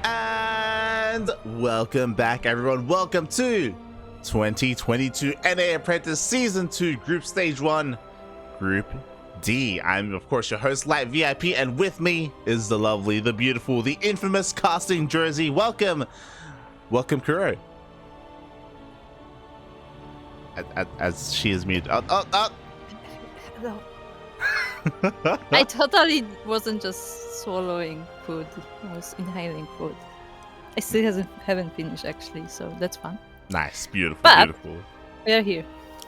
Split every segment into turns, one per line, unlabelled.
And welcome back, everyone. Welcome to 2022 NA Apprentice Season 2 Group Stage 1 Group D. I'm, of course, your host, Light VIP, and with me is the lovely, the beautiful, the infamous casting Jersey. Welcome, Kuro. As she is muted.
Hello. I totally wasn't just swallowing food. I was inhaling food. I still haven't finished, actually, so that's fun.
Nice. Beautiful.
But
beautiful.
We are here.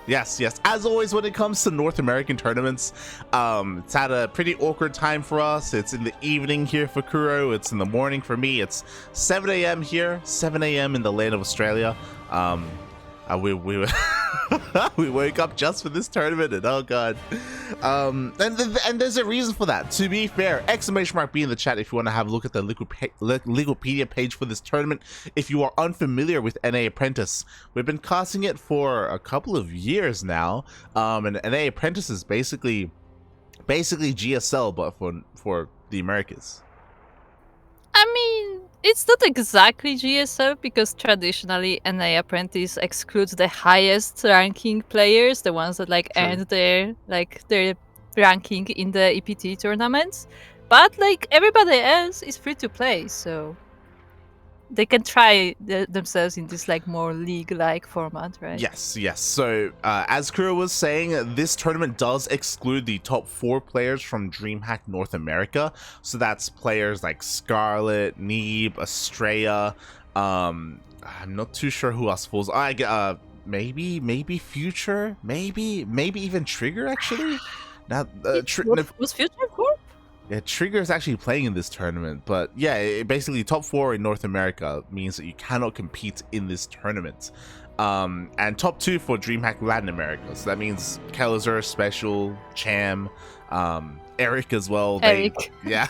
Yes. As always, when it comes to North American tournaments, it's at a pretty awkward time for us. It's in the evening here for Kuro. It's in the morning for me. It's 7 a.m. here, 7 a.m. in the land of Australia. We we woke up just for this tournament, and oh god, and there's a reason for that. To be fair, !B in the chat if you want to have a look at the Legalpedia page for this tournament. If you are unfamiliar with NA Apprentice, we've been casting it for a couple of years now, and NA Apprentice is basically GSL, but for the Americas.
I mean, it's not exactly GSL because traditionally NA Apprentice excludes the highest ranking players, the ones that earned their ranking in the EPT tournaments. But everybody else is free to play, so they can try themselves in this more league-like format, right?
Yes. So as Kuro was saying, this tournament does exclude the top 4 players from DreamHack North America. So that's players like Scarlet, Neeb, Estrella. I'm not too sure who else falls. I get maybe Future, maybe even Trigger actually. Now
was Future Corp?
Yeah, Trigger is actually playing in this tournament, but yeah, basically top 4 in North America means that you cannot compete in this tournament. And top 2 for DreamHack Latin America, so that means Kelazur, Special, Cham, Eric as well.
Eric.
Yeah.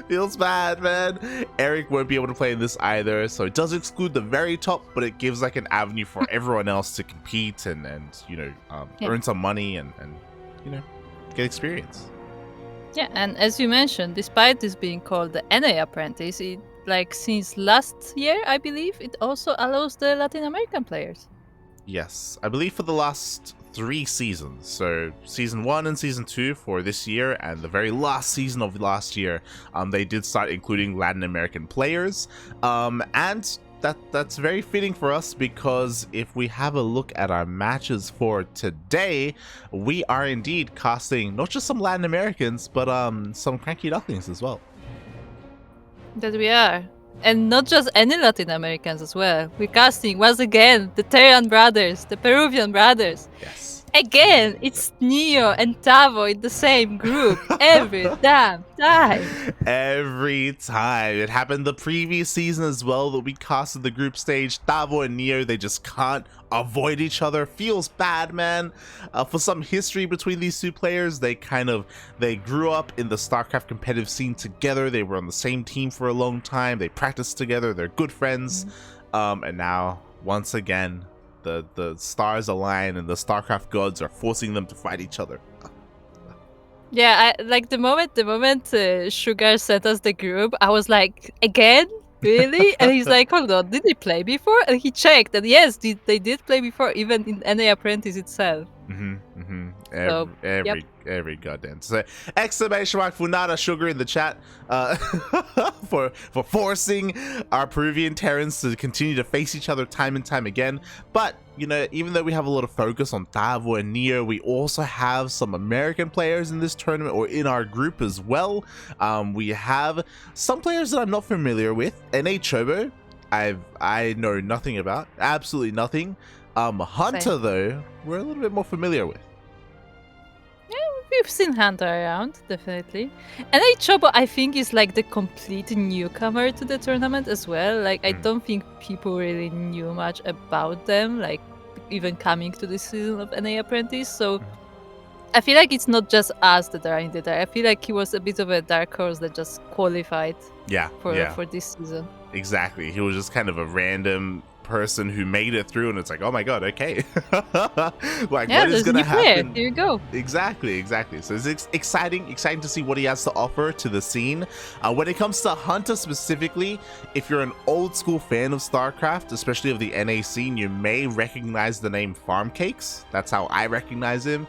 Feels bad, man. Eric won't be able to play in this either, so it does exclude the very top, but it gives an avenue for everyone else to compete and earn some money and get experience.
Yeah, and as you mentioned, despite this being called the NA Apprentice, it since last year, I believe, it also allows the Latin American players.
Yes, I believe for the last 3 seasons. So season 1 and season 2 for this year, and the very last season of last year, they did start including Latin American players. And that's very fitting for us because if we have a look at our matches for today, we are indeed casting not just some Latin Americans, but some CranKy Ducklings as well.
That we are. And not just any Latin Americans as well. We're casting, once again, the Terran brothers, the Peruvian brothers.
Yes.
Again, it's Neo and Tavo in the same group every damn time.
Every time. It happened the previous season as well that we casted the group stage. Tavo and Neo, they just can't avoid each other. Feels bad, man. For some history between these two players, they grew up in the StarCraft competitive scene together. They were on the same team for a long time. They practiced together. They're good friends. And now, once again, the stars align and the StarCraft gods are forcing them to fight each other.
Yeah, the moment Sugar sent us the group, I was like, again? Really? And he's like, hold on, did they play before? And he checked, and yes, they did play before, even in NA Apprentice itself.
Every goddamn. So exclamation mark Funada Sugar in the chat for forcing our Peruvian Terrans to continue to face each other time and time again. But even though we have a lot of focus on Tavo and Neo, we also have some American players in this tournament, or in our group as well. We have some players that I'm not familiar with. NA Chobo, I know nothing about, absolutely nothing. Hunta though, we're a little bit more familiar with.
Yeah, we've seen Hunta around, definitely. And Chobo, I think, is the complete newcomer to the tournament as well. I don't think people really knew much about them, even coming to this season of NA Apprentice. So I feel it's not just us that are in the dark. I feel he was a bit of a dark horse that just qualified for this season.
Exactly. He was just kind of a random person who made it through, and it's like, oh my god, okay. Like,
Yeah,
what is
there's a
gonna
new player.
happen?
Here you go.
Exactly. So it's exciting to see what he has to offer to the scene. When it comes to Hunta specifically, if you're an old school fan of StarCraft, especially of the NA scene, you may recognize the name Farm Cakes. That's how I recognize him.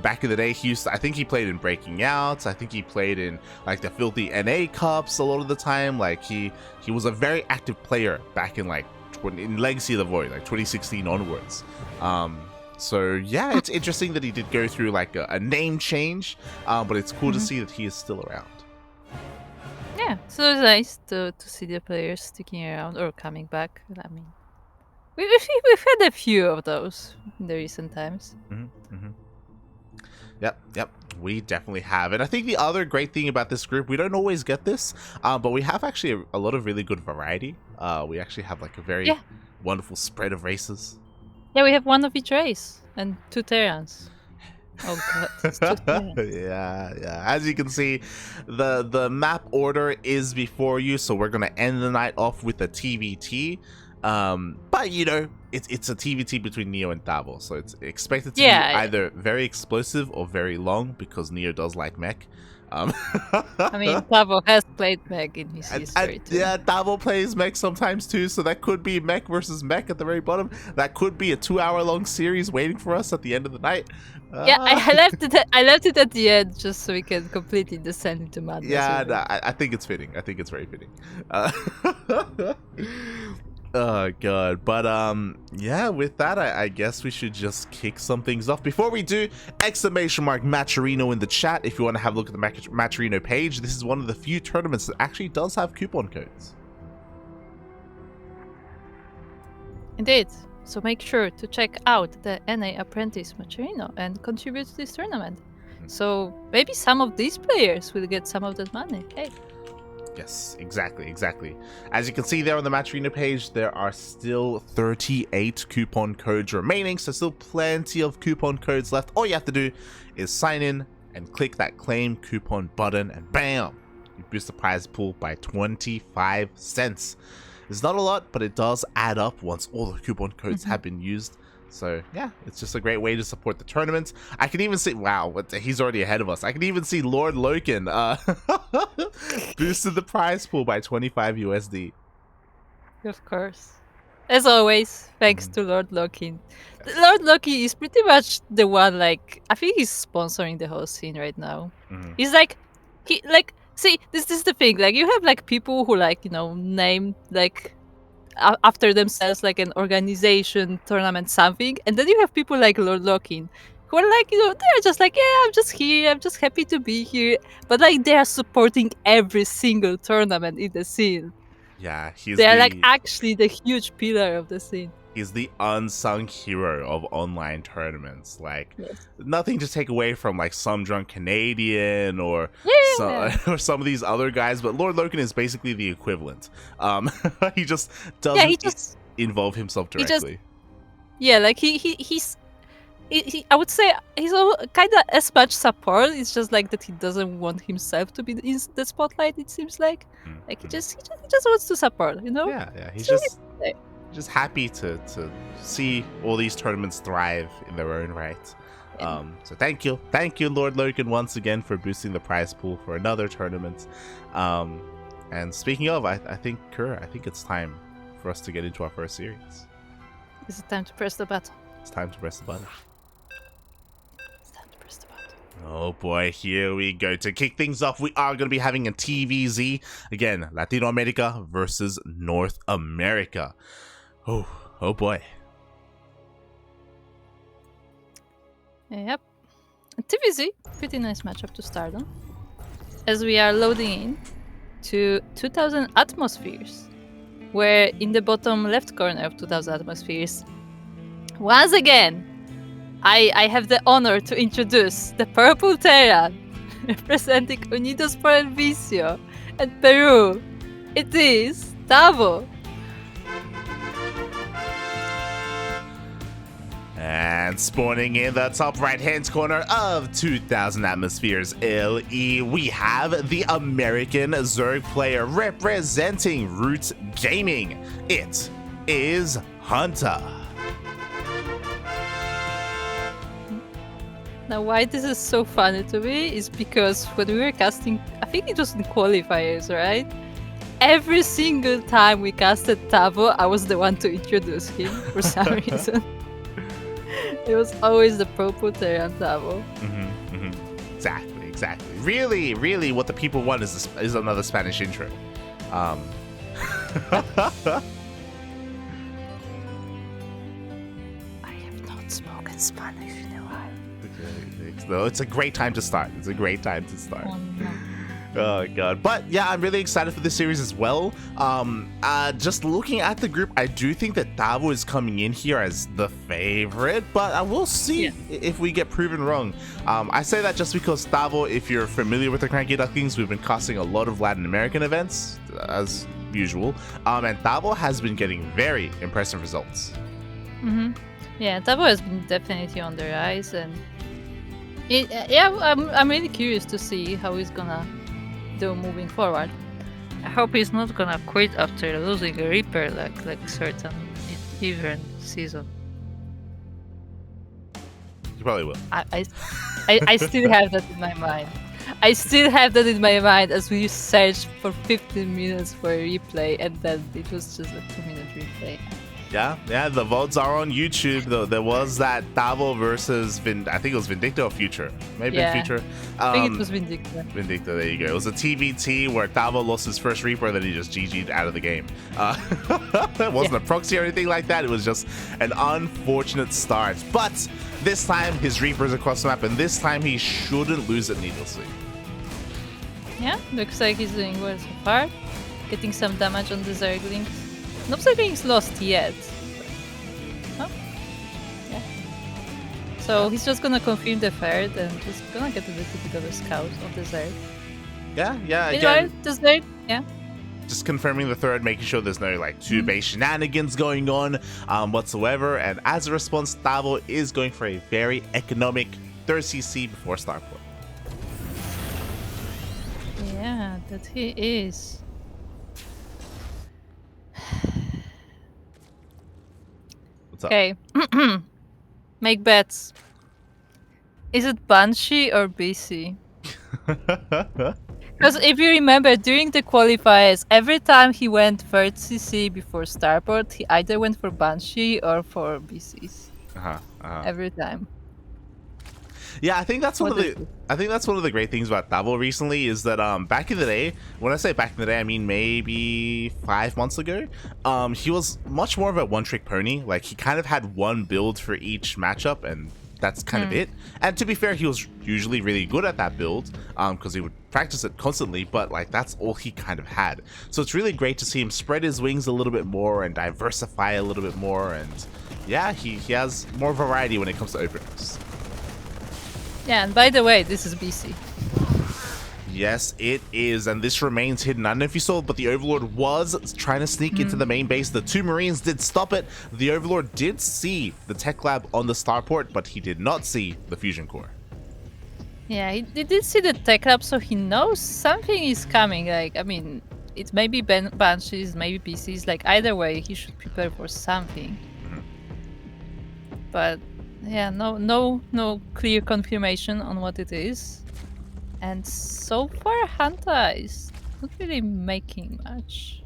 Back in the day, I think he played in Breaking Out. I think he played in like the filthy NA Cups a lot of the time. Like he was a very active player back in like in Legacy of the Void, like 2016 onwards. So yeah, it's interesting that he did go through like a name change, but it's cool to see that he is still around.
Yeah, so it's nice to see the players sticking around or coming back. I mean, we've had a few of those in the recent times.
Yep, we definitely have. And I think the other great thing about this group, we don't always get this, but we have actually a lot of really good variety. We actually have like a very wonderful spread of races.
Yeah, we have one of each race and 2 Terrans. Oh god, it's 2 Terrans.
Yeah. As you can see, the map order is before you, so we're gonna end the night off with a TVT. But you know, it's a TVT between Neo and Tavo, so it's expected to be either very explosive or very long, because Neo does like mech.
I mean, Tavo has played mech in his history too.
Yeah, Tavo plays mech sometimes too, so that could be mech versus mech at the very bottom. That could be a 2-hour-long series waiting for us at the end of the night.
Yeah, I left it at the end just so we can completely descend into madness.
Yeah, no, I think it's fitting. I think it's very fitting. Oh god, but yeah, with that I guess we should just kick some things off. Before we do, !Matcherino in the chat if you want to have a look at the Matcherino page. This is one of the few tournaments that actually does have coupon codes.
Indeed, so make sure to check out the NA Apprentice Matcherino and contribute to this tournament. So maybe some of these players will get some of that money. Hey.
Yes, exactly. As you can see there on the Matcherino page, there are still 38 coupon codes remaining, so still plenty of coupon codes left. All you have to do is sign in and click that claim coupon button, and bam, you boost the prize pool by 25 cents. It's not a lot, but it does add up once all the coupon codes have been used. So yeah, it's just a great way to support the tournament. I can even see, wow, he's already ahead of us. I can even see Lord Loken boosted the prize pool by 25 USD.
Of course. As always, thanks to Lord Loki. Lord Loki is pretty much the one, like, I think he's sponsoring the whole scene right now. He's like, see, this is the thing, like, you have, like, people who, like, you know, name, like, after themselves, like, an organization, tournament, something, and then you have people like Lord Loki, who are like, you know, they're just like, yeah, I'm just here, I'm just happy to be here, but, like, they are supporting every single tournament in the scene.
Yeah,
they're like actually the huge pillar of the scene.
He's the unsung hero of online tournaments. Like, nothing to take away from like some drunk Canadian or some of these other guys, but Lord Loken is basically the equivalent. He just doesn't involve himself directly.
Like he's I would say he's kind of as much support. It's just like that he doesn't want himself to be in the spotlight. It seems like he just wants to support, you know?
Yeah. He's just happy to see all these tournaments thrive in their own right. So thank you, Lord Loken, once again for boosting the prize pool for another tournament. And speaking of, I think Kuro, I think it's time for us to get into our first series.
Is it time to press the button?
It's time to press the button. Oh boy, here we go. To kick things off, we are going to be having a TVZ. Again, Latino America versus North America. Oh boy.
Yep. TVZ, pretty nice matchup to start on. As we are loading in to 2000 atmospheres, where in the bottom left corner of 2000 atmospheres, once again, I have the honor to introduce the Purple Terran, representing Unidos por el Vicio and Peru. It is Tavo.
And spawning in the top right-hand corner of 2000 atmospheres LE, we have the American Zerg player representing Roots Gaming. It is Hunta.
Now, why this is so funny to me is because when we were casting, I think it was in qualifiers, right? Every single time we casted Tavo, I was the one to introduce him for some reason. It was always the pro player on Tavo.
Exactly. Really, what the people want is another Spanish intro.
I have not spoken Spanish in a while.
No, it's a great time to start.
Oh, no.
Oh god. But yeah, I'm really excited for this series as well. Just looking at the group, I do think that Tavo is coming in here as the favorite, but I will see if we get proven wrong. I say that just because Tavo, if you're familiar with the CranKy Ducklings, we've been casting a lot of Latin American events as usual, and Tavo has been getting very impressive results.
Yeah, Tavo has been definitely on the rise, and I'm really curious to see how he's gonna do moving forward. I hope he's not gonna quit after losing a Reaper like certain even season.
You probably will.
I still have that in my mind. I still have that in my mind as we searched for 15 minutes for a replay, and then it was just a 2-minute replay.
Yeah, the votes are on YouTube. Though there was that Tavo versus I think it was Vindicta or Future. Maybe Future.
I think it was Vindicta.
Vindicta, there you go. It was a TVT where Tavo lost his first Reaper, then he just GG'd out of the game. It wasn't a proxy or anything like that. It was just an unfortunate start. But this time his Reaper's across the map, and this time he shouldn't lose it needlessly.
Yeah, looks like he's doing well so far. Getting some damage on the Zerglings. No Zerglings lost yet. Oh, yeah. So he's just gonna confirm the third and just gonna get a little bit of a scout on the Zerg.
Yeah,
Meanwhile,
again.
the Zerg,
Just confirming the third, making sure there's no like 2-base shenanigans going on whatsoever. And as a response, Tavo is going for a very economic 3rd CC before Starport.
Yeah, that he is.
What's up?
Okay. Make bets. Is it Banshee or BC? Because if you remember, during the qualifiers, every time he went 3rd CC before Starport, he either went for Banshee or for BCs. Every time.
Yeah, I think that's one of the great things about Tavo recently is that back in the day, when I say back in the day, I mean maybe 5 months ago, he was much more of a one-trick pony. Like he kind of had one build for each matchup, and that's kind of it. And to be fair, he was usually really good at that build because he would practice it constantly, but like that's all he kind of had. So it's really great to see him spread his wings a little bit more and diversify a little bit more, and yeah, he has more variety when it comes to openers.
Yeah, and by the way, this is BC.
Yes, it is, and this remains hidden. I don't know if you saw, but the Overlord was trying to sneak into the main base. The 2 Marines did stop it. The Overlord did see the tech lab on the starport, but he did not see the fusion core.
Yeah, he did see the tech lab, so he knows something is coming. Like, I mean, it may be Banshees, maybe BCs. Like, either way, he should prepare for something. But yeah, no clear confirmation on what it is. And so far, Hunta is not really making much.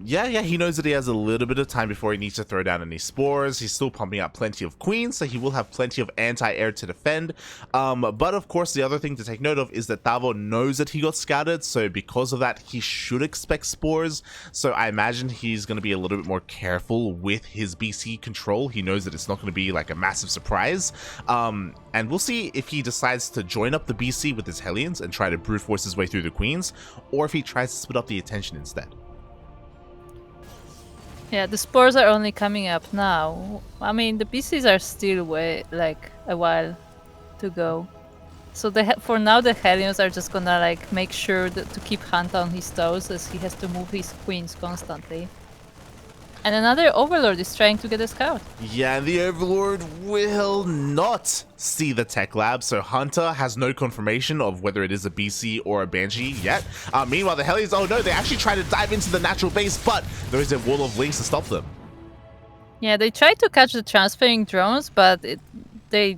Yeah, he knows that he has a little bit of time before he needs to throw down any spores. He's still pumping out plenty of queens, so he will have plenty of anti-air to defend. But of course, the other thing to take note of is that Tavo knows that he got scouted, so because of that, he should expect spores. So I imagine he's going to be a little bit more careful with his BC control. He knows that it's not going to be like a massive surprise. And we'll see if he decides to join up the BC with his Hellions and try to brute force his way through the queens, or if he tries to split up the attention instead.
Yeah, the spores are only coming up now. I mean, the PCs are still a while to go. So for now, the Hellions are just gonna make sure to keep Hunta on his toes, as he has to move his queens constantly. And another Overlord is trying to get a scout.
Yeah, the Overlord will not see the tech lab, so Hunta has no confirmation of whether it is a BC or a Banshee yet. Meanwhile, the Hellions, oh no, they actually try to dive into the natural base, but there is a wall of links to stop them.
Yeah, they tried to catch the transferring drones, but they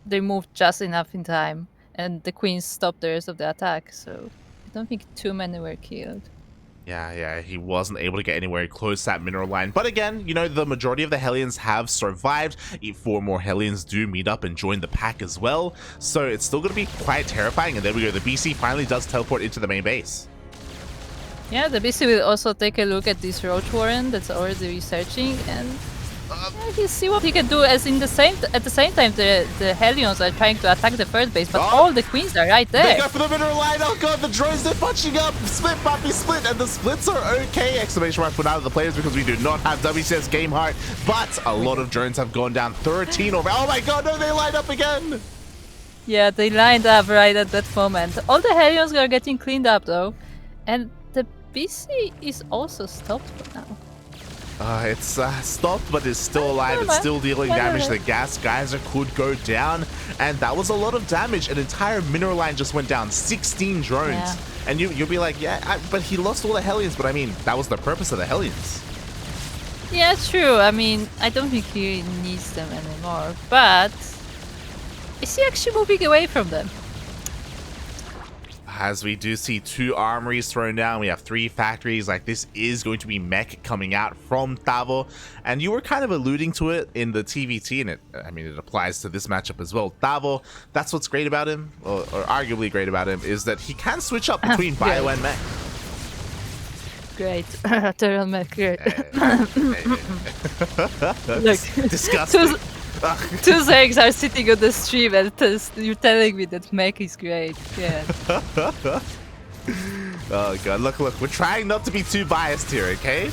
they moved just enough in time, and the queens stopped the rest of the attack. So I don't think too many were killed.
Yeah, he wasn't able to get anywhere close to that mineral line. But again, you know, the majority of the Hellions have survived. 4 more Hellions do meet up and join the pack as well. So it's still going to be quite terrifying. And there we go. The BC finally does teleport into the main base.
Yeah, the BC will also take a look at this Roach Warren that's already researching, and he'll see what he can do. As in at the same time, the Hellions are trying to attack the third base, but all the queens are right there.
They go for the mineral line. Oh god, the drones are punching up. Split, Poppy, split, and the splits are okay. Exclamation mark put out of the players because we do not have WCS game heart, but a lot of drones have gone down. 13 over. Oh my god, no, they line up again.
Yeah, they lined up right at that moment. All the Hellions are getting cleaned up though, and the BC is also stopped for now.
It's stopped, but it's still alive. It's still dealing damage. The gas geyser could go down, and that was a lot of damage. An entire mineral line just went down. 16 drones,
yeah.
And you'll be like, yeah, but he lost all the Hellions. But I mean, that was the purpose of the Hellions.
Yeah, true. I mean, I don't think he needs them anymore. But is he actually moving away from them?
As we do see 2 armories thrown down, we have 3 factories. Like, this is going to be mech coming out from Tavo, and you were kind of alluding to it in the TVT, and it applies to this matchup as well. Tavo, that's what's great about him, or arguably great about him, is that he can switch up between bio and mech.
Great. Turn mech, great.
Look, disgusting.
Two Zergs are sitting on the stream and you're telling me that mech is great. Yeah.
Oh god, look, we're trying not to be too biased here, okay?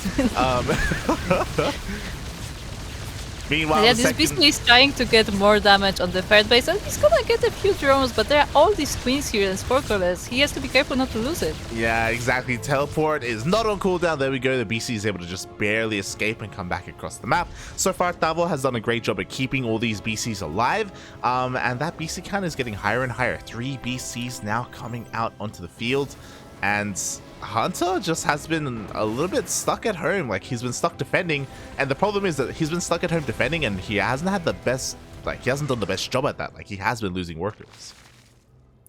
Meanwhile,
yeah, this BC is trying to get more damage on the third base, and he's gonna get a few drones, but there are all these queens here and Sporkless. He has to be careful not to lose it.
Yeah, exactly. Teleport is not on cooldown. There we go. The BC is able to just barely escape and come back across the map. So far, Tavo has done a great job at keeping all these BCs alive, and that BC count is getting higher and higher. 3 BCs now coming out onto the field, and Hunta just has been a little bit stuck at home. Like, he's been stuck defending, and the problem is that he's been stuck at home defending, and he hasn't had the best, like, he hasn't done the best job at that. Like, he has been losing workers.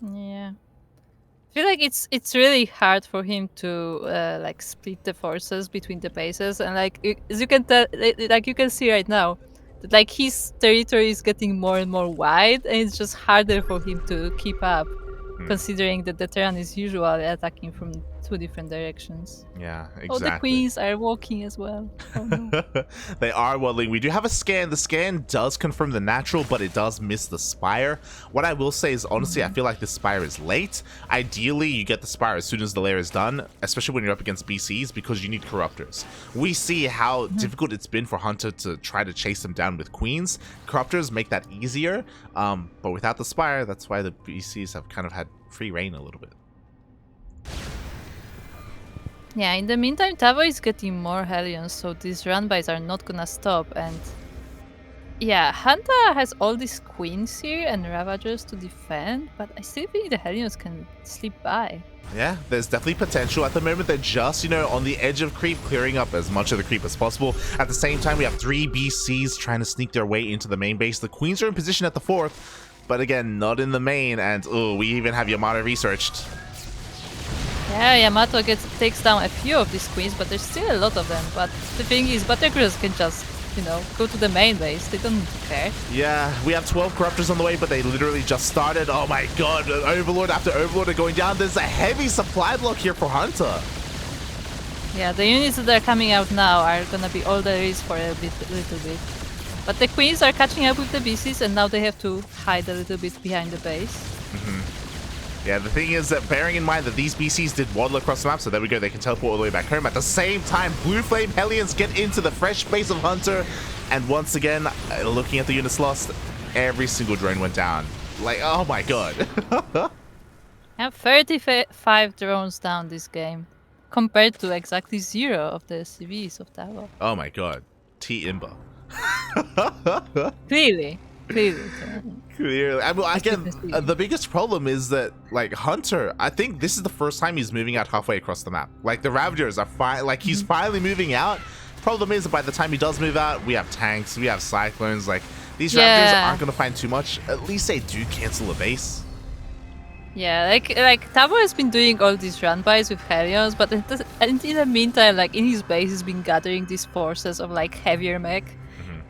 Yeah, I feel like it's really hard for him to like split the forces between the bases, and like as you can tell, like you can see right now, that like his territory is getting more and more wide, and it's just harder for him to keep up. Considering that the Terran is usually attacking from 2 different directions.
Yeah, exactly.
Oh, the queens are walking as well. Oh, no.
They are waddling. We do have a scan. The scan does confirm the natural, but it does miss the spire. What I will say is, honestly, I feel like the spire is late. Ideally, you get the spire as soon as the layer is done, especially when you're up against BCs, because you need corruptors. We see how difficult it's been for Hunter to try to chase them down with queens. Corruptors make that easier, but without the spire, that's why the BCs have kind of had free reign a little bit.
Yeah, in the meantime, Tavo is getting more Hellions, so these run-bys are not gonna stop, and yeah, Hunta has all these queens here and Ravagers to defend, but I still think the Hellions can slip by.
Yeah, there's definitely potential. At the moment, they're just, you know, on the edge of creep, clearing up as much of the creep as possible. At the same time, we have 3 BCs trying to sneak their way into the main base. The queens are in position at the 4th, but again, not in the main, and oh, we even have Yamato researched.
Yeah, Yamato takes down a few of these queens, but there's still a lot of them. But the thing is, Battlecruisers can just, you know, go to the main base. They don't care.
Yeah, we have 12 Corruptors on the way, but they literally just started. Oh my god, Overlord after Overlord are going down. There's a heavy supply block here for Hunta.
Yeah, the units that are coming out now are gonna be all there is for a little bit. But the queens are catching up with the BCs, and now they have to hide a little bit behind the base.
Yeah, the thing is that bearing in mind that these BCs did waddle across the map, so there we go, they can teleport all the way back home. At the same time, Blue Flame Hellions get into the fresh base of Hunter, and once again, looking at the units lost, every single drone went down. Like, oh my god.
I have 35 drones down this game, compared to exactly 0 of the CVs of Tavo.
Oh my god. T-Imba.
Clearly.
Clearly. I mean, again, the biggest problem is that, like, Hunter, I think this is the first time he's moving out halfway across the map. Like, the Ravagers are fine. Like, he's finally moving out, Problem is, by the time he does move out, we have tanks, we have cyclones. Like, these Raptors aren't going to find too much. At least they do cancel a base.
Yeah, like Tavo has been doing all these run-bys with Helios, but and in the meantime, like in his base, he's been gathering these forces of like heavier mech,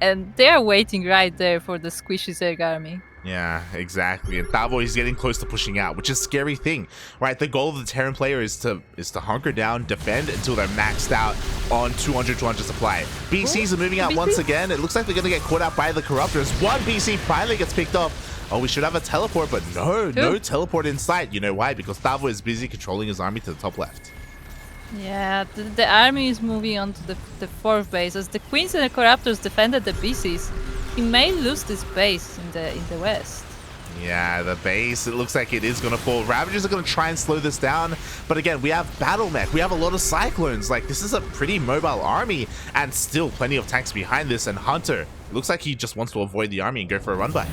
and they are waiting right there for the squishy Zerg army.
Yeah, exactly. And Tavo is getting close to pushing out, which is a scary thing, right? The goal of the Terran player is to hunker down, defend until they're maxed out on 200 supply. BCs are moving out once again. It looks like they're going to get caught out by the Corruptors. One BC finally gets picked up. Oh, we should have a teleport, but no teleport in sight. You know why? Because Tavo is busy controlling his army to the top left.
Yeah, the army is moving on to the fourth base. As the Queens and the Corruptors defended the BCs, he may lose this base in the west.
Yeah, the base, it looks like it is going to fall. Ravagers are going to try and slow this down. But again, we have Battle Mech. We have a lot of Cyclones. Like, this is a pretty mobile army. And still plenty of tanks behind this. And Hunter, it looks like he just wants to avoid the army and go for a run-by.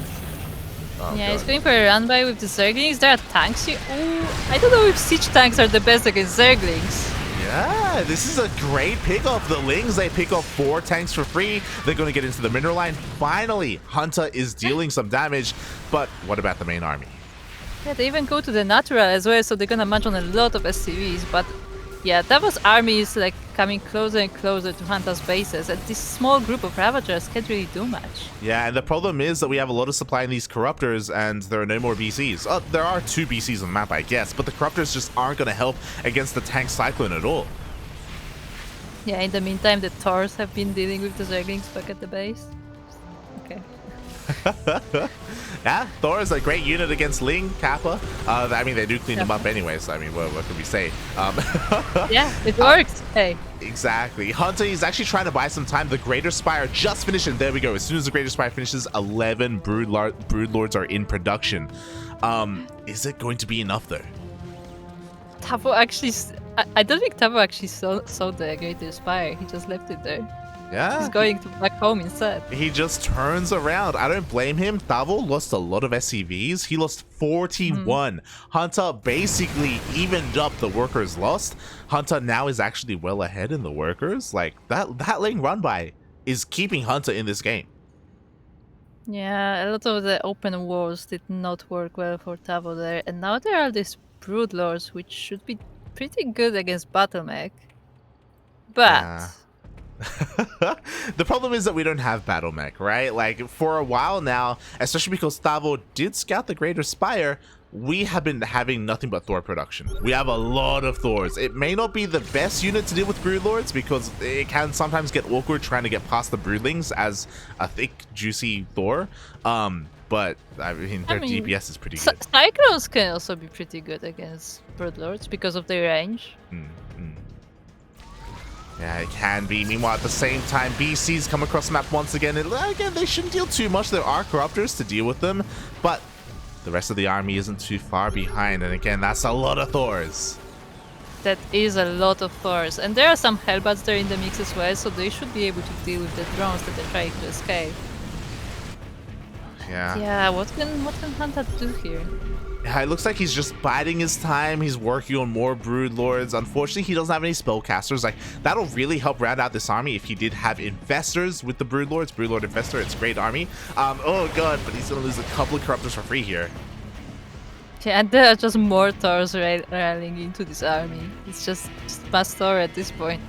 Oh, yeah, he's going for a run-by with the Zerglings. There are tanks here. Ooh, I don't know if siege tanks are the best against Zerglings.
Yeah, this is a great pickup. The Lings, they pick up 4 tanks for free. They're going to get into the mineral line. Finally, Hunta is dealing some damage. But what about the main army?
Yeah, they even go to the natural as well, so they're going to munch on a lot of SCVs. But yeah, Tavo's army is like coming closer and closer to Hunta's bases, and this small group of Ravagers can't really do much.
Yeah, and the problem is that we have a lot of supply in these Corruptors, and there are no more BCs. Oh, there are 2 BCs on the map, I guess, but the Corruptors just aren't going to help against the tank Cyclone at all.
Yeah, in the meantime, the Thors have been dealing with the Zerglings back at the base. Okay.
Yeah, Thor is a great unit against Ling, Kappa. I mean, they do clean them up anyway, so I mean, what can we say?
Yeah, it works. Hey.
Exactly. Hunter is actually trying to buy some time. The Greater Spire just finished, and there we go. As soon as the Greater Spire finishes, 11 Broodlords are in production. Is it going to be enough, though?
Tavo actually... I don't think Tavo actually saw the Greater Spire. He just left it there.
Yeah.
He's going back home instead.
He just turns around. I don't blame him. Tavo lost a lot of SCVs. He lost 41. Hunter basically evened up the workers lost. Hunter now is actually well ahead in the workers. Like, that lane run by is keeping Hunter in this game.
Yeah, a lot of the open wars did not work well for Tavo there. And now there are these Broodlords, which should be pretty good against Battle Mech. But...
Yeah. The problem is that we don't have Battle Mech, right? Like, for a while now, especially because Tavo did scout the Greater Spire, we have been having nothing but Thor production. We have a lot of Thors. It may not be the best unit to deal with Broodlords because it can sometimes get awkward trying to get past the Broodlings as a thick, juicy Thor. But I mean, their DPS is pretty good.
Cyclones can also be pretty good against Broodlords because of their range.
Yeah, it can be. Meanwhile, at the same time, BCs come across the map once again. And again, they shouldn't deal too much. There are Corruptors to deal with them, but the rest of the army isn't too far behind. And again, that's a lot of Thors.
That is a lot of Thors. And there are some Hellbats there in the mix as well, so they should be able to deal with the drones that they're trying to escape.
Yeah.
Yeah, what can Hunta do here?
Yeah, it looks like he's just biding his time. He's working on more Broodlords. Unfortunately, he doesn't have any spellcasters. Like, that'll really help round out this army if he did have investors with the Broodlords. Broodlord Investor, it's a great army. Oh god, but he's gonna lose a couple of Corruptors for free here.
Yeah, and there are just more Thors rallying into this army. It's just mass Thor at this point.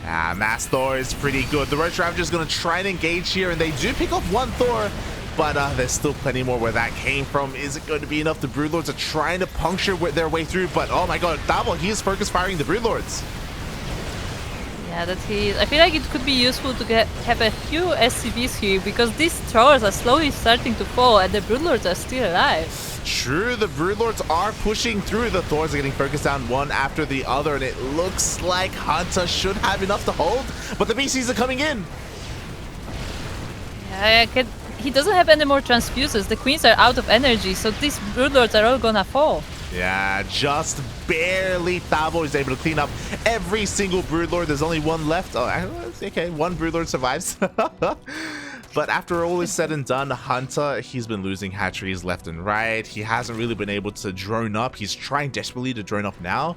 Mass Thor is pretty good. The Roach Ravager is going to try and engage here, and they do pick off one Thor, but there's still plenty more where that came from. Is it going to be enough? The Broodlords are trying to puncture their way through, but oh my god, Tavo, he is focus firing the Broodlords.
Yeah, I feel like it could be useful to have a few SCVs here, because these Thors are slowly starting to fall, and the Broodlords are still alive.
True, the Broodlords are pushing through. The Thors are getting focused down one after the other, and it looks like Hunta should have enough to hold, but the BCs are coming in.
Yeah, he doesn't have any more transfuses. The Queens are out of energy, so these Broodlords are all gonna fall.
Yeah, just barely. Tavo is able to clean up every single Broodlord. There's only one left. Oh, okay, one Broodlord survives. But after all is said and done, Hunta, he's been losing hatcheries left and right. He hasn't really been able to drone up. He's trying desperately to drone up now,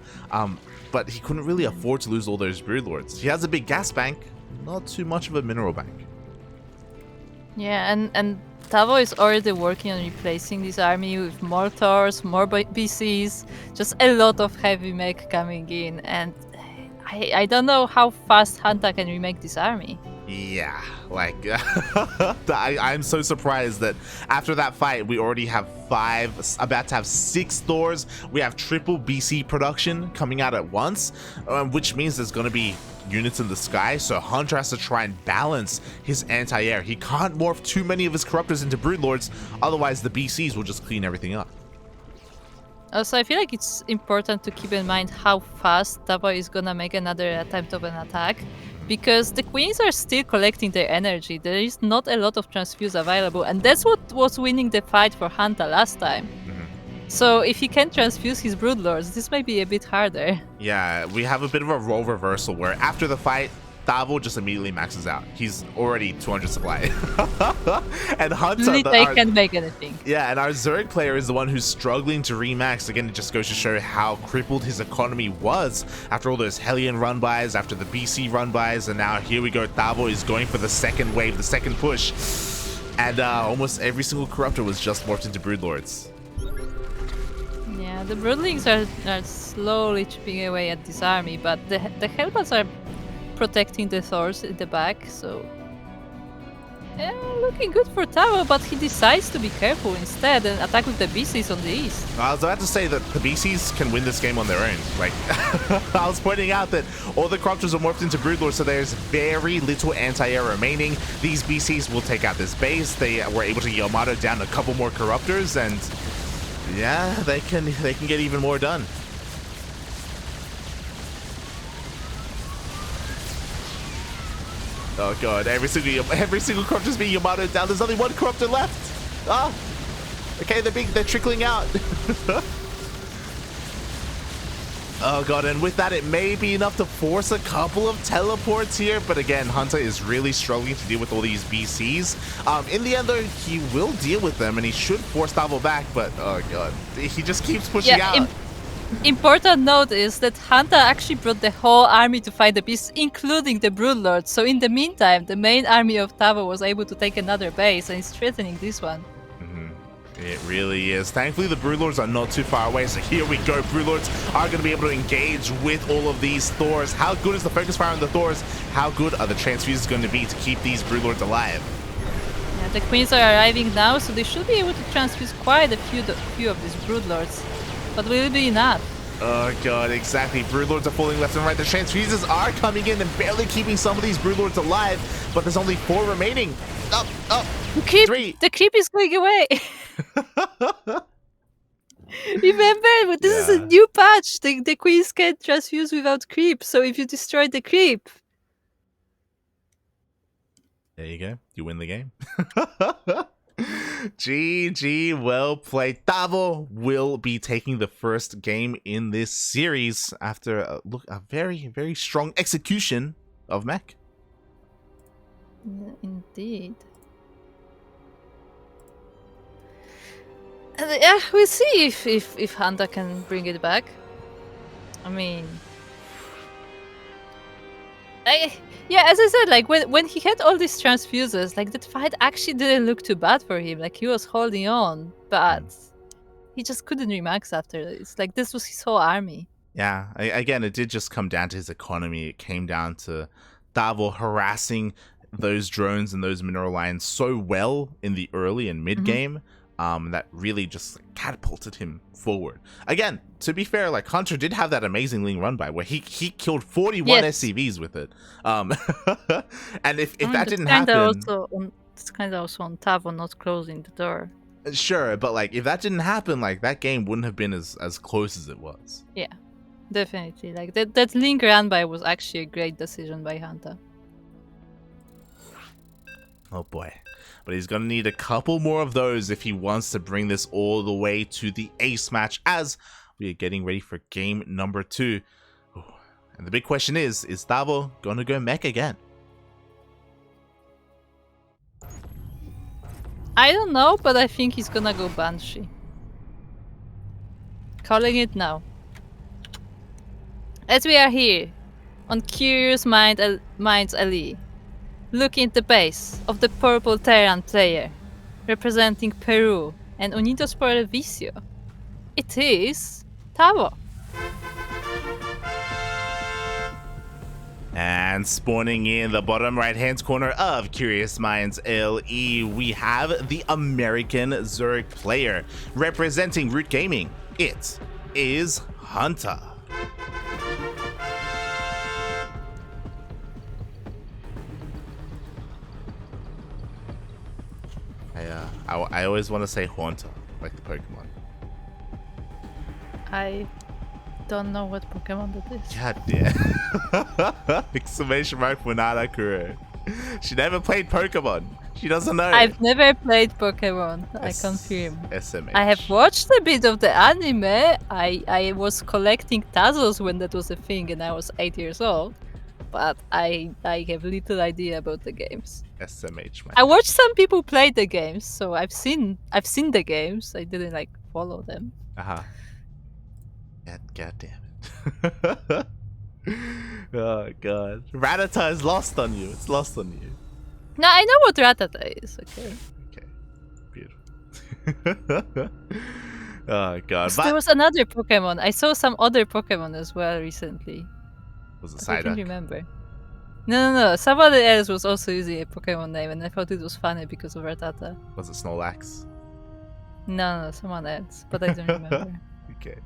but he couldn't really afford to lose all those broodlords. He has a big gas bank, not too much of a mineral bank.
Yeah, and Tavo is already working on replacing this army with more Thors, more BCs, just a lot of heavy mech coming in, and I don't know how fast Hunta can remake this army.
Yeah, like, I'm so surprised that after that fight, we already have 5, about to have 6 Thors. We have triple BC production coming out at once, which means there's going to be units in the sky, so Hunter has to try and balance his anti-air. He can't morph too many of his corruptors into broodlords, otherwise the BCs will just clean everything up.
Also, I feel like it's important to keep in mind how fast Tavo is gonna make another attempt of an attack, because the queens are still collecting their energy. There is not a lot of transfuse available, and that's what was winning the fight for Hunta last time. So if he can transfuse his broodlords, this might be a bit harder.
Yeah, we have a bit of a role reversal where after the fight, Tavo just immediately maxes out. He's already 200 supply. And Hunta,
Really, they can't make anything.
Yeah, and our Zerg player is the one who's struggling to remax. Again, it just goes to show how crippled his economy was after all those Hellion run-bys, after the BC run-bys, and now here we go. Tavo is going for the second wave, the second push. And almost every single corruptor was just morphed into broodlords.
Yeah, the Broodlings are slowly chipping away at this army, but the Hellbats are protecting the Thors in the back, so... Yeah, looking good for Tavo, but he decides to be careful instead and attack with the BCs on the east.
I was about to say that the BCs can win this game on their own. Like, I was pointing out that all the corruptors are morphed into broodlords, so there's very little anti-air remaining. These BCs will take out this base. They were able to Yamato down a couple more corruptors, and yeah, they can get even more done. Oh god, every single corruptor's being Yamato down. There's only one corruptor left. Ah, okay, they're trickling out. Oh god, and with that, it may be enough to force a couple of teleports here, but again, Hunta is really struggling to deal with all these BCs. In the end, though, he will deal with them, and he should force Tavo back, but oh god, he just keeps pushing out.
Important note is that Hunta actually brought the whole army to fight the beasts, including the broodlords. So in the meantime, the main army of Tavo was able to take another base, and is threatening this one.
It really is. Thankfully, the broodlords are not too far away, so here we go. Broodlords are going to be able to engage with all of these Thors. How good is the focus fire on the Thors? How good are the transfuses going to be to keep these broodlords alive?
Yeah, the queens are arriving now, so they should be able to transfuse quite a few of these broodlords. But will it be enough?
Oh god, exactly. Broodlords are falling left and right. The transfuses are coming in and barely keeping some of these broodlords alive, but there's only 4 remaining. Up, 3.
The creep is going away. Remember, this is a new patch. The queens can't transfuse without creep, so if you destroy the creep...
There you go. You win the game. GG, well played. Tavo will be taking the first game in this series after a very, very strong execution of mech.
Indeed. And yeah, we'll see if Hunta can bring it back. I mean... Yeah, as I said, like when he had all these transfuses, like that fight actually didn't look too bad for him. Like he was holding on, but he just couldn't remax after this. Like this was his whole army.
Yeah, again, it did just come down to his economy. It came down to Tavo harassing those drones and those mineral lines so well in the early and mid game. That really just catapulted him forward. Again, to be fair, like Hunter did have that amazing Ling run by where he killed 41 SCVs with it. And if that didn't happen,
it's kind of also on Tavo not closing the door.
Sure, but like if that didn't happen, like that game wouldn't have been as close as it was.
Yeah, definitely. Like that Ling run by was actually a great decision by Hunter.
Oh boy. But he's going to need a couple more of those if he wants to bring this all the way to the ace match as we are getting ready for game number 2. Ooh. And the big question is Tavo going to go mech again?
I don't know, but I think he's gonna go Banshee. Calling it now. As we are here, on Curious Minds LE, looking at the base of the purple Terran player, representing Peru and Unidos por el Vicio. It is Tavo.
And spawning in the bottom right-hand corner of Curious Minds LE, we have the American Zurich player. Representing Root Gaming, it is Hunta. I always want to say Hunta, like the Pokemon.
I don't know what Pokemon that is.
God damn. Exclamation mark Funada Kuro. She never played Pokemon. She doesn't know.
I've never played Pokemon, I confirm.
SMH.
I have watched a bit of the anime. I was collecting Tazos when that was a thing and I was 8 years old. But I have little idea about the games.
SMH, man.
I watched some people play the games, so I've seen the games. I didn't like follow them.
Uh-huh. God damn it. Oh god. Rattata is lost on you. It's lost on you.
No, I know what Rattata is, okay.
Okay. Beautiful. Oh god.
So there was another Pokemon. I saw some other Pokemon as well recently.
Was it
I can't
Psyduck?
remember. No. Somebody else was also using a Pokemon name, and I thought it was funny because of Rattata.
Was it Snorlax?
No, someone else, but I don't remember.
Okay.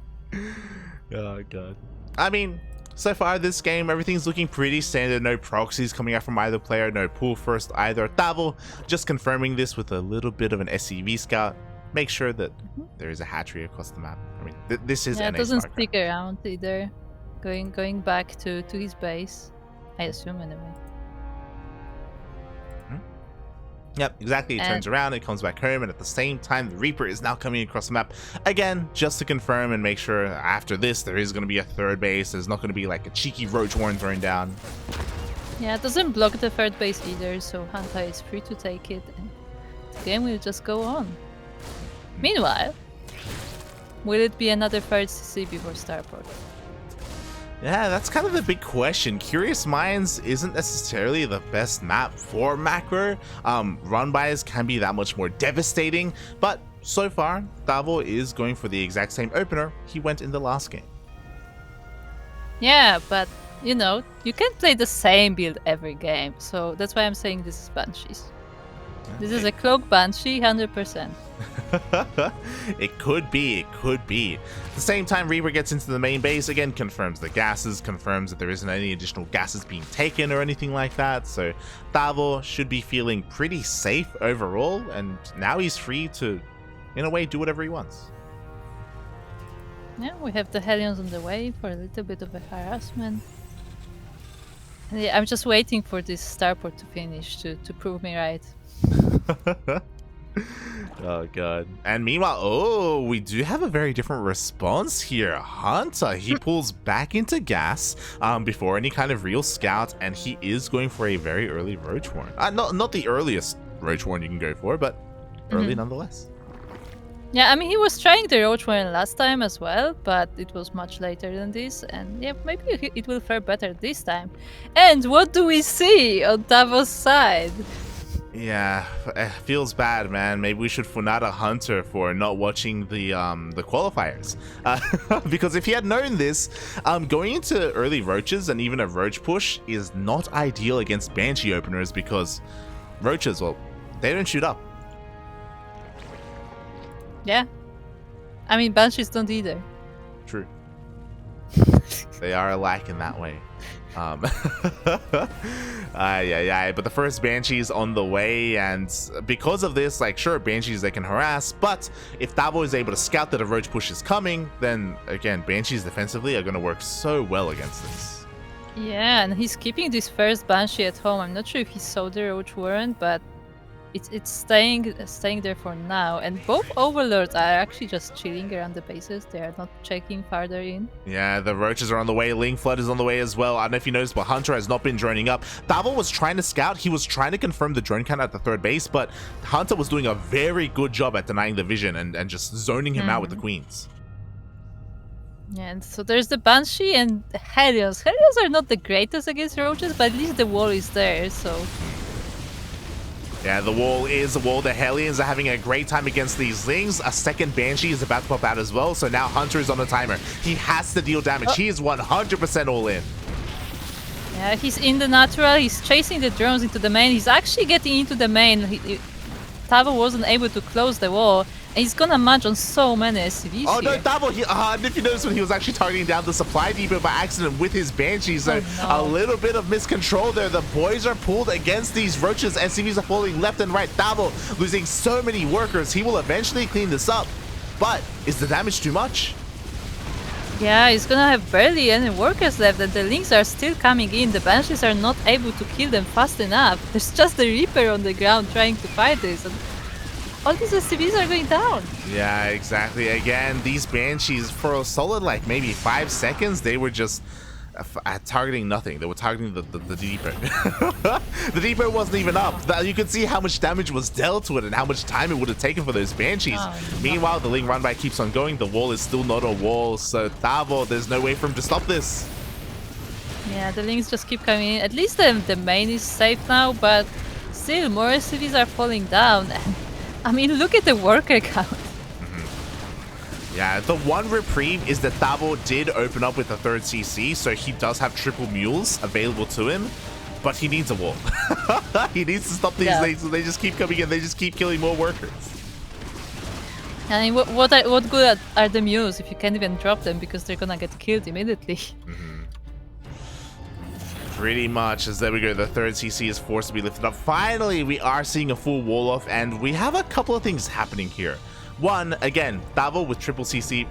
Oh god. I mean, so far this game, everything's looking pretty standard. No proxies coming out from either player, no pull first either. Tavo just confirming this with a little bit of an SCV scout. Make sure that there is a hatchery across the map. I mean, this is
Yeah,
NA
it doesn't
StarCraft.
stick around either. Going back to his base, I assume anyway.
Yep, exactly. It turns around, it comes back home, and at the same time, the Reaper is now coming across the map. Again, just to confirm and make sure after this, there is going to be a third base. There's not going to be like a cheeky roach horn thrown down.
Yeah, it doesn't block the third base either, so Hunta is free to take it, and the game will just go on. Meanwhile, will it be another third CC before Starport?
Yeah, that's kind of the big question. Curious Minds isn't necessarily the best map for macro. Run bys can be that much more devastating, but so far, Tavo is going for the exact same opener he went in the last game.
Yeah, but you know, you can't play the same build every game, so that's why I'm saying this is Banshees. This is a Cloak Banshee, 100%.
It could be. At the same time, Reaper gets into the main base, again confirms the gases, confirms that there isn't any additional gases being taken or anything like that, so Tavo should be feeling pretty safe overall, and now he's free to, in a way, do whatever he wants.
Yeah, we have the Hellions on the way for a little bit of a harassment. And yeah, I'm just waiting for this Starport to finish to prove me right.
Oh god. And meanwhile, we do have a very different response here. Hunta, he pulls back into gas before any kind of real scout, and he is going for a very early roach horn. Not the earliest roach horn you can go for, but early nonetheless.
Yeah, I mean, he was trying the Roach Warren last time as well, but it was much later than this, and yeah, maybe it will fare better this time. And what do we see on Tavo's side?
Yeah, it feels bad, man. Maybe we should Funada Hunter for not watching the qualifiers. Because if he had known this, going into early roaches and even a roach push is not ideal against Banshee openers, because roaches, well, they don't shoot up.
Yeah. I mean, Banshees don't either.
True. They are alike in that way. Yeah, but the first Banshee's on the way, and because of this, like, sure, Banshees they can harass, but if Tavo is able to scout that a roach push is coming, then again, Banshees defensively are going to work so well against this.
Yeah, and he's keeping this first Banshee at home. I'm not sure if he saw the Roach Warren, but it's staying there for now, and both overlords are actually just chilling around the bases. They are not checking farther in.
Yeah, the roaches are on the way. Ling Flood is on the way as well. I don't know if you noticed, but Hunter has not been droning up. Tavo was trying to scout. He was trying to confirm the drone count at the third base, but Hunter was doing a very good job at denying the vision and just zoning him out with the queens.
Yeah, and so there's the Banshee and the Helios. Helios are not the greatest against roaches, but at least the wall is there, so...
Yeah, the wall is a wall. The Hellions are having a great time against these Lings. A second Banshee is about to pop out as well, so now Hunter is on the timer. He has to deal damage. He is 100% all in.
Yeah, he's in the natural. He's chasing the drones into the main. He's actually getting into the main. Tavo wasn't able to close the wall. And he's gonna munch on so many SCVs
Oh no,
here.
Tavo, if you notice when he was actually targeting down the supply depot by accident with his Banshees, so a little bit of miscontrol there. The boys are pulled against these roaches. SCVs are falling left and right. Tavo losing so many workers. He will eventually clean this up. But is the damage too much?
Yeah, he's gonna have barely any workers left, and the Lings are still coming in. The Banshees are not able to kill them fast enough. There's just the Reaper on the ground trying to fight this. And all these SCVs are going down.
Yeah, exactly. Again, these Banshees, for a solid, like, maybe 5 seconds, they were just targeting nothing. They were targeting the depot. The depot wasn't even up. You could see how much damage was dealt to it and how much time it would have taken for those Banshees. Meanwhile, the Ling run by keeps on going. The wall is still not a wall, so Tavo, there's no way for him to stop this.
Yeah, the Lings just keep coming in. At least the main is safe now, but still more SCVs are falling down. I mean, look at the worker count.
Yeah, the one reprieve is that Tavo did open up with a third CC, so he does have triple mules available to him, but he needs a wall. He needs to stop these things, so they just keep coming in, they just keep killing more workers.
I mean, what good are the mules if you can't even drop them because they're gonna get killed immediately?
Pretty much, as there we go, the third CC is forced to be lifted up. Finally, we are seeing a full wall off, and we have a couple of things happening here. One, again, Tavo with triple CCs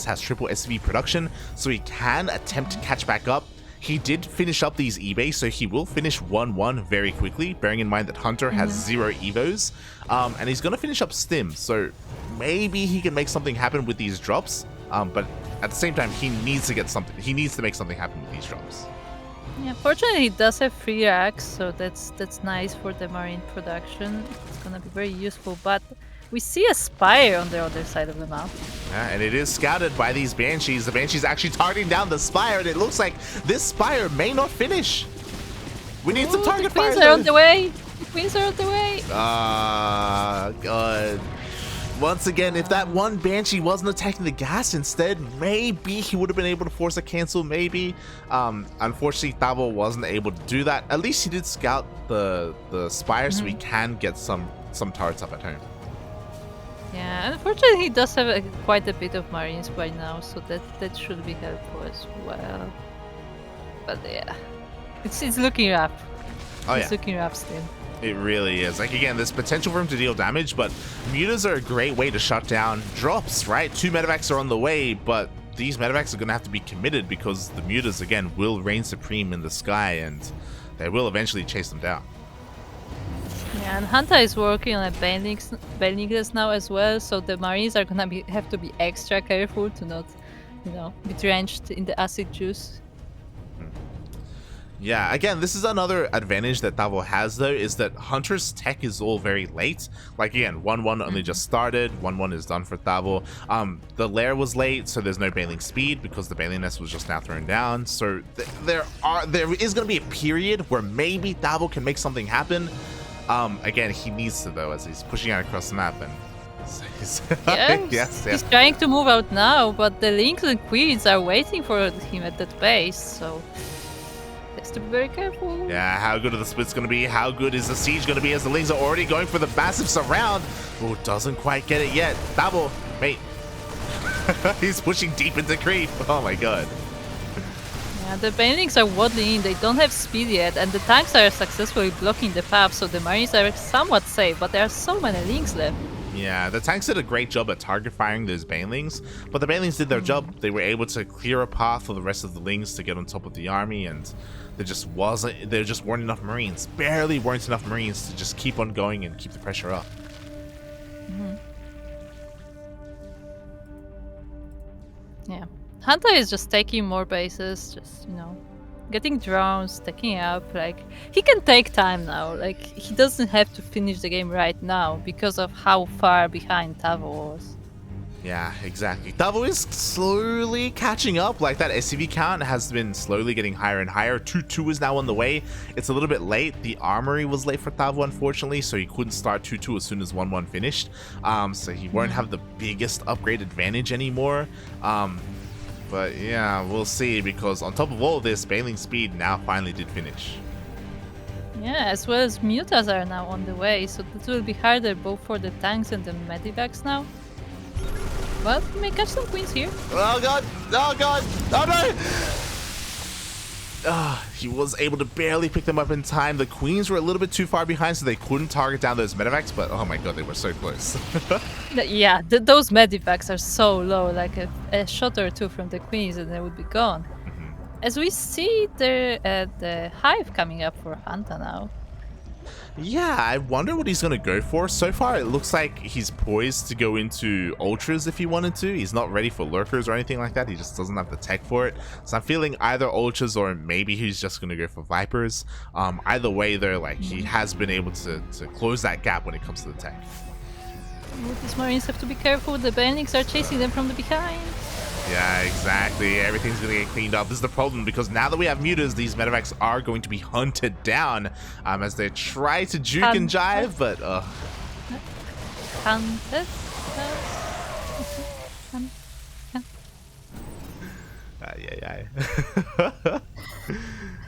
has triple SV production, so he can attempt to catch back up. He did finish up these eBay, so he will finish 1-1 very quickly, bearing in mind that Hunter has 0 Evos, and he's going to finish up Stim, so maybe he can make something happen with these drops, but at the same time, he needs to get something. He needs to make something happen with these drops.
Yeah, fortunately, he does have 3 racks, so that's nice for the Marine production. It's gonna be very useful, but we see a Spire on the other side of the map.
Yeah, and it is scouted by these Banshees. The Banshee's actually targeting down the Spire, and it looks like this Spire may not finish. We need some target fire.
The Queens are on the way. The Queens are on the way.
God. Once again, if that one Banshee wasn't attacking the gas instead, maybe he would have been able to force a cancel, maybe. Unfortunately, Tavo wasn't able to do that. At least he did scout the Spire, so we can get some turrets up at home.
Yeah, unfortunately, he does have quite a bit of Marines by now, so that should be helpful as well. But yeah, it's looking rough.
Oh,
it's looking rough still.
It really is. Like, again, there's potential for him to deal damage, but mutas are a great way to shut down drops, right? 2 medevacs are on the way, but these medevacs are going to have to be committed because the mutas, again, will reign supreme in the sky, and they will eventually chase them down.
Yeah, and Hunta is working on a Bailingless now as well, so the Marines are going to have to be extra careful to not, be drenched in the acid juice.
Yeah, again, this is another advantage that Tavo has, though, is that Hunter's tech is all very late. Like, again, 1-1 only just started, 1-1 is done for Tavo. The lair was late, so there's no bailing speed because the bailing nest was just now thrown down. So there is going to be a period where maybe Tavo can make something happen. Again, he needs to, though, as he's pushing out across the map, and
he's trying to move out now, but the Lynx and Queens are waiting for him at that base, so has to be very careful.
Yeah, how good are the splits going to be? How good is the siege going to be as the Lynx are already going for the massive surround? Oh, doesn't quite get it yet. Tavo, mate. He's pushing deep into creep. Oh my god.
Yeah, the Banelings are waddling in. They don't have speed yet, and the tanks are successfully blocking the path, so the Marines are somewhat safe, but there are so many Lynx left.
Yeah, the tanks did a great job at target firing those banelings, but the banelings did their job. They were able to clear a path for the rest of the lings to get on top of the army, and there just weren't enough marines. Barely weren't enough marines to just keep on going and keep the pressure up.
Yeah. Hunta is just taking more bases, just, getting drones, taking up. Like, he can take time now. Like, he doesn't have to finish the game right now because of how far behind Tavo was.
Yeah, exactly. Tavo is slowly catching up. Like, that SCV count has been slowly getting higher and higher. 2-2 is now on the way. It's a little bit late. The armory was late for Tavo, unfortunately, so he couldn't start 2-2 as soon as 1-1 finished. So he won't have the biggest upgrade advantage anymore. But yeah, we'll see, because on top of all of this, Bailing Speed now finally did finish.
Yeah, as well as mutas are now on the way, so it will be harder both for the tanks and the medivacs now. But we may catch some queens here.
Oh god! Oh god! Oh no! He was able to barely pick them up in time. The queens were a little bit too far behind, so they couldn't target down those medivacs, but oh my god, they were so close.
Yeah, those medivacs are so low, like a shot or two from the queens and they would be gone. As we see the hive coming up for Hunta now.
Yeah, I wonder what he's going to go for. So far, it looks like he's poised to go into Ultras if he wanted to. He's not ready for Lurkers or anything like that. He just doesn't have the tech for it. So I'm feeling either Ultras or maybe he's just going to go for Vipers. Either way, though, like, he has been able to close that gap when it comes to the tech.
Well, these Marines have to be careful. The Banelings are chasing them from the behind.
Yeah, exactly. Everything's going to get cleaned up. This is the problem, because now that we have mutas, these medivacs are going to be hunted down as they try to juke and jive, but
Hunted?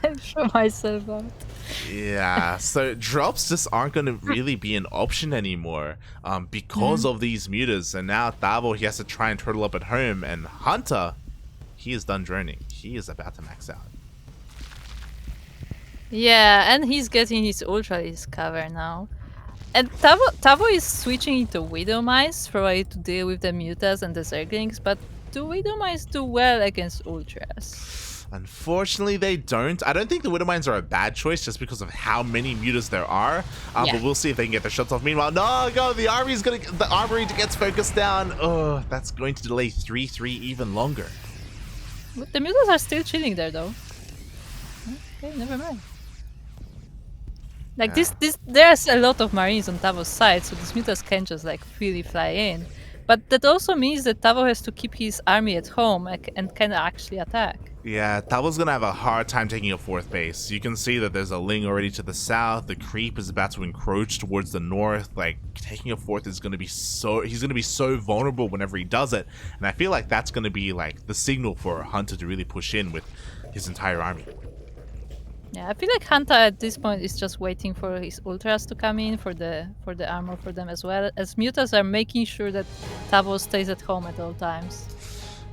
I show myself out.
Yeah, so drops just aren't going to really be an option anymore because of these mutas. And now Tavo, he has to try and turtle up at home. And Hunta, he is done droning. He is about to max out.
Yeah, and he's getting his Ultralis cover now. And Tavo is switching into Widow Mice probably to deal with the mutas and the Zerglings, but do Widow Mice do well against Ultras?
Unfortunately, they don't. I don't think the Widow Mines are a bad choice just because of how many mutas there are. But we'll see if they can get their shots off. Meanwhile, no, go. The armory gets focused down. Oh, that's going to delay 3-3 even longer.
But the mutas are still chilling there, though. Okay, never mind. Like there's a lot of Marines on Tavo's side, so these mutas can just like freely fly in. But that also means that Tavo has to keep his army at home and can actually attack.
Yeah, Tavo's gonna have a hard time taking a fourth base. You can see that there's a Ling already to the south. The creep is about to encroach towards the north. Like, taking a fourth is gonna be he's gonna be so vulnerable whenever he does it. And I feel like that's gonna be like the signal for Hunta to really push in with his entire army.
Yeah, I feel like Hunta at this point is just waiting for his ultras to come in for the armor for them, as well as mutas are making sure that Tavo stays at home at all times.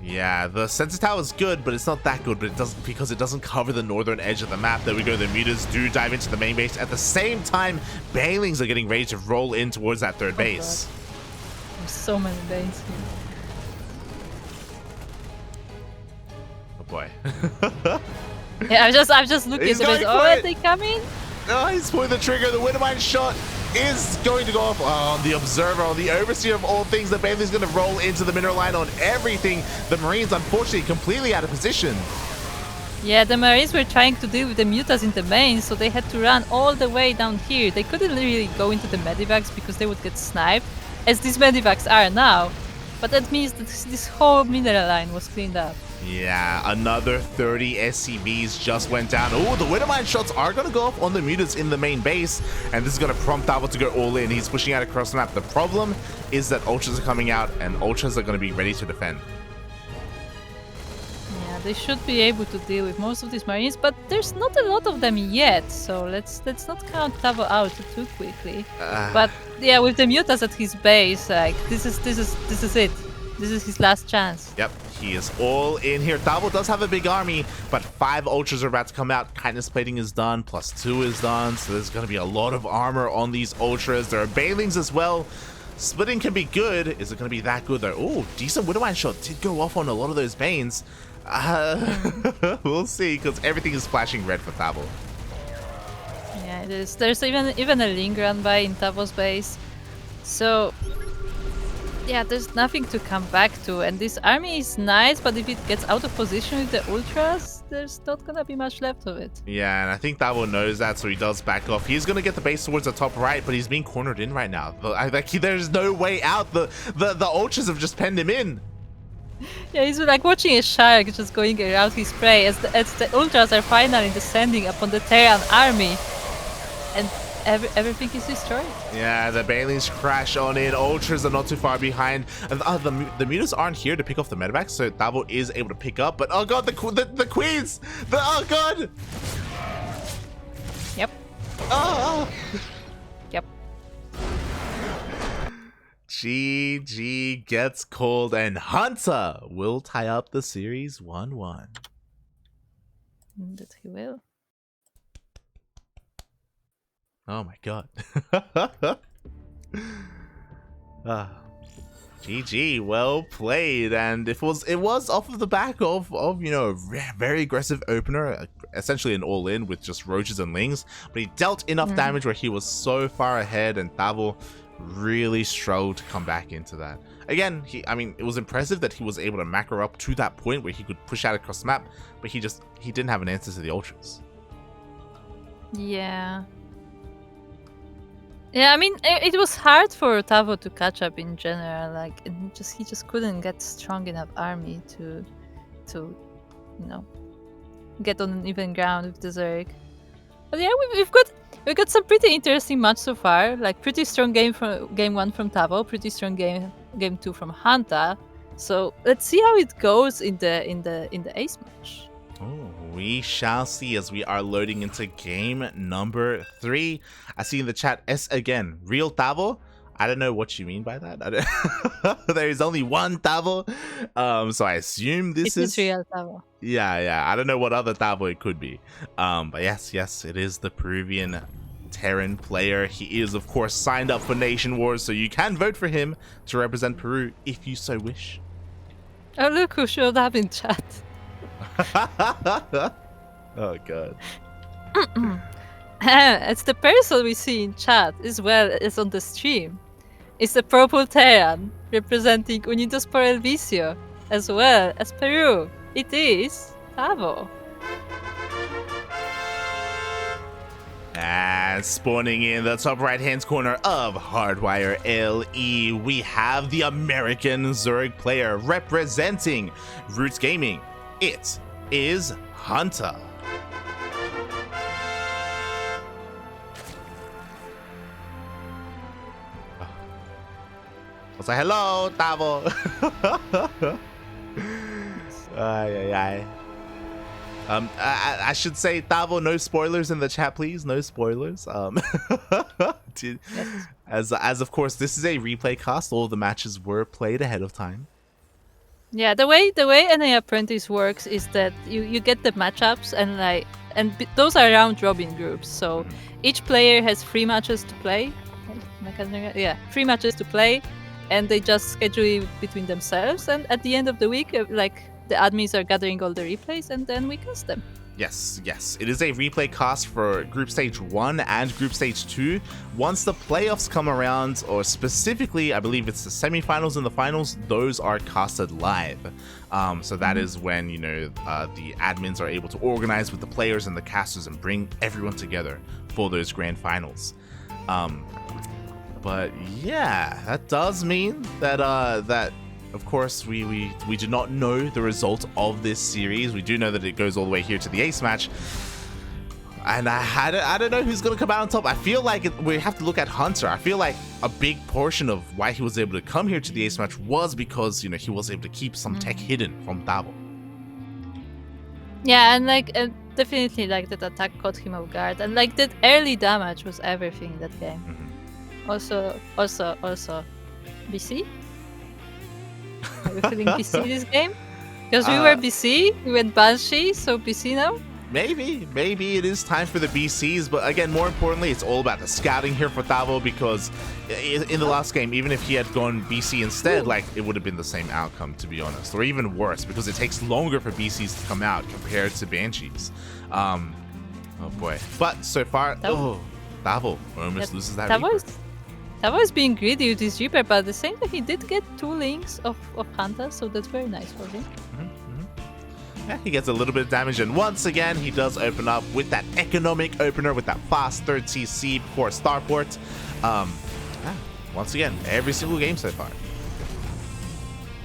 Yeah, the sensor tower is good, but it's not that good, but it doesn't, because it doesn't cover the northern edge of the map. There we go, the mutas do dive into the main base. At the same time, Banelings are getting ready to roll in towards that third base.
God. There's so many banes here.
Oh boy.
Yeah, I'm just looking at the base. Oh, are they coming?
Oh, he's pulling the trigger. The Widowmine shot is going to go off on the Observer, on the Overseer of all things. The Baneling's going to roll into the mineral line on everything. The Marines, unfortunately, completely out of position.
Yeah, the Marines were trying to deal with the mutas in the main, so they had to run all the way down here. They couldn't really go into the medivacs because they would get sniped, as these medivacs are now. But that means that this whole mineral line was cleaned up.
Yeah, another 30 SCVs just went down. Oh, the Widowmine shots are going to go off on the mutas in the main base, and this is going to prompt Tavo to go all in. He's pushing out across the map. The problem is that Ultras are coming out, and Ultras are going to be ready to defend.
Yeah, they should be able to deal with most of these Marines, but there's not a lot of them yet, so let's not count Tavo out too quickly. But yeah, with the mutas at his base, like this is it. This is his last chance.
Yep, he is all in here. Tavo does have a big army, but 5 Ultras are about to come out. Kindness plating is done, +2 is done, so there's going to be a lot of armor on these Ultras. There are Banelings as well. Splitting can be good. Is it going to be that good though? Oh, decent Widowmine shot did go off on a lot of those Banes. We'll see, because everything is flashing red for Tavo.
Yeah, it is. There's even a Ling run by in Tavo's base. So yeah, there's nothing to come back to, and this army is nice, but if it gets out of position with the ultras, there's not gonna be much left of it.
Yeah, and I think Tavo knows that, so he does back off. He's gonna get the base towards the top right, but he's being cornered in right now. There's no way out. The ultras have just penned him in.
Yeah, he's like watching a shark just going around his prey as the ultras are finally descending upon the Terran army, and everything is destroyed.
Yeah, the Banelings crash on in. Ultras are not too far behind. And the mutas aren't here to pick off the medevacs, so Tavo is able to pick up. But oh god, the queens! Oh god!
Yep.
Oh!
Yep.
GG gets called, and Hunta will tie up the series 1-1.
That he will.
Oh my god. GG, well played. And it was off of the back of you know, a very aggressive opener, essentially an all-in with just roaches and lings, but he dealt enough damage where he was so far ahead, and Tavo really struggled to come back into that. Again, I mean, it was impressive that he was able to macro up to that point where he could push out across the map, but he didn't have an answer to the ultras.
Yeah. Yeah, I mean, it was hard for Tavo to catch up in general. Like, he just couldn't get strong enough army to, you know, get on an even ground with the Zerg. But yeah, we've got some pretty interesting match so far. Like, pretty strong game 1 from Tavo, pretty strong game 2 from Hunta. So let's see how it goes in the ace match.
Oh, we shall see as we are loading into game number 3. I see in the chat S again, real Tavo. I don't know what you mean by that. There is only one Tavo, so I assume this is
real Tavo.
Yeah. I don't know what other Tavo it could be, but yes, it is the Peruvian Terran player. He is, of course, signed up for Nation Wars, so you can vote for him to represent Peru if you so wish.
Oh, look who showed up in chat.
Oh god.
It's the person we see in chat as well as on the stream. It's the purple Terran representing Unidos por el Vicio as well as Peru. It is Tavo.
And spawning in the top right hand corner of Hardwire LE, we have the American Zerg player representing Roots Gaming. It is Hunta. I'll say hello, Tavo. I should say, Tavo, no spoilers in the chat, please. No spoilers. As of course, this is a replay cast. All the matches were played ahead of time.
Yeah, the way NA Apprentice works is that you get the matchups those are round robin groups. So each player has 3 matches to play. Yeah, 3 matches to play, and they just schedule it between themselves. And at the end of the week, like, the admins are gathering all the replays, and then we cast them.
Yes. It is a replay cast for Group Stage 1 and Group Stage 2. Once the playoffs come around, or specifically, I believe it's the semifinals and the finals, those are casted live. So that is when, you know, the admins are able to organize with the players and the casters and bring everyone together for those grand finals. But yeah, that does mean that of course, we do not know the result of this series. We do know that it goes all the way here to the ace match. And I don't know who's going to come out on top. I feel like we have to look at Hunter. I feel like a big portion of why he was able to come here to the ace match was because, you know, he was able to keep some tech hidden from Tavo.
Yeah, and like definitely like that attack caught him off guard. And like that early damage was everything in that game. Also, BC? Are we feeling BC this game? Because we were BC, we went Banshee, so BC now?
Maybe it is time for the BCs, but again, more importantly, it's all about the scouting here for Tavo, because in the last game, even if he had gone BC instead, like, it would have been the same outcome, to be honest, or even worse, because it takes longer for BCs to come out compared to Banshees. Oh boy. But so far, Tavo almost loses that Reaper.
Tavo is being greedy with his Reaper, but at the same time, he did get 2 links of Hunta, so that's very nice for him.
Yeah, he gets a little bit of damage, and once again, he does open up with that economic opener with that fast 3rd CC before Starport. Once again, every single game so far.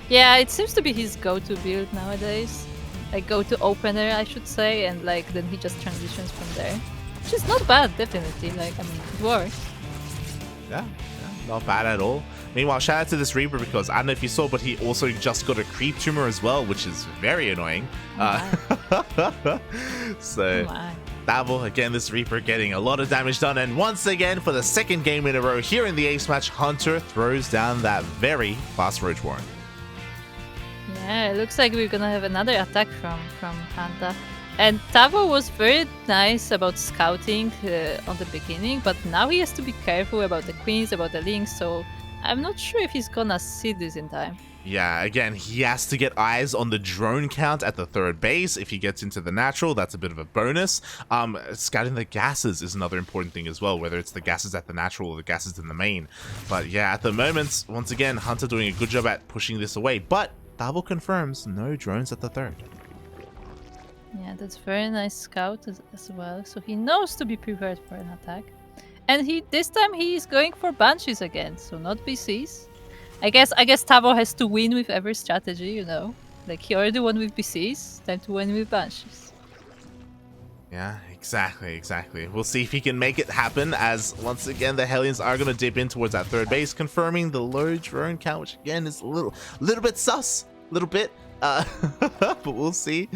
Yeah, it seems to be his go-to build nowadays. Like, go-to opener, I should say, and like then he just transitions from there. Which is not bad, definitely. Like, I mean, it works.
Yeah, not bad at all. Meanwhile, shout out to this Reaper, because I don't know if you saw, but he also just got a creep tumor as well, which is very annoying. So, Tavo, again, this Reaper getting a lot of damage done. And once again, for the 2nd game in a row here in the Ace match, Hunter throws down that very fast Roach Warren.
Yeah, it looks like we're gonna have another attack from Hunta. And Tavo was very nice about scouting on the beginning, but now he has to be careful about the queens, about the links, so I'm not sure if he's gonna see this in time.
Yeah, again, he has to get eyes on the drone count at the 3rd base. If he gets into the natural, that's a bit of a bonus. Scouting the gases is another important thing as well, whether it's the gases at the natural or the gases in the main. But yeah, at the moment, once again, Hunter doing a good job at pushing this away, but Tavo confirms no drones at the 3rd.
Yeah, that's very nice scout as well. So he knows to be prepared for an attack. And this time he's going for Banshees again, so not BCs. I guess Tavo has to win with every strategy, you know. Like, he already won with BCs, time to win with Banshees.
Yeah, exactly. We'll see if he can make it happen, as once again the Hellions are going to dip in towards that 3rd base, confirming the low drone count, which again is a little bit sus, but we'll see.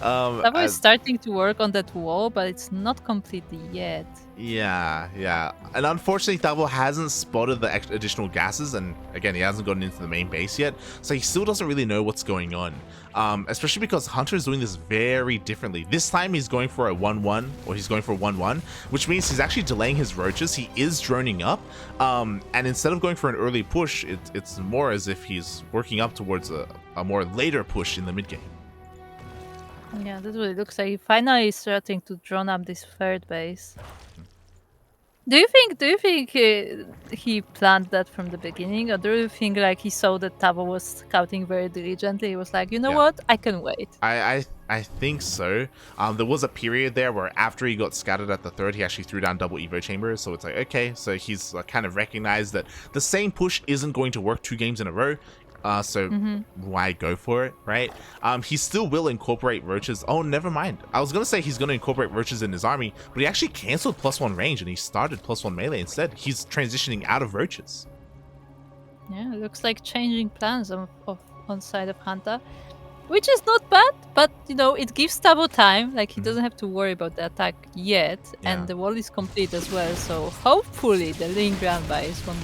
Tavo is starting to work on that wall, but it's not completely yet.
Yeah. And unfortunately, Tavo hasn't spotted the additional gases, and again, he hasn't gotten into the main base yet, so he still doesn't really know what's going on. Especially because Hunter is doing this very differently. This time he's going for a 1-1, or he's going for a 1-1, which means he's actually delaying his roaches. He is droning up, and instead of going for an early push, it's more as if he's working up towards a more later push in the mid game.
Yeah, that's what it looks like. He finally is starting to drone up this 3rd base. Do you think he planned that from the beginning, or do you think like he saw that Tavo was scouting very diligently? He was like, you know what, I can wait.
I think so. There was a period there where after he got scattered at the 3rd, he actually threw down double Evo chambers. So it's like, okay, so he's kind of recognized that the same push isn't going to work 2 games in a row. So why go for it, right? He still will incorporate roaches. Oh, never mind. I was going to say he's going to incorporate roaches in his army, but he actually canceled +1 range and he started +1 melee instead. He's transitioning out of roaches.
Yeah, it looks like changing plans on side of Hunta, which is not bad, but you know, it gives Tavo time. Like, he doesn't have to worry about the attack yet, and the wall is complete as well, so hopefully the link ground buys won't,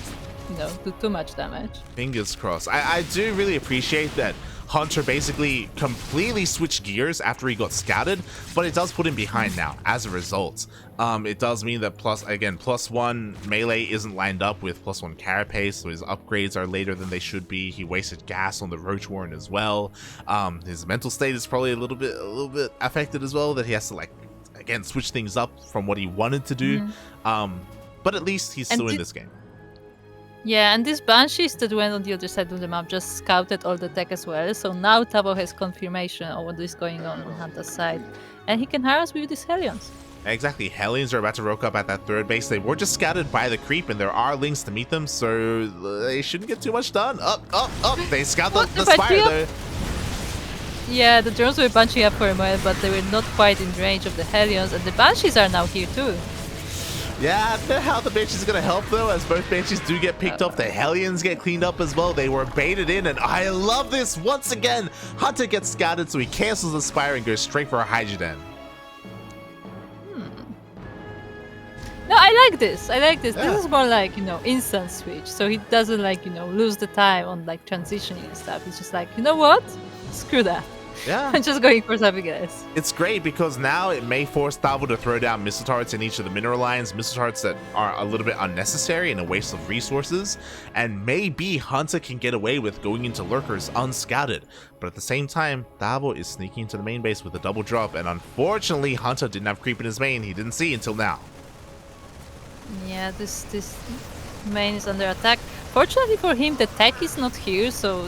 you know, do too much damage.
Fingers crossed. I do really appreciate that Hunter basically completely switched gears after he got scouted, but it does put him behind now as a result. It does mean that +1 melee isn't lined up with +1 carapace, so his upgrades are later than they should be. He wasted gas on the Roach Warren as well. His mental state is probably a little bit affected as well, that he has to, like, again, switch things up from what he wanted to do. But at least he's still in this game.
Yeah, and these Banshees that went on the other side of the map just scouted all the tech as well, so now Tavo has confirmation of what is going on Hunta's side, and he can harass with these Hellions.
Exactly, Hellions are about to rock up at that 3rd base. They were just scouted by the creep, and there are links to meet them, so they shouldn't get too much done. Up! They scout the spire though.
Yeah, the drones were bunching up for a moment, but they were not quite in range of the Hellions, and the Banshees are now here too.
Yeah, I don't know how the Banshees is going to help though, as both Banshees do get picked off. The Hellions get cleaned up as well. They were baited in, and I love this. Once again, Hunter gets scouted, so he cancels the Spire and goes straight for a Hydroden.
No, I like this. Yeah. This is more like, you know, instant switch. So he doesn't, like, you know, lose the time on, like, transitioning and stuff. He's just like, you know what? Screw that.
Yeah.
I'm just going for something else.
It's great because now it may force Tavo to throw down missile turrets in each of the mineral lines, missile turrets that are a little bit unnecessary and a waste of resources, and maybe Hunta can get away with going into lurkers unscouted. But at the same time, Tavo is sneaking into the main base with a double drop, and unfortunately Hunta didn't have creep in his main. He didn't see until now.
Yeah, this main is under attack. Fortunately for him, the tech is not here, so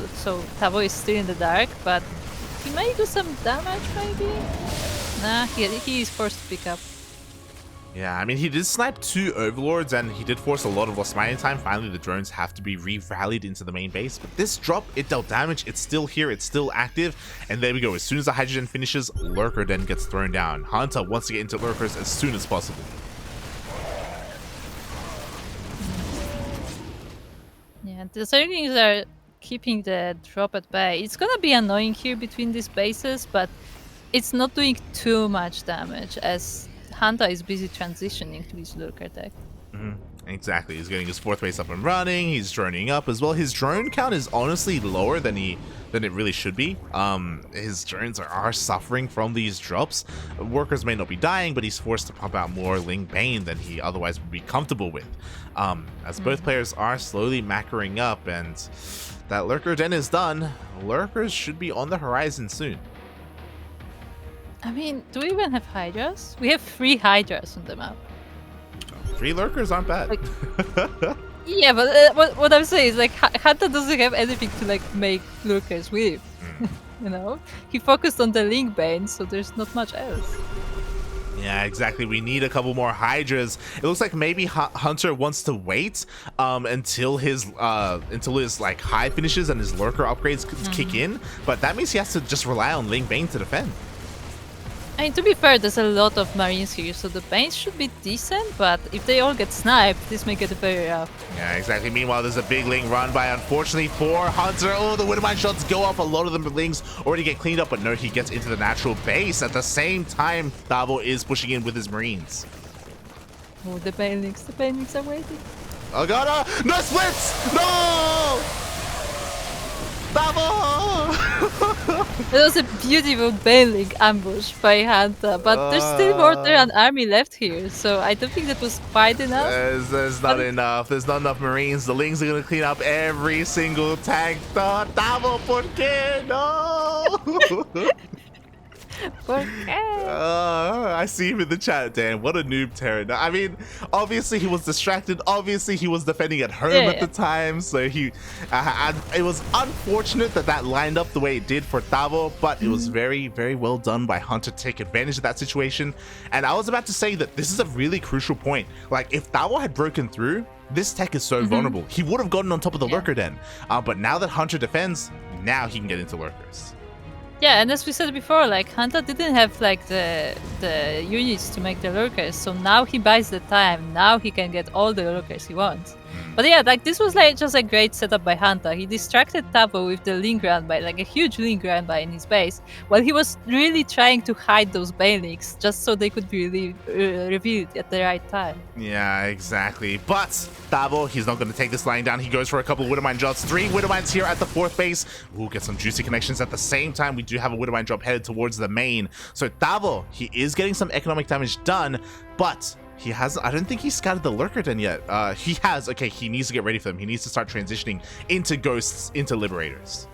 Tavo is still in the dark, but he may do some damage, maybe? Nah, he is forced to pick up.
Yeah, I mean, he did snipe 2 overlords, and he did force a lot of lost mining time. Finally, the drones have to be re-rallied into the main base, but this drop, it dealt damage. It's still here, it's still active, and there we go. As soon as the hydrogen finishes, Lurker then gets thrown down. Hunter wants to get into Lurkers as soon as possible.
Yeah, the Zerglings are keeping the drop at bay. It's gonna be annoying here between these bases, but it's not doing too much damage as Hunta is busy transitioning to his lurker deck.
Exactly. He's getting his 4th base up and running. He's droning up as well. His drone count is honestly lower than it really should be. His drones are suffering from these drops. Workers may not be dying, but he's forced to pump out more Ling Bane than he otherwise would be comfortable with. As both players are slowly macroing up, and that Lurker Den is done. Lurkers should be on the horizon soon.
I mean, do we even have Hydras? We have 3 Hydras on the map.
3 Lurkers aren't bad.
Yeah, but what I'm saying is like Hunta doesn't have anything to like make lurkers with. You know, he focused on the Link Bane, so there's not much else.
Yeah, exactly. We need a couple more Hydras. It looks like maybe Hunter wants to wait until his like high finishes and his lurker upgrades kick in, but that means he has to just rely on Link Bane to defend.
I mean, to be fair, there's a lot of Marines here, so the Banes should be decent, but if they all get sniped, this may get very rough.
Yeah, exactly. Meanwhile, there's a big Ling run by, unfortunately, for Hunter. Oh, the Widowmine shots go off. A lot of the Lings already get cleaned up, but no, he gets into the natural base. At the same time, Tavo is pushing in with his Marines.
Oh, the Banelings are waiting.
Oh god, no splits! No! Tavo!
It was a beautiful Baneling ambush by Hunta, but there's still more than an army left here, so I don't think that was quite enough.
There's not enough. There's not enough Marines. The Lings are gonna clean up every single tank. Tavo, ¿por qué? No! I see him in the chat, Dan. What a noob, Terran. I mean, obviously he was distracted. Obviously he was defending at home at the time, so it was unfortunate that lined up the way it did for Tavo, but it was very, very well done by Hunter to take advantage of that situation. And I was about to say that this is a really crucial point. Like, if Tavo had broken through, this tech is so vulnerable. He would have gotten on top of the lurker den. But now that Hunter defends, now he can get into lurkers.
Yeah, and as we said before, like Hunta didn't have like the units to make the lurkers, so now he buys the time. Now he can get all the lurkers he wants. But yeah, like this was like just a great setup by Hunta. He distracted Tavo with the link round by like a huge link round by in his base, while he was really trying to hide those Banelings just so they could be revealed at the right time.
Yeah, exactly. But Tavo, he's not going to take this lying down. He goes for a couple Widowmine drops. 3 Widowmines here at the 4th base. We'll get some juicy connections. At the same time, we do have a Widowmine drop headed towards the main. So Tavo, he is getting some economic damage done, but he hasn't. I don't think he's scouted the lurker den yet. He has. Okay, he needs to get ready for them. He needs to start transitioning into ghosts, into liberators.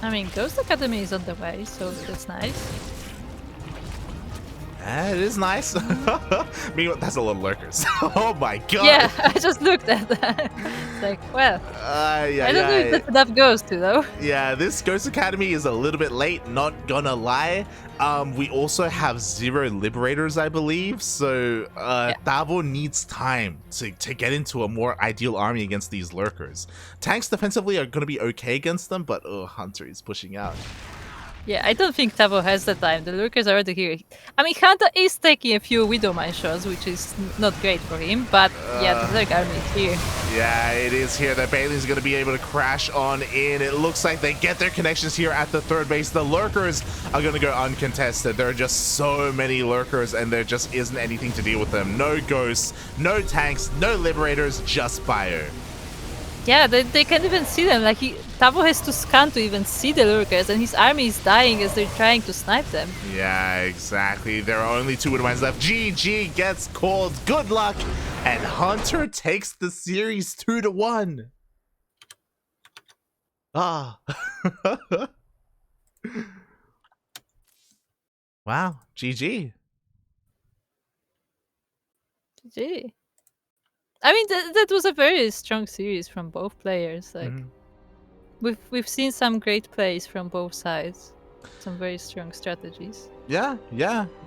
I mean, Ghost Academy is on the way, so that's nice.
It is nice. Meanwhile, that's a lot of lurkers. Oh my god.
Yeah, I just looked at that. It's like, well, I don't know if that's enough Ghost, though.
Yeah, this Ghost Academy is a little bit late, not gonna lie. We also have 0 liberators, I believe, so Tavo needs time to get into a more ideal army against these lurkers. Tanks defensively are gonna be okay against them, but Hunter is pushing out.
Yeah, I don't think Tavo has the time. The lurkers are already here. I mean, Hunta is taking a few Widowmine shots, which is not great for him, but yeah, the Zerg army is here.
Yeah, it is here. The Bailey's going to be able to crash on in. It looks like they get their connections here at the 3rd base. The lurkers are going to go uncontested. There are just so many lurkers, and there just isn't anything to deal with them. No ghosts, no tanks, no liberators, just bio.
Yeah, they can't even see them. Like Tavo has to scan to even see the lurkers, and his army is dying as they're trying to snipe them.
Yeah, exactly. There are only 2 win mines left. GG gets called. Good luck. And Hunter takes the series 2-1. Ah. Wow. GG.
GG. I mean, that was a very strong series from both players. Like, we've seen some great plays from both sides. Some very strong strategies.
Yeah.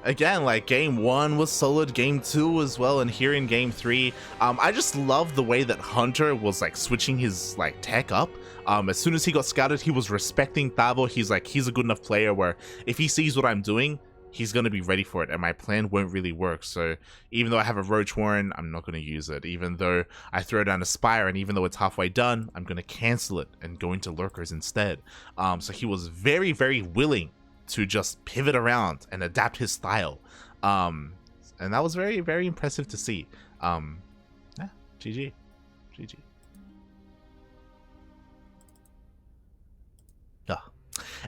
Again, like game 1 was solid, game 2 as well, and here in game 3, I just love the way that Hunter was like switching his like tech up. As soon as he got scouted, he was respecting Tavo. He's like, he's a good enough player where if he sees what I'm doing, he's gonna be ready for it, and my plan won't really work. So even though I have a Roach Warren, I'm not gonna use it. Even though I throw down a Spire, and even though it's halfway done, I'm gonna cancel it and go into Lurkers instead. So he was very, very willing to just pivot around and adapt his style. And that was very, very impressive to see. Yeah, GG.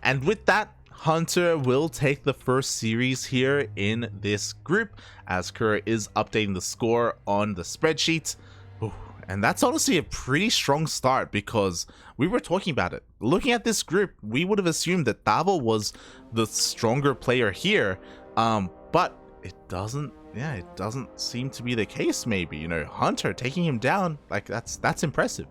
And with that, Hunter will take the first series here in this group, as Kuro is updating the score on the spreadsheet. Ooh, and that's honestly a pretty strong start, because we were talking about it. Looking at this group, we would have assumed that Tavo was the stronger player here, but it doesn't seem to be the case. Maybe, you know, Hunter taking him down, like that's impressive.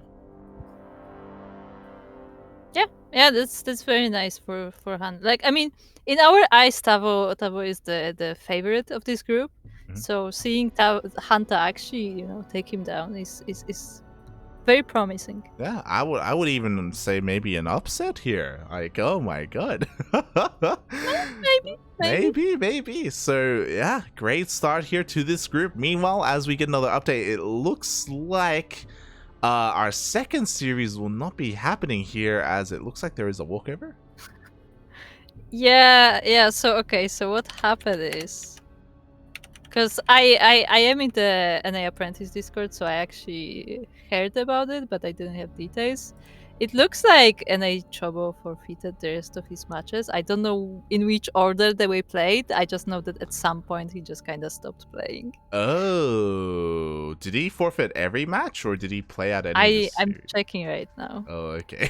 Yeah, that's very nice for Hunta. Like, I mean, in our eyes, Tavo is the favorite of this group. So seeing Hunta actually, you know, take him down is very promising.
Yeah, I would even say maybe an upset here. Like, oh my god. Maybe. So yeah, great start here to this group. Meanwhile, as we get another update, it looks like our second series will not be happening here, as it looks like there is a walkover.
Yeah. So what happened is, because I am in the NA Apprentice Discord, so I actually heard about it, but I didn't have details. It looks like NA Chobo forfeited the rest of his matches. I don't know in which order they were played. I just know that at some point he just kind of stopped playing.
Oh, did he forfeit every match, or did he play out any?
I'm checking right now.
Oh, okay.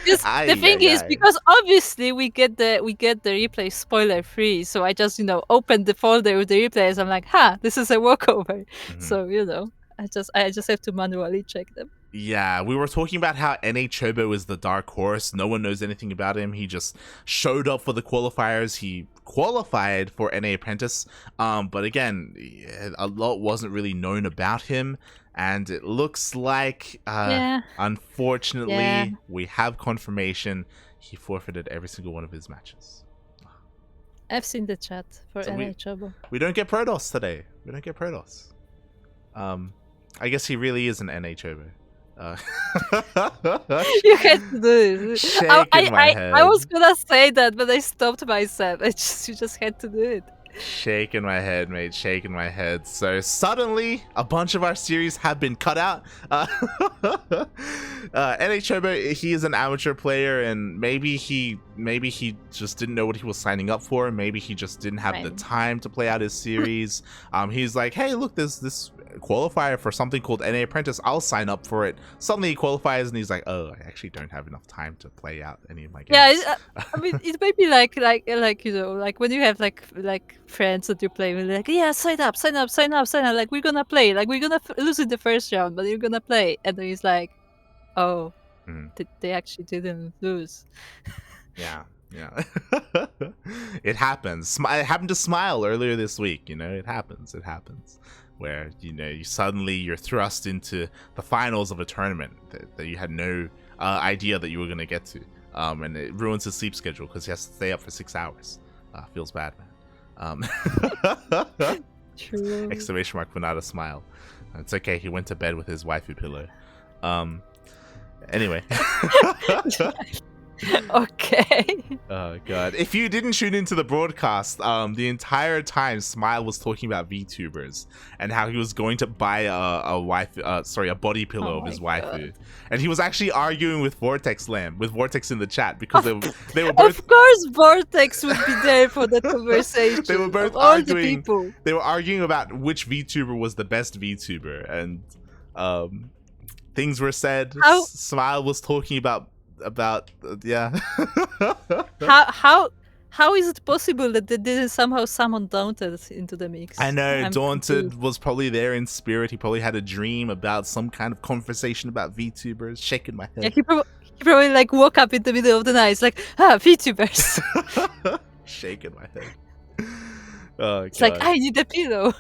The thing is, because obviously we get the replay spoiler free, so I just, you know, opened the folder with the replays. I'm like, this is a walkover. So, you know, I just have to manually check them.
Yeah, we were talking about how NA Chobo is the dark horse. No one knows anything about him. He just showed up for the qualifiers. He qualified for NA Apprentice. But again, a lot wasn't really known about him. And it looks like, unfortunately, we have confirmation he forfeited every single one of his matches.
I've seen the chat for NA Chobo.
We don't get Protoss today. We don't get Protoss. I guess he really is an NA Chobo.
You had to do this. I was gonna say that, but I stopped myself. You just had to do it.
Shaking my head, mate. Shaking my head. So suddenly, a bunch of our series have been cut out. NA Chobo, he is an amateur player, and maybe he just didn't know what he was signing up for. Maybe he just didn't have the time to play out his series. He's like, hey, look, there's this qualifier for something called NA Apprentice. I'll sign up for it. Suddenly he qualifies, and he's like, oh, I actually don't have enough time to play out any of my games.
Yeah, I mean, it may be like you know, like when you have like friends that you play with, like, yeah, sign up, like, we're gonna play, like, we're gonna lose in the first round, but you're gonna play. And then he's like, oh, they actually didn't lose.
Yeah. It happens. It happened to Smile earlier this week. You know, it happens, where, you know, you're thrust into the finals of a tournament that you had no idea that you were going to get to, and it ruins his sleep schedule because he has to stay up for 6 hours. Feels bad, man.
True.
Exclamation mark, Funada Smile. It's okay, he went to bed with his waifu pillow. Anyway.
Okay.
Oh god! If you didn't tune into the broadcast, the entire time Smile was talking about VTubers and how he was going to buy a body pillow
Oh
of his
my
waifu,
God.
and he was actually arguing with Vortex in the chat because they were both
Of course, Vortex would be there for that conversation.
they were both
of all the
arguing.
people.
They were arguing about which VTuber was the best VTuber, and things were said.
How-
Smile was talking about yeah.
How is it possible that they didn't somehow summon Daunted into the mix?
I know
I'm
Daunted
confused.
was probably there in spirit. He probably had a dream about some kind of conversation about VTubers. Shaking my
Yeah,
head.
he probably like woke up in the middle of the night. It's like, VTubers.
Shaking my head. Oh,
It's like, I need a pillow.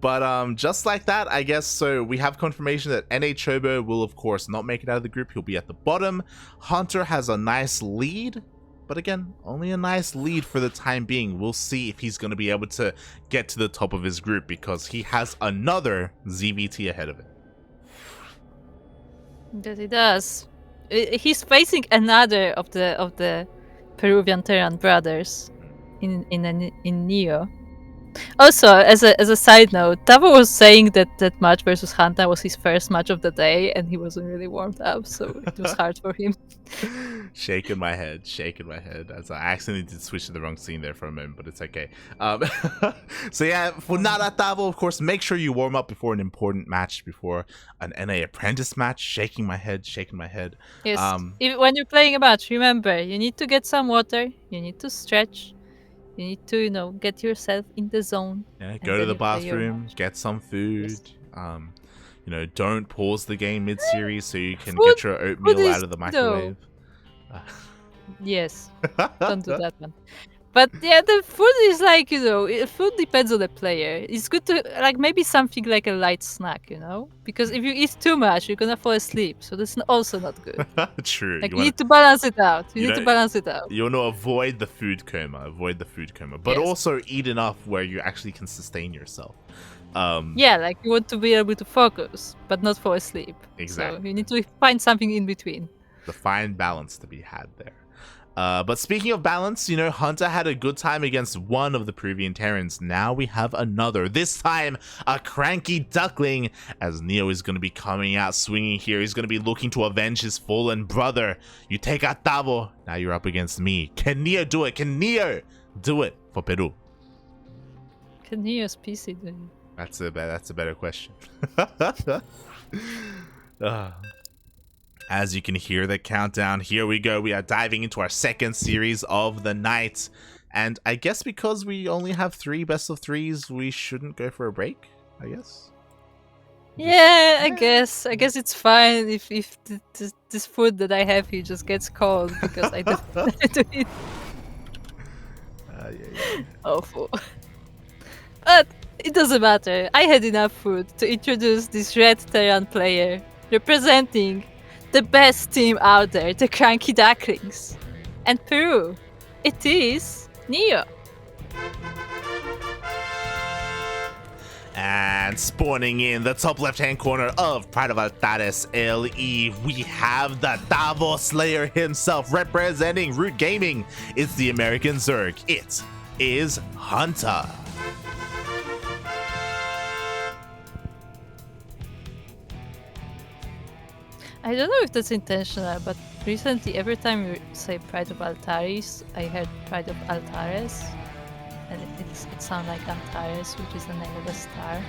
But just like that, I guess, so we have confirmation that NA Chobo will, of course, not make it out of the group. He'll be at the bottom. Hunter has a nice lead, but again, only a nice lead for the time being. We'll see if he's going to be able to get to the top of his group because he has another ZVT ahead of him.
Yes, he does. He's facing another of the Peruvian Terran brothers in Neo. Also, as a side note, Tavo was saying that match versus Hunta was his first match of the day, and he wasn't really warmed up, so it was hard for him.
shaking my head as I accidentally did switch to the wrong scene there for a moment, but it's okay. So yeah, for Nara Tavo, of course, make sure you warm up before an important match, before an NA Apprentice match. Shaking my head.
Yes. When you're playing a match, remember, you need to get some water, you need to stretch, you need to, get yourself in the zone.
Yeah, go to the bathroom, get some food. Yes. Don't pause the game mid-series so you can get your oatmeal out of the microwave.
Yes, don't do that one. But yeah, the food is like, food depends on the player. It's good to, like, maybe something like a light snack, Because if you eat too much, you're gonna fall asleep. So that's also not good.
True.
Like, you need to balance it out. You want
to avoid the food coma. But
Yes.
also eat enough where you actually can sustain yourself.
Yeah, like you want to be able to focus, but not fall asleep.
Exactly.
So you need to find something in between.
The fine balance to be had there. But speaking of balance, Hunter had a good time against one of the Peruvian Terrans. Now we have another. This time, a CranKy Duckling, as Neo is going to be coming out swinging here. He's going to be looking to avenge his fallen brother. You take out Tavo. Now you're up against me. Can Neo do it? Can Neo do it for Peru?
Can Neo's PC do it?
That's a better question. As you can hear the countdown, here we go. We are diving into our second series of the night. And I guess because we only have 3 best of 3s, we shouldn't go for a break, I guess.
Yeah, I guess it's fine if this food that I have here just gets cold because I don't do it.
Yeah.
Awful. But it doesn't matter. I had enough food to introduce this red Terran player representing the best team out there, the CranKy Ducklings. And Peru, it is Neo.
And spawning in the top left-hand corner of Pride of Altares LE, we have the Tavo Slayer himself representing Root Gaming. It's the American Zerg. It is Hunta.
I don't know if that's intentional, but recently every time you say Pride of Altares, I heard Pride of Altares. And it sounds like Antares, which is the name of a star.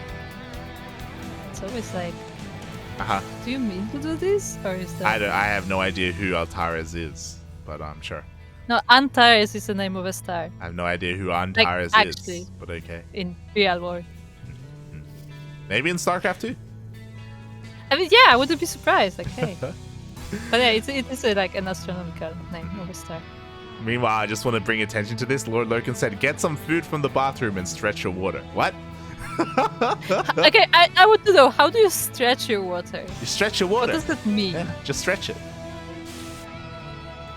It's always like, do you mean to do this? Or is that...
I have no idea who Altares is, but I'm sure.
No, Antares is the name of a star.
I have no idea who Antares is, but okay.
In real world.
Maybe in StarCraft too?
I mean, yeah, I wouldn't be surprised. Like, hey. But yeah, it is like an astronomical name of a star.
Meanwhile, I just want to bring attention to this. Lord Loken said, get some food from the bathroom and stretch your water. What?
Okay, I want to know, how do you stretch your water?
You stretch your water.
What does that mean?
Yeah, just stretch it.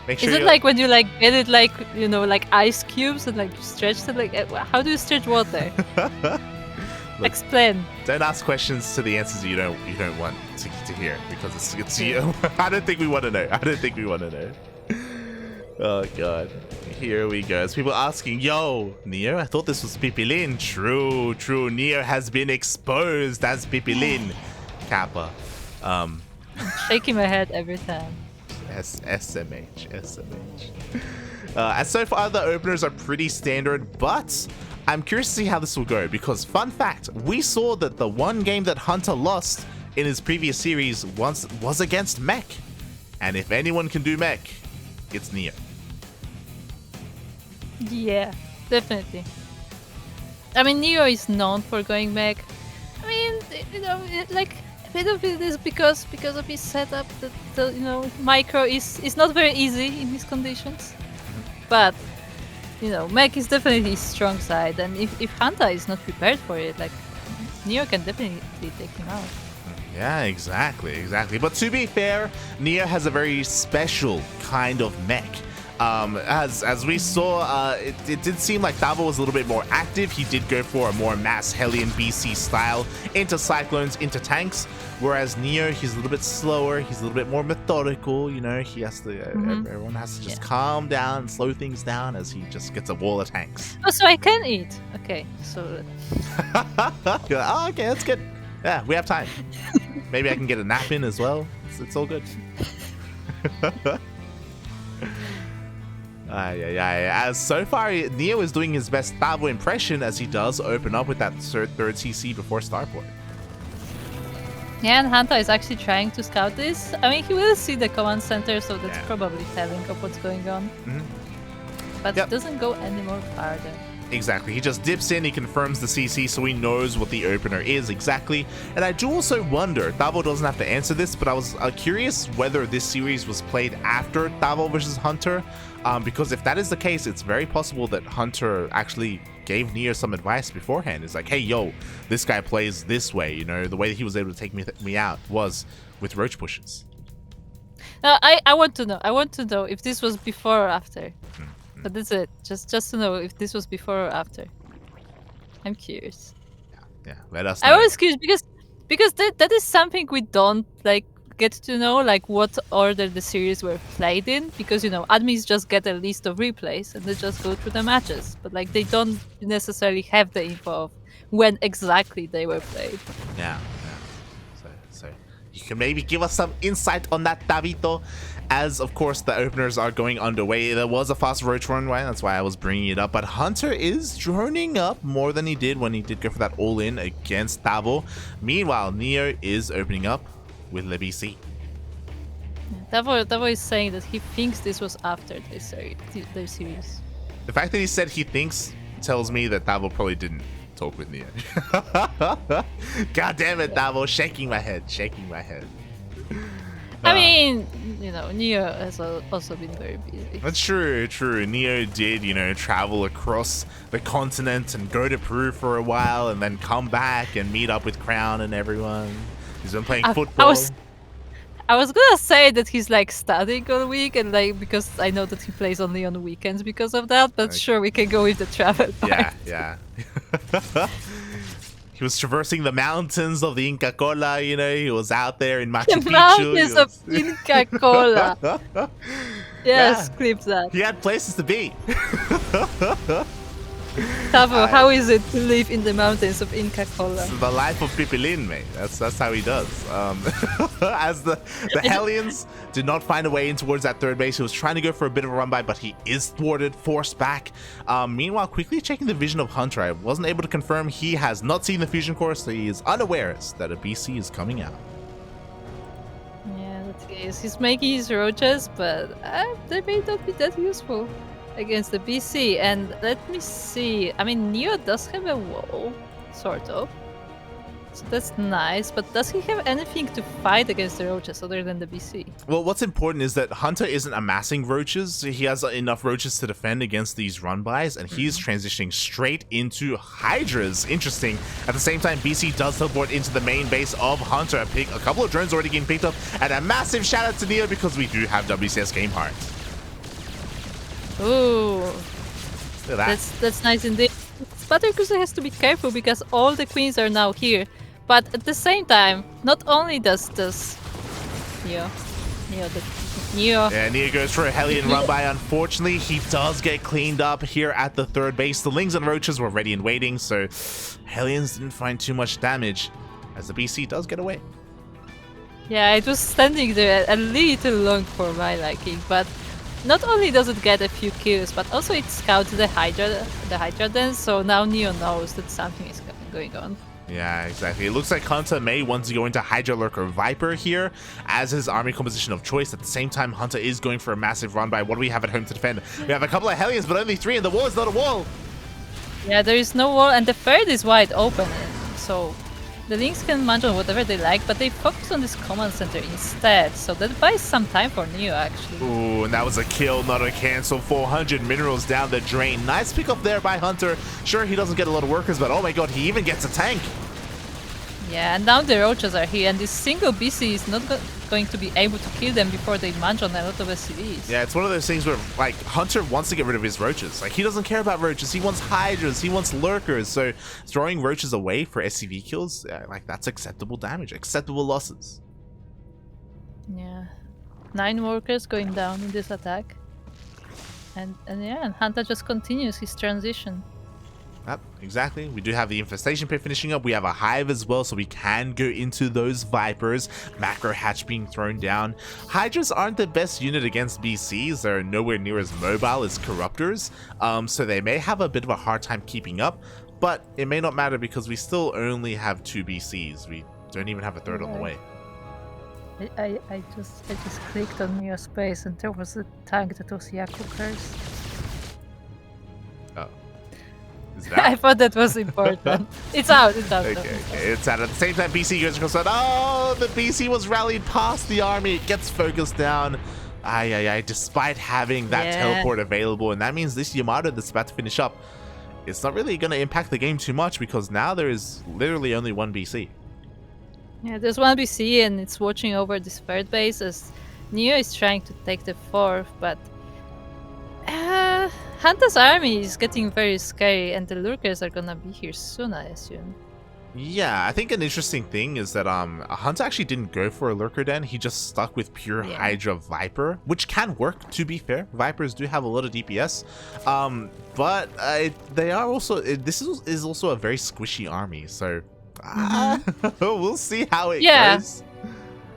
Make sure
is it like when you like get it like, like ice cubes and like you stretch it? Like, how do you stretch water?
Look,
Explain.
don't ask questions to the answers you don't want to hear, because it's you. I don't think we want to know. I don't think we want to know. Oh god. Here we go. As people asking, yo, Neo, I thought this was Pipilin. True. Neo has been exposed as Pipilin. Kappa.
Shaking my head every time.
SMH. And so far, the openers are pretty standard, but I'm curious to see how this will go, because fun fact, we saw that the one game that Hunta lost in his previous series was against Mech. And if anyone can do Mech, it's Neo.
Yeah, definitely. I mean, Neo is known for going mech. I mean, like a bit of it is because of his setup. That micro is not very easy in these conditions. But mech is definitely his strong side, and if Hunta is not prepared for it, like Neo can definitely take him out.
Yeah, exactly. But to be fair, Neo has a very special kind of mech. As we saw, it did seem like Tavo was a little bit more active. He did go for a more mass Hellion BC style into Cyclones, into tanks, whereas Neo, he's a little bit slower, he's a little bit more methodical, he has to, everyone has to just calm down and slow things down as he just gets a wall of tanks.
Oh, so I can eat. Okay, so...
Oh, okay, that's good. Yeah, we have time. Maybe I can get a nap in as well. It's all good. As so far, Neo is doing his best Tavo impression as he does open up with that third CC before Starport.
Yeah, and Hunta is actually trying to scout this. I mean, he will see the command center, so that's probably telling of what's going on. But it doesn't go any more farther.
Exactly. He just dips in, he confirms the CC, so he knows what the opener is exactly. And I do also wonder, Tavo doesn't have to answer this, but I was curious whether this series was played after Tavo versus Hunter, because if that is the case, it's very possible that Hunter actually gave Neo some advice beforehand. It's like, hey, yo, this guy plays this way, the way that he was able to take me out was with roach pushes.
Now, I want to know if this was before or after. But that's it. Just to know if this was before or after. I'm curious.
Yeah. Let us know.
I was curious because that is something we don't get to know, like what order the series were played in, because admins just get a list of replays and they just go through the matches, but they don't necessarily have the info of when exactly they were played.
Yeah. So you can maybe give us some insight on that, Tavito. As, of course, the openers are going underway. There was a fast roach runway, that's why I was bringing it up. But Hunter is droning up more than he did when he did go for that all-in against Tavo. Meanwhile, Neo is opening up with Le BC.
Tavo is saying that he thinks this was after their series.
The fact that he said he thinks tells me that Tavo probably didn't talk with Neo. God damn it, Tavo. Shaking my head.
I mean, Neo has also been very busy.
That's true. Neo did, travel across the continent and go to Peru for a while and then come back and meet up with Crown and everyone. He's been playing football.
I was gonna say that he's studying all week and because I know that he plays only on weekends because of that, but sure, we can go with the travel part.
Yeah. He was traversing the mountains of the Inca Cola, he was out there in Machu Picchu.
The mountains of Inca Cola. Yes, clip that.
He had places to be.
Tavo, how is it to live in the mountains of Inca Cola?
It's the life of Pipilin, mate. That's how he does. As the Hellions did not find a way in towards that third base, he was trying to go for a bit of a run by, but he is thwarted, forced back. Meanwhile, quickly checking the vision of Hunter, I wasn't able to confirm he has not seen the fusion core, so he is unaware that a BC is coming out.
Yeah, that's case. He's making his roaches, but they may not be that useful against the BC. And let me see. I mean, Neo does have a wall, sort of. So that's nice, but does he have anything to fight against the roaches other than the BC?
Well, what's important is that Hunter isn't amassing roaches. He has enough roaches to defend against these run-bys, and he's transitioning straight into Hydras. Interesting. At the same time, BC does teleport into the main base of Hunter. A couple of drones already getting picked up, and a massive shout-out to Neo because we do have WCS Game Heart.
Ooh.
Look at that.
That's nice indeed. but Rikusa has to be careful because all the queens are now here. But at the same time, not only does Neo,
Yeah, Neo goes for a Hellion run by. Unfortunately, he does get cleaned up here at the third base. The Lings and Roaches were ready and waiting, so Hellions didn't find too much damage as the BC does get away.
Yeah, it was standing there a little long for my liking, but not only does it get a few kills, but also it scouts the Hydra den, so now Neo knows that something is going on.
Yeah, exactly. It looks like Hunta may want to go into Hydra Lurker Viper here as his army composition of choice. At the same time, Hunta is going for a massive run by. What do we have at home to defend? We have a couple of Hellions, but only 3, and the wall is not a wall.
Yeah, there is no wall, and the third is wide open, so the Lynx can munch on whatever they like, but they focus on this command center instead, so that buys some time for Neo, actually.
Ooh, and that was a kill, not a cancel. 400 minerals down the drain. Nice pick up there by Hunter. Sure, he doesn't get a lot of workers, but oh my god, he even gets a tank.
Yeah, and now the Roaches are here, and this single BC is not going to be able to kill them before they munch on a lot of SCVs.
Yeah, it's one of those things where, like, Hunter wants to get rid of his Roaches. Like, he doesn't care about Roaches. He wants Hydras. He wants Lurkers. So, throwing Roaches away for SCV kills, like, that's acceptable damage, acceptable losses.
Yeah. 9 workers going down in this attack. And yeah, and Hunta just continues his transition.
Yep, exactly. We do have the Infestation Pit finishing up. We have a Hive as well, so we can go into those Vipers. Macro Hatch being thrown down. Hydras aren't the best unit against BCs. They're nowhere near as mobile as Corruptors, so they may have a bit of a hard time keeping up, but it may not matter because we still only have 2 BCs. We don't even have a third on the way.
I just clicked on Neo Space and there was a tank that was Yaku Curse.
Oh.
I thought that was important. It's out.
Okay, it's out. At the same time, BC goes across. Oh, the BC was rallied past the army. It gets focused down. Despite having that teleport available, and that means this Yamato that's about to finish up, it's not really going to impact the game too much because now there is literally only 1 BC.
Yeah, there's 1 BC and it's watching over this third base as Neo is trying to take the 4th, but Hunta's army is getting very scary and the Lurkers are gonna be here soon, I assume.
Yeah, I think an interesting thing is that Hunta actually didn't go for a Lurker Den. He just stuck with pure Hydra Viper, which can work, to be fair. Vipers do have a lot of DPS, but they are also, this is also a very squishy army, so we'll see how it goes.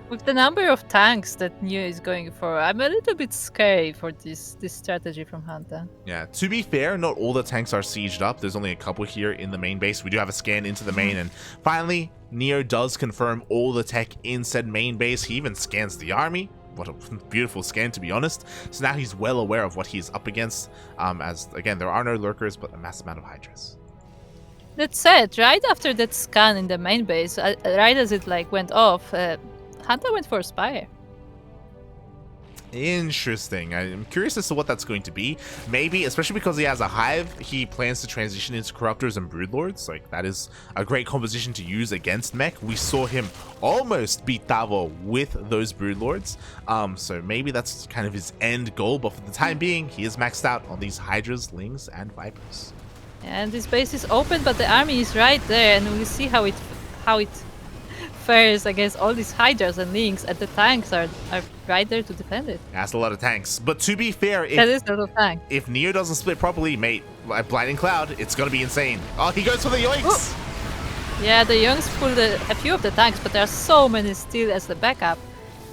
With the number of tanks that Neo is going for, I'm a little bit scared for this strategy from Hunta.
Yeah, to be fair, not all the tanks are sieged up. There's only a couple here in the main base. We do have a scan into the main, and finally, Neo does confirm all the tech in said main base. He even scans the army. What a beautiful scan, to be honest. So now he's well aware of what he's up against, as, again, there are no Lurkers, but a massive amount of Hydras.
That said, right after that scan in the main base, right as it went off, Hunta went for a Spire.
Interesting. I'm curious as to what that's going to be. Maybe, especially because he has a Hive, he plans to transition into Corruptors and Broodlords. Like, that is a great composition to use against mech. We saw him almost beat Tavo with those Broodlords. So maybe that's kind of his end goal, but for the time being, he is maxed out on these Hydras, Lings, and Vipers.
And this base is open, but the army is right there, and we see how it fares against all these Hydras and Lynx, and the tanks are right there to defend it.
That's a lot of tanks. But to be fair,
that is a lot of tank.
If Neo doesn't split properly, mate, like Blinding Cloud, it's going to be insane. Oh, he goes for the yoinks!
Ooh. Yeah, the yoinks pulled a few of the tanks, but there are so many still as the backup.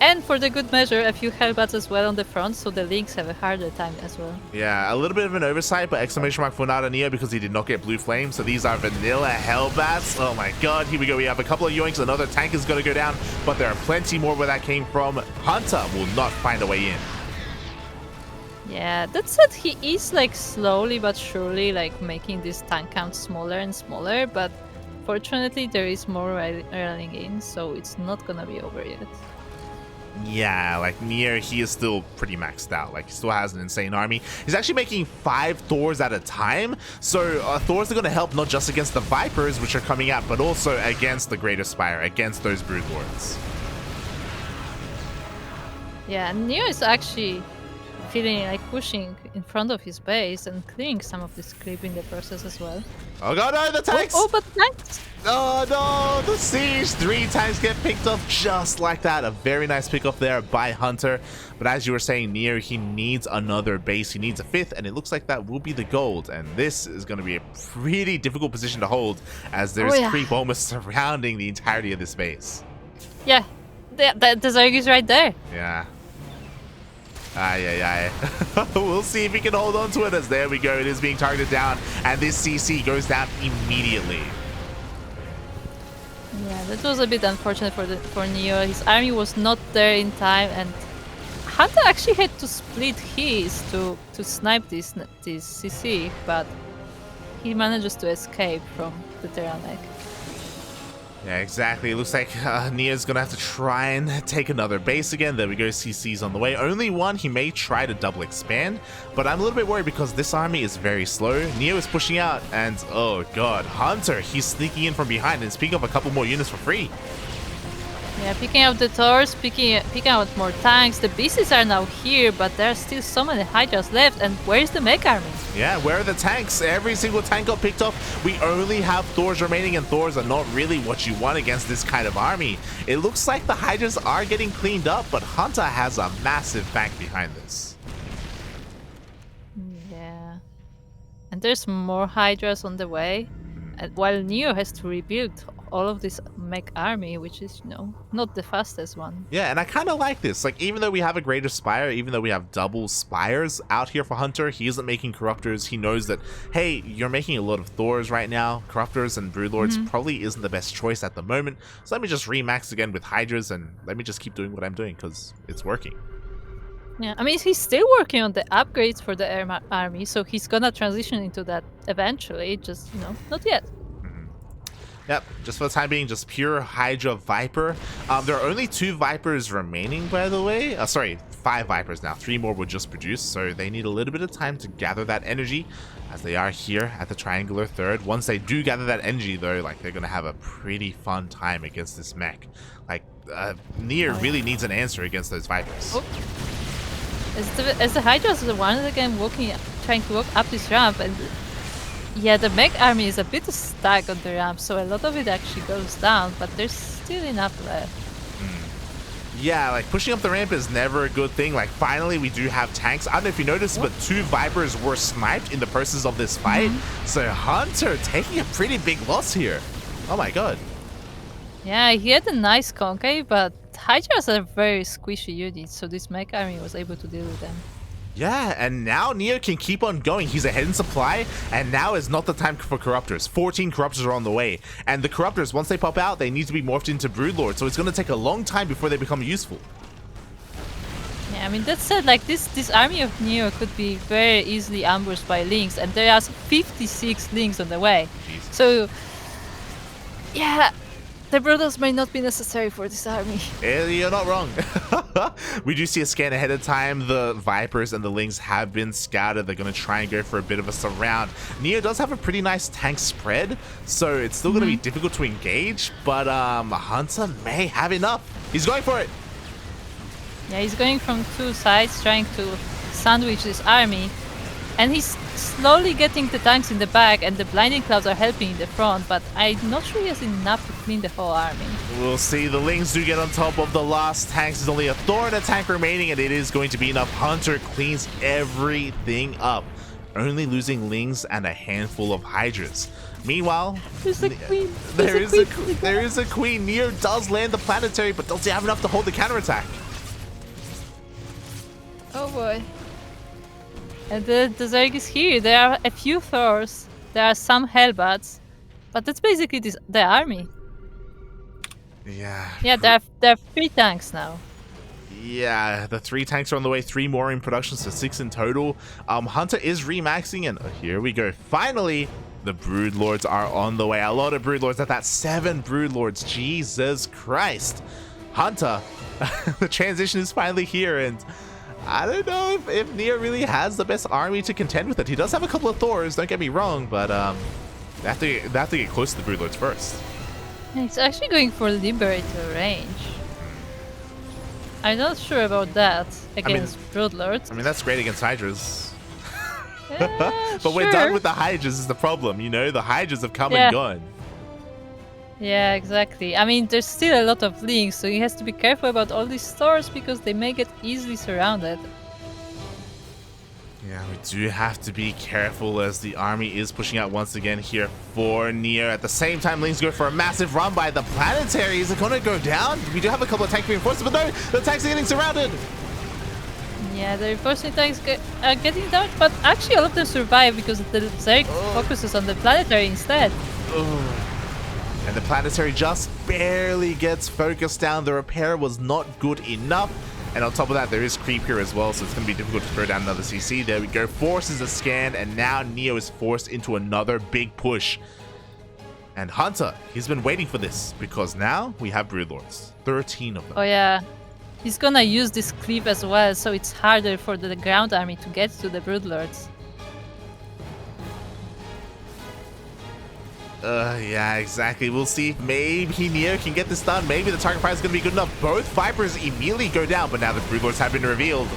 And for the good measure, a few Hellbats as well on the front, so the Lynx have a harder time as well.
Yeah, a little bit of an oversight, but exclamation mark for Nada Neo because he did not get Blue Flame. So these are vanilla Hellbats. Oh my god, here we go. We have a couple of yoinks. Another tank is going to go down, but there are plenty more where that came from. Hunta will not find a way in.
Yeah, that said, he is slowly but surely making this tank count smaller and smaller, but fortunately there is more rallying in, so it's not gonna be over yet.
Yeah, like Neo, he is still pretty maxed out. Like, he still has an insane army. He's actually making 5 Thors at a time. So Thors are going to help not just against the Vipers, which are coming out, but also against the Greater Spire, against those Broodlords.
Yeah, Neo is actually feeling like pushing in front of his base and clearing some of this creep in the process as well.
Oh god, no, the tanks!
But tanks!
Oh no, the siege! 3 tanks get picked off just like that. A very nice pick off there by Hunter. But as you were saying, Neo, he needs another base. He needs a 5th, and it looks like that will be the gold. And this is going to be a pretty difficult position to hold, as there's creep almost surrounding the entirety of this base.
Yeah, the Zerg is right there.
Yeah. We'll see if he can hold on to it, as there we go. It is being targeted down, and this CC goes down immediately.
Yeah, that was a bit unfortunate for Neo. His army was not there in time, and Hunta actually had to split his to snipe this CC, but he manages to escape from the Tyrannic.
Yeah, exactly. It looks like Neo's gonna have to try and take another base again. There we go, CC's on the way. Only one. He may try to double expand, but I'm a little bit worried because this army is very slow. Neo is pushing out, and oh god, Hunter, he's sneaking in from behind and picking up a couple more units for free.
Yeah, picking up the Taurs, picking out more tanks. The beasts are now here, but there are still so many Hydras left. And where's the mech army?
Yeah, where are the tanks? Every single tank got picked off. We only have Thors remaining, and Thors are not really what you want against this kind of army. It looks like the Hydras are getting cleaned up, but Hunter has a massive bank behind this.
Yeah. And there's more Hydras on the way, while Neo has to rebuild all of this mech army, which is, you know, not the fastest one.
Yeah, and I kind of like this. Like, even though we have a greater spire, even though we have double spires out here for Hunter, he isn't making corruptors. He knows that, hey, you're making a lot of Thors right now. Corruptors and Broodlords probably isn't the best choice at the moment. So let me just remax again with Hydras, and let me just keep doing what I'm doing, because it's working.
Yeah, I mean, he's still working on the upgrades for the air army, so he's gonna transition into that eventually, just, you know, not yet.
Yep, just for the time being, just pure Hydra Viper. There are only 2 Vipers remaining, by the way. Sorry, 5 Vipers now. 3 more were just produced, so they need a little bit of time to gather that energy, as they are here at the triangular third. Once they do gather that energy, though, like, they're gonna have a pretty fun time against this mech. Like, Nier really needs an answer against those Vipers.
Oh. As the Hydras are once again trying to walk up this ramp, and yeah, the mech army is a bit stuck on the ramp, so a lot of it actually goes down, but there's still enough left.
Yeah, like, pushing up the ramp is never a good thing. Like, finally we do have tanks. I don't know if you noticed, but 2 Vipers were sniped in the process of this fight. So Hunter taking a pretty big loss here. Oh my god.
Yeah, he had a nice CranKy, but Hydras are very squishy units, so this mech army was able to deal with them.
Yeah, and now Neo can keep on going. He's ahead in supply, and now is not the time for Corruptors. 14 Corruptors are on the way, and the Corruptors, once they pop out, they need to be morphed into Broodlords, so it's going to take a long time before they become useful.
Yeah, I mean, that said, like, this army of Neo could be very easily ambushed by Lynx, and there are 56 Lynx on the way.
Jesus.
So, yeah, the Brothers may not be necessary for this army.
You're not wrong. We do see a scan ahead of time. The Vipers and the Lynx have been scouted. They're going to try and go for a bit of a surround. Neo does have a pretty nice tank spread, so it's still going to be difficult to engage, but Hunter may have enough. He's going for it.
Yeah, he's going from 2 sides, trying to sandwich this army, and he's slowly getting the tanks in the back, and the blinding clouds are helping in the front, but I'm not sure he has enough to clean the whole army.
We'll see. The Lynx do get on top of the last tanks. There's only a Thor and a tank remaining, and it is going to be enough. Hunter cleans everything up, only losing Lynx and a handful of Hydras. Meanwhile,
There's a queen.
there is a queen. Neo does land the planetary, but does he have enough to hold the counterattack?
Oh boy. And the Zerg is here. There are a few Thors. There are some Hellbats. But that's basically the army.
Yeah.
Yeah, there are 3 tanks now.
Yeah, the 3 tanks are on the way. 3 more in production, so 6 in total. Hunter is remaxing, and here we go. Finally, the Broodlords are on the way. A lot of Broodlords. That's 7 Broodlords. Jesus Christ. Hunter, the transition is finally here, and I don't know if Neo really has the best army to contend with it. He does have a couple of Thors, don't get me wrong, but they have to get close to the Broodlords first.
He's actually going for Liberator range. I'm not sure about that against Broodlords.
I mean, that's great against Hydras. But we're
Sure.
done with the Hydras is the problem, you know? The Hydras have come
Yeah.
and gone.
Yeah, exactly. I mean, there's still a lot of links, so he has to be careful about all these stores because they may get easily surrounded.
Yeah, we do have to be careful as the army is pushing out once again here for Neo. At the same time, Lings go for a massive run by the Planetary. Is it going to go down? We do have a couple of tank reinforcements, but no, the tanks are getting surrounded.
Yeah, the reinforcement tanks are getting damaged, but actually all of them survive because the Zerg focuses on the Planetary instead.
And the Planetary just barely gets focused down. The repair was not good enough. And on top of that, there is creep here as well, so it's going to be difficult to throw down another CC. There we go. Forces a scan, and now Neo is forced into another big push. And Hunta, he's been waiting for this, because now we have Broodlords. 13 of them.
Oh yeah. He's gonna use this creep as well, so it's harder for the ground army to get to the Broodlords.
Yeah, exactly. We'll see if maybe Neo can get this done. Maybe the target fire is going to be good enough. Both Vipers immediately go down, but now the Broodlords have been revealed.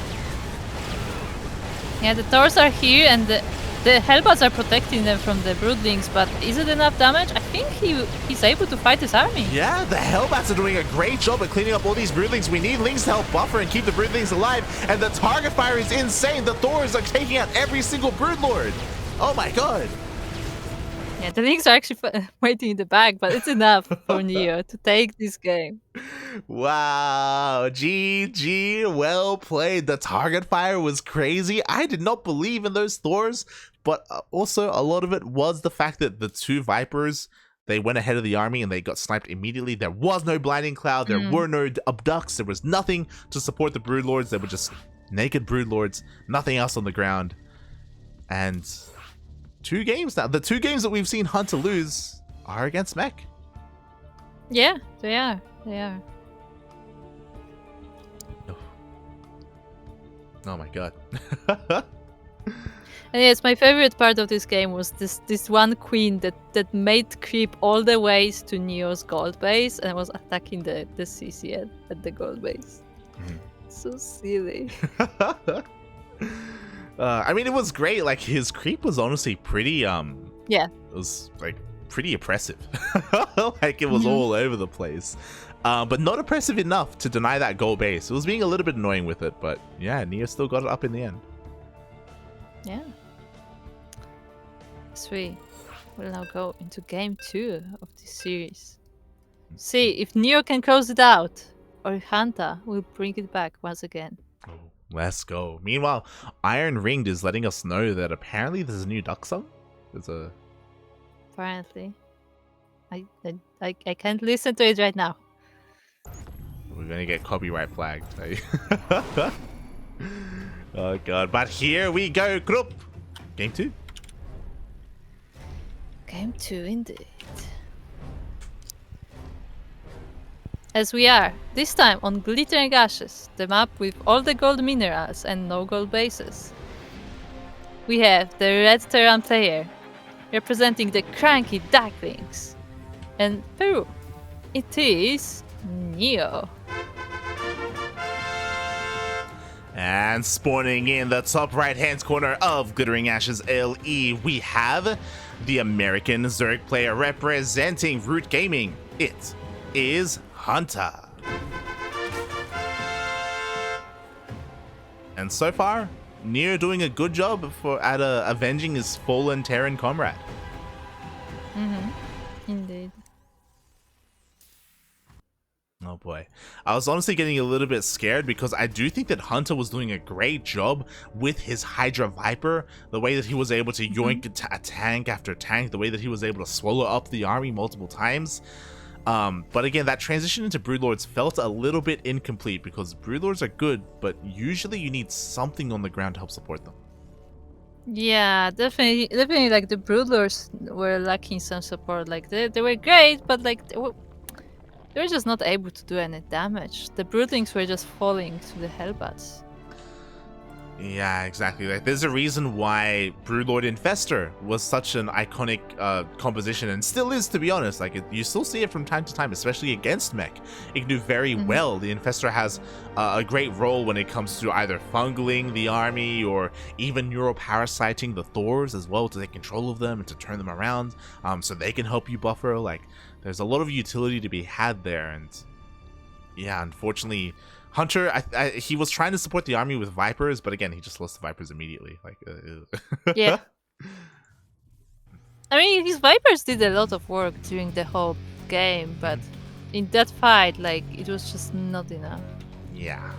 Yeah, the Thors are here and the Hellbats are protecting them from the Broodlings, but is it enough damage? I think he's able to fight his army.
Yeah, the Hellbats are doing a great job at cleaning up all these Broodlings. We need Lings to help buffer and keep the Broodlings alive, and the target fire is insane. The Thors are taking out every single Broodlord. Oh my god.
Yeah, the Lings are actually waiting in the back, but it's enough for Neo to take this game.
Wow, GG, well played. The target fire was crazy. I did not believe in those Thors, but also a lot of it was the fact that the two Vipers, they went ahead of the army and they got sniped immediately. There was no blinding cloud, there were no abducts, there was nothing to support the Broodlords. They were just naked Broodlords, nothing else on the ground. And 2 games now. The 2 games that we've seen Hunta lose are against Mech.
Yeah, they are. They are.
Oh my god.
And yes, my favorite part of this game was this one queen that made creep all the ways to Neo's gold base and was attacking the CC at the gold base. So silly.
I mean, it was great. Like, his creep was honestly pretty,
Yeah.
it was, like, pretty oppressive. Like, it was all over the place. But not oppressive enough to deny that gold base. It was being a little bit annoying with it, but yeah, Neo still got it up in the end.
Yeah. We will now go into game 2 of this series. See if Neo can close it out, or if Hunta will bring it back once again.
Let's go. Meanwhile, Iron Ringed is letting us know that apparently there's a new duck song. There's a...
Apparently. I can't listen to it right now.
We're gonna get copyright flagged. Oh god, but here we go, Krupp. Game 2.
Game 2 indeed. As we are, this time on Glittering Ashes, the map with all the gold minerals and no gold bases. We have the red Terran player, representing the CranKy Ducklings. And Peru, it is Neo.
And spawning in the top right hand corner of Glittering Ashes LE, we have the American Zerg player representing Root Gaming. It is Hunta. And so far, Neo doing a good job at avenging his fallen Terran comrade.
Indeed.
Oh boy. I was honestly getting a little bit scared because I do think that Hunta was doing a great job with his Hydra Viper. The way that he was able to yoink a tank after tank, the way that he was able to swallow up the army multiple times. But again, that transition into Broodlords felt a little bit incomplete because Broodlords are good, but usually you need something on the ground to help support them.
Yeah, definitely. Like the Broodlords were lacking some support. Like they were great, but like they were just not able to do any damage. The Broodlings were just falling to the Hellbats.
Yeah, exactly. Like, there's a reason why Brewlord Infestor was such an iconic composition, and still is, to be honest. Like, you still see it from time to time, especially against mech. It can do very well. The Infestor has a great role when it comes to either fungling the army or even neuroparasiting the Thors as well, to take control of them and to turn them around, so they can help you buffer. Like, there's a lot of utility to be had there, and yeah, unfortunately, Hunter, he was trying to support the army with Vipers, but again, he just lost the Vipers immediately. Like,
Yeah. I mean, his Vipers did a lot of work during the whole game, but in that fight, like, it was just not enough.
Yeah.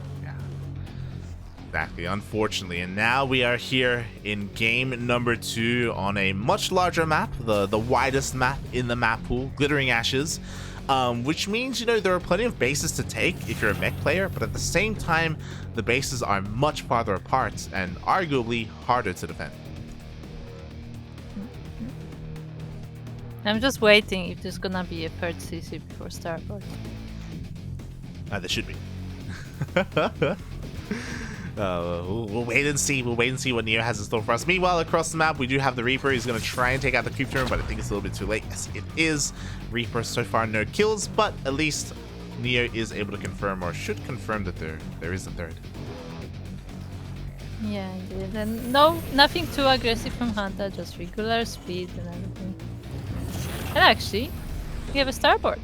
Exactly, unfortunately. And now we are here in game number 2 on a much larger map, the widest map in the map pool, Glittering Ashes. Which means, you know, there are plenty of bases to take if you're a mech player, but at the same time, the bases are much farther apart and arguably harder to defend.
I'm just waiting if there's gonna be a third CC before Starport.
There should be. We'll wait and see. We'll wait and see what Neo has in store for us. Meanwhile, across the map, we do have the Reaper. He's going to try and take out the creep turret, but I think it's a little bit too late. Yes, it is. Reaper so far no kills, but at least Neo is able to confirm, or should confirm, that there is a third.
Yeah, indeed. And no, nothing too aggressive from Hunta, just regular speed and everything. And actually, we have a starport.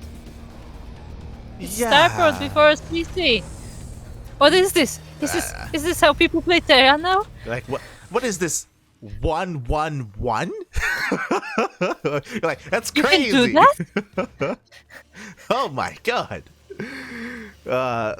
It's starport before CC. What is this? Is this how people play Terra now?
Like, what is this? 1-1-1? Like, that's crazy.
You can do that?
Oh my god.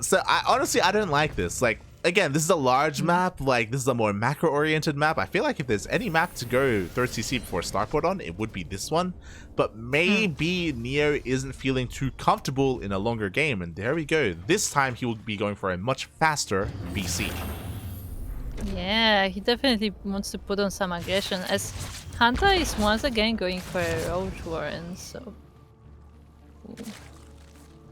So I don't like this. Like, again, this is a large map. Like, this is a more macro-oriented map. I feel like if there's any map to go 3rd CC before Starport on, it would be this one. But maybe Neo isn't feeling too comfortable in a longer game, and there we go. This time he will be going for a much faster BC.
Yeah, he definitely wants to put on some aggression, as Hunta is once again going for a Roach Warren, so... Ooh.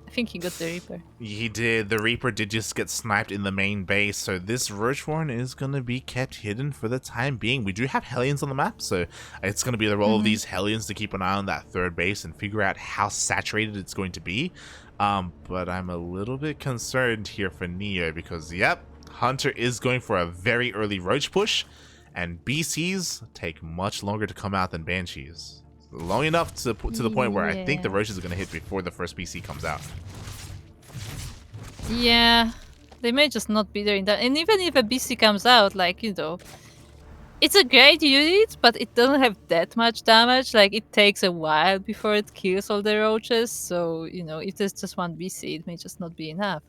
I think he got the Reaper.
He did. The Reaper did just get sniped in the main base, so this Roach Warren is going to be kept hidden for the time being. We do have Hellions on the map, so it's going to be the role of these Hellions to keep an eye on that 3rd base and figure out how saturated it's going to be. But I'm a little bit concerned here for Neo because, yep, Hunter is going for a very early Roach push, and BCs take much longer to come out than Banshees. Long enough to the point where I think the Roaches are going to hit before the first BC comes out.
Yeah, they may just not be there in that. And even if a BC comes out, like, you know, it's a great unit, but it doesn't have that much damage. Like, it takes a while before it kills all the Roaches. So, you know, if there's just one BC, it may just not be enough.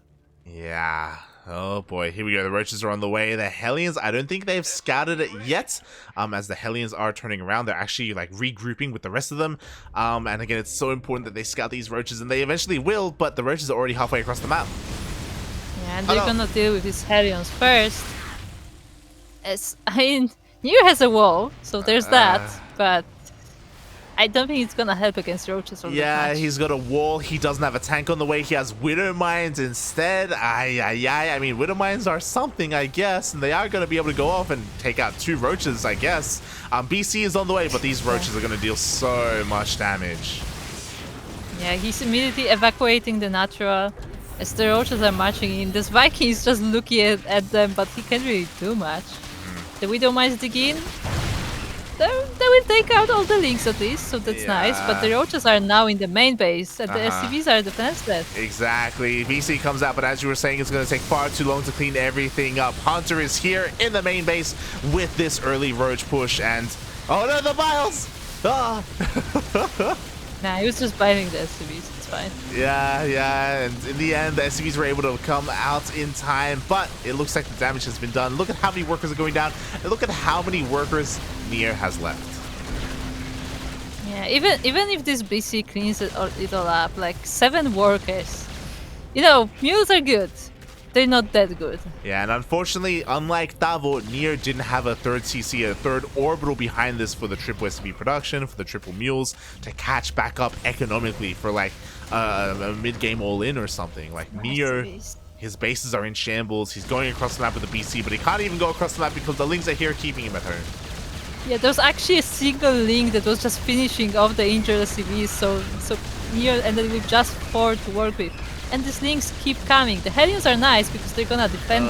Yeah. Oh boy, here we go. The Roaches are on the way. The Hellions, I don't think they've scouted it yet. As the Hellions are turning around, they're actually like regrouping with the rest of them. And again, it's so important that they scout these Roaches, and they eventually will, but the Roaches are already halfway across the map.
Yeah, and they're gonna deal with these Hellions first. I mean, Nier has a wall, so there's that, but I don't think it's gonna help against Roaches or
yeah, he's got a wall. He doesn't have a tank on the way. He has Widow Mines instead. I mean, Widow Mines are something, I guess, and they are going to be able to go off and take out 2 Roaches, I guess. BC is on the way, but these Roaches are going to deal so much damage.
Yeah, he's immediately evacuating the natural as the Roaches are marching in. This Viking is just looking at them, but he can't really do much. The Widow Mines dig in. They will take out all the links at least, so that's nice. But the Roaches are now in the main base, and the SCVs are defenseless.
Exactly. BC comes out, but as you were saying, it's going to take far too long to clean everything up. Hunter is here in the main base with this early Roach push, and... oh no, the Miles! Ah!
Nah, he was just biting the SCVs. It's fine.
Yeah, and in the end, the SCVs were able to come out in time, but it looks like the damage has been done. Look at how many workers are going down, and look at how many workers Nier has left.
Yeah, even if this BC cleans it all up, like 7 workers. You know, mules are good. They're not that good.
Yeah, and unfortunately, unlike Tavo, Nier didn't have a 3rd CC, a 3rd orbital behind this for the triple SCV production, for the triple mules, to catch back up economically for like a mid-game all-in or something. Like, Nier His bases are in shambles. He's going across the map with the BC, but he can't even go across the map because the Lings are here keeping him at home.
Yeah, there was actually a single Link that was just finishing off the injured SCVs, so Neo ended with just 4 to work with. And these Links keep coming. The Hellions are nice because they're gonna defend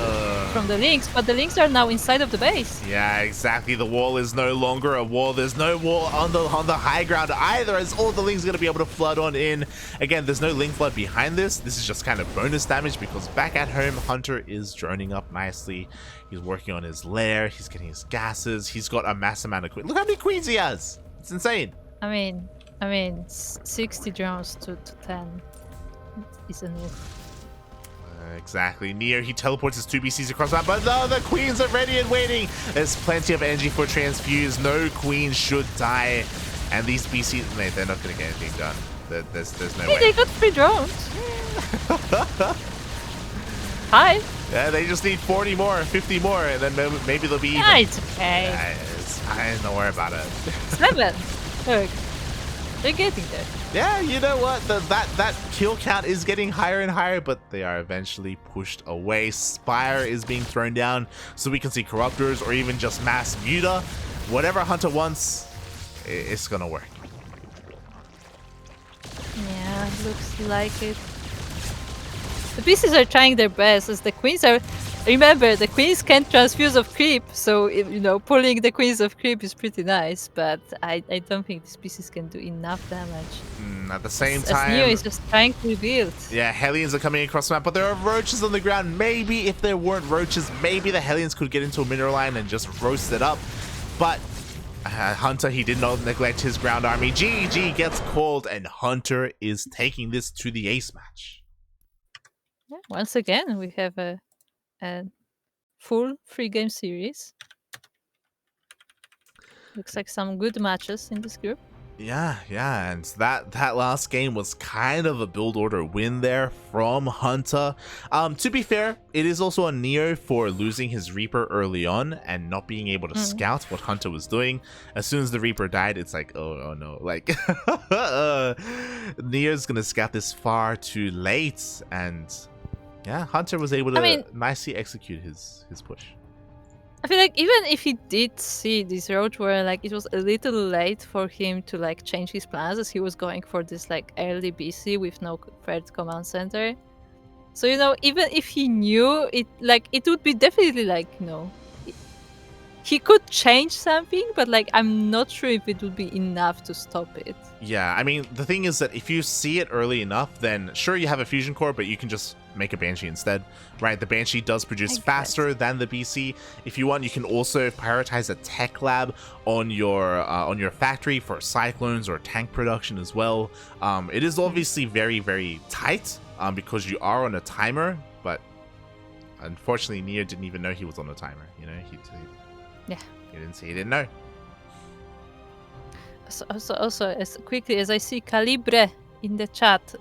from the Links, but the Links are now inside of the base.
Yeah, exactly. The wall is no longer a wall. There's no wall on the high ground either, as all the Lings are going to be able to flood on in. Again, there's no Link flood behind this. This is just kind of bonus damage because back at home, Hunter is droning up nicely. He's working on his lair. He's getting his gases. He's got a mass amount of queens. Look how many queens he has. It's insane.
I mean, 60 drones to 10 is enough.
Exactly. Neo, he teleports his 2 BCs across that, but no, the queens are ready and waiting. There's plenty of energy for transfuse. No queen should die. And these BCs, they're not going to get anything done. There's no way.
They got 3 drones. Hi.
Yeah, they just need 40 more, 50 more, and then maybe they'll be even.
Yeah, it's okay.
Yeah, it's fine. Don't worry about it.
7. Look, they're getting there.
Yeah, you know what? That kill count is getting higher and higher, but they are eventually pushed away. Spire is being thrown down, so we can see Corruptors or even just mass Muta. Whatever Hunter wants, it's gonna work.
Yeah, looks like it. The pieces are trying their best as the queens are... Remember, the queens can't transfuse of creep, so pulling the queens of creep is pretty nice, but I don't think these pieces can do enough damage.
At the same time...
As Neo is just trying to rebuild.
Yeah, Hellions are coming across the map, but there are roaches on the ground. Maybe if there weren't roaches, maybe the Hellions could get into a mineral line and just roast it up. But Hunter, he did not neglect his ground army. GG gets called, and Hunter is taking this to the ace match.
Yeah, once again, we have a full 3-game series. Looks like some good matches in this group.
Yeah, and that last game was kind of a build order win there from Hunter. To be fair, it is also on Neo for losing his Reaper early on and not being able to scout what Hunter was doing. As soon as the Reaper died, it's like, oh no, like Neo's gonna scout this far too late, and yeah, Hunter was able to nicely execute his push.
I feel like even if he did see this road where like it was a little late for him to like change his plans, as he was going for this like early BC with no third command center. So even if he knew it, like it would be definitely like he could change something, but like I'm not sure if it would be enough to stop it.
Yeah, I mean the thing is that if you see it early enough, then sure you have a fusion core, but you can just make a Banshee instead, right? The Banshee does produce faster than the BC. If you want, you can also prioritize a tech lab on your factory for cyclones or tank production as well. It is obviously very, very tight because you are on a timer, but unfortunately Neo didn't even know he was on a timer. He didn't know.
Also, as quickly as I see Calibre in the chat,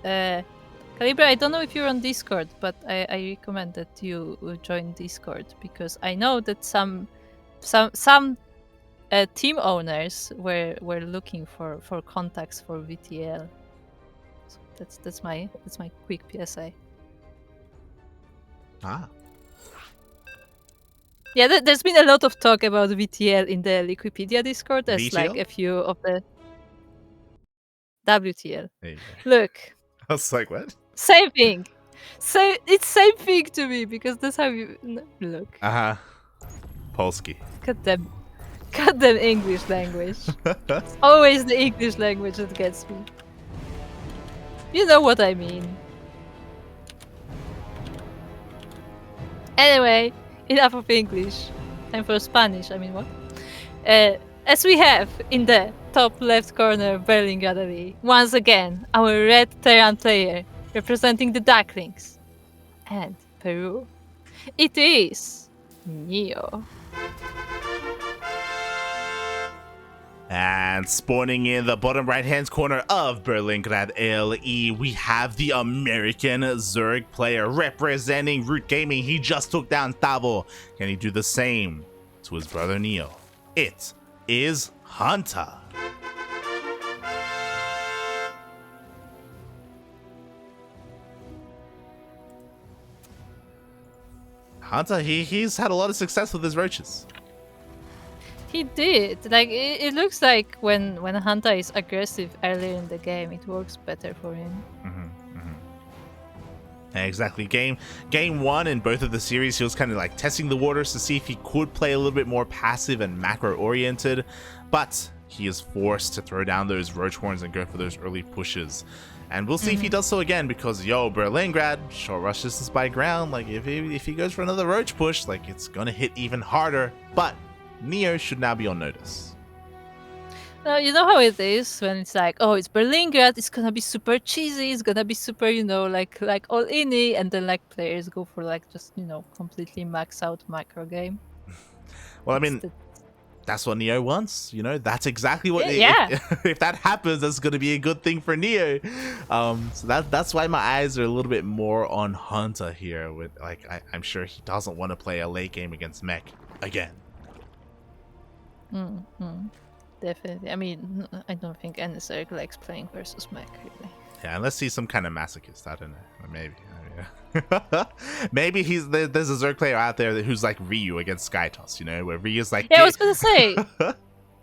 Calibre, I don't know if you're on Discord, but I recommend that you join Discord because I know that some team owners were looking for contacts for VTL. So that's my quick PSA. Yeah, there's been a lot of talk about VTL in the Liquipedia Discord. There's like a few of the WTL. Look.
I was like, what?
Same thing. So it's same thing to me because that's how you look.
Polski.
Cut them English language. It's always the English language that gets me. You know what I mean. Anyway, enough of English. Time for Spanish. I mean, what? As we have in the top left corner of Berlin Gallery, once again, our red Terran player representing the Ducklings and Peru. It is Neo.
And spawning in the bottom right-hand corner of Berlingrad LE, we have the American Zerg player representing Root Gaming. He just took down Tavo. Can he do the same to his brother Neo? It is Hunta. Hunta, he's had a lot of success with his roaches.
He did. Like it looks like when Hunta is aggressive earlier in the game, it works better for him.
Exactly. Game one in both of the series, he was kind of like testing the waters to see if he could play a little bit more passive and macro oriented, but he is forced to throw down those roach horns and go for those early pushes. And we'll see if he does so again, because Berlingrad, short rush distance by ground, like if he goes for another roach push, like it's gonna hit even harder. But Neo should now be on notice.
Now, you know how it is when it's like, oh, it's Berlingrad, it's gonna be super cheesy, it's gonna be super, like all inny, and then like players go for like just, completely max out macro game.
Well, I mean, that's what Neo wants, that's exactly what
yeah.
If that happens, that's going to be a good thing for Neo. So that's why my eyes are a little bit more on Hunta here. With like, I'm sure he doesn't want to play a late game against Mech again.
Definitely. I mean, I don't think any Zerg likes playing versus Mech, really.
Yeah, unless he's some kind of masochist. I don't know. Maybe. Maybe there's a Zerg player out there who's like Ryu against Skytoss, where Ryu's like...
Yeah, I was gonna say,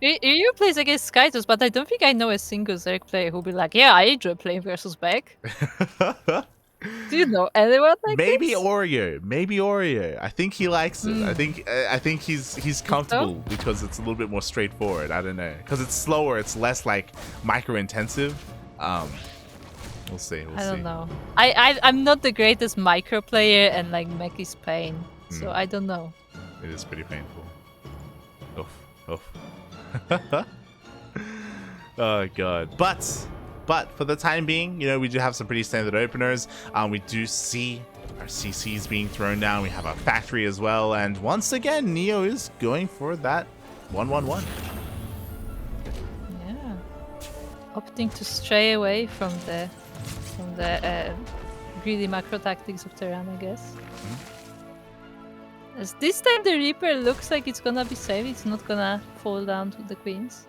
Ryu plays against Skytoss, but I don't think I know a single Zerg player who'll be like, yeah, I enjoy playing versus Mech. Do you know anyone like
Maybe
this?
Oreo. I think he likes it. I think he's comfortable because it's a little bit more straightforward. I don't know, because it's slower. It's less like micro intensive. We'll see. I
don't know. I'm not the greatest micro player, and like Mech is pain, so I don't know.
It is pretty painful. Oof. Oh god. But for the time being, we do have some pretty standard openers. We do see our CCs being thrown down. We have our factory as well, and once again, Neo is going for that 1-1-1.
Yeah, opting to stray away from the greedy macro tactics of Terran, I guess. As this time the Reaper looks like it's gonna be safe. It's not gonna fall down to the queens.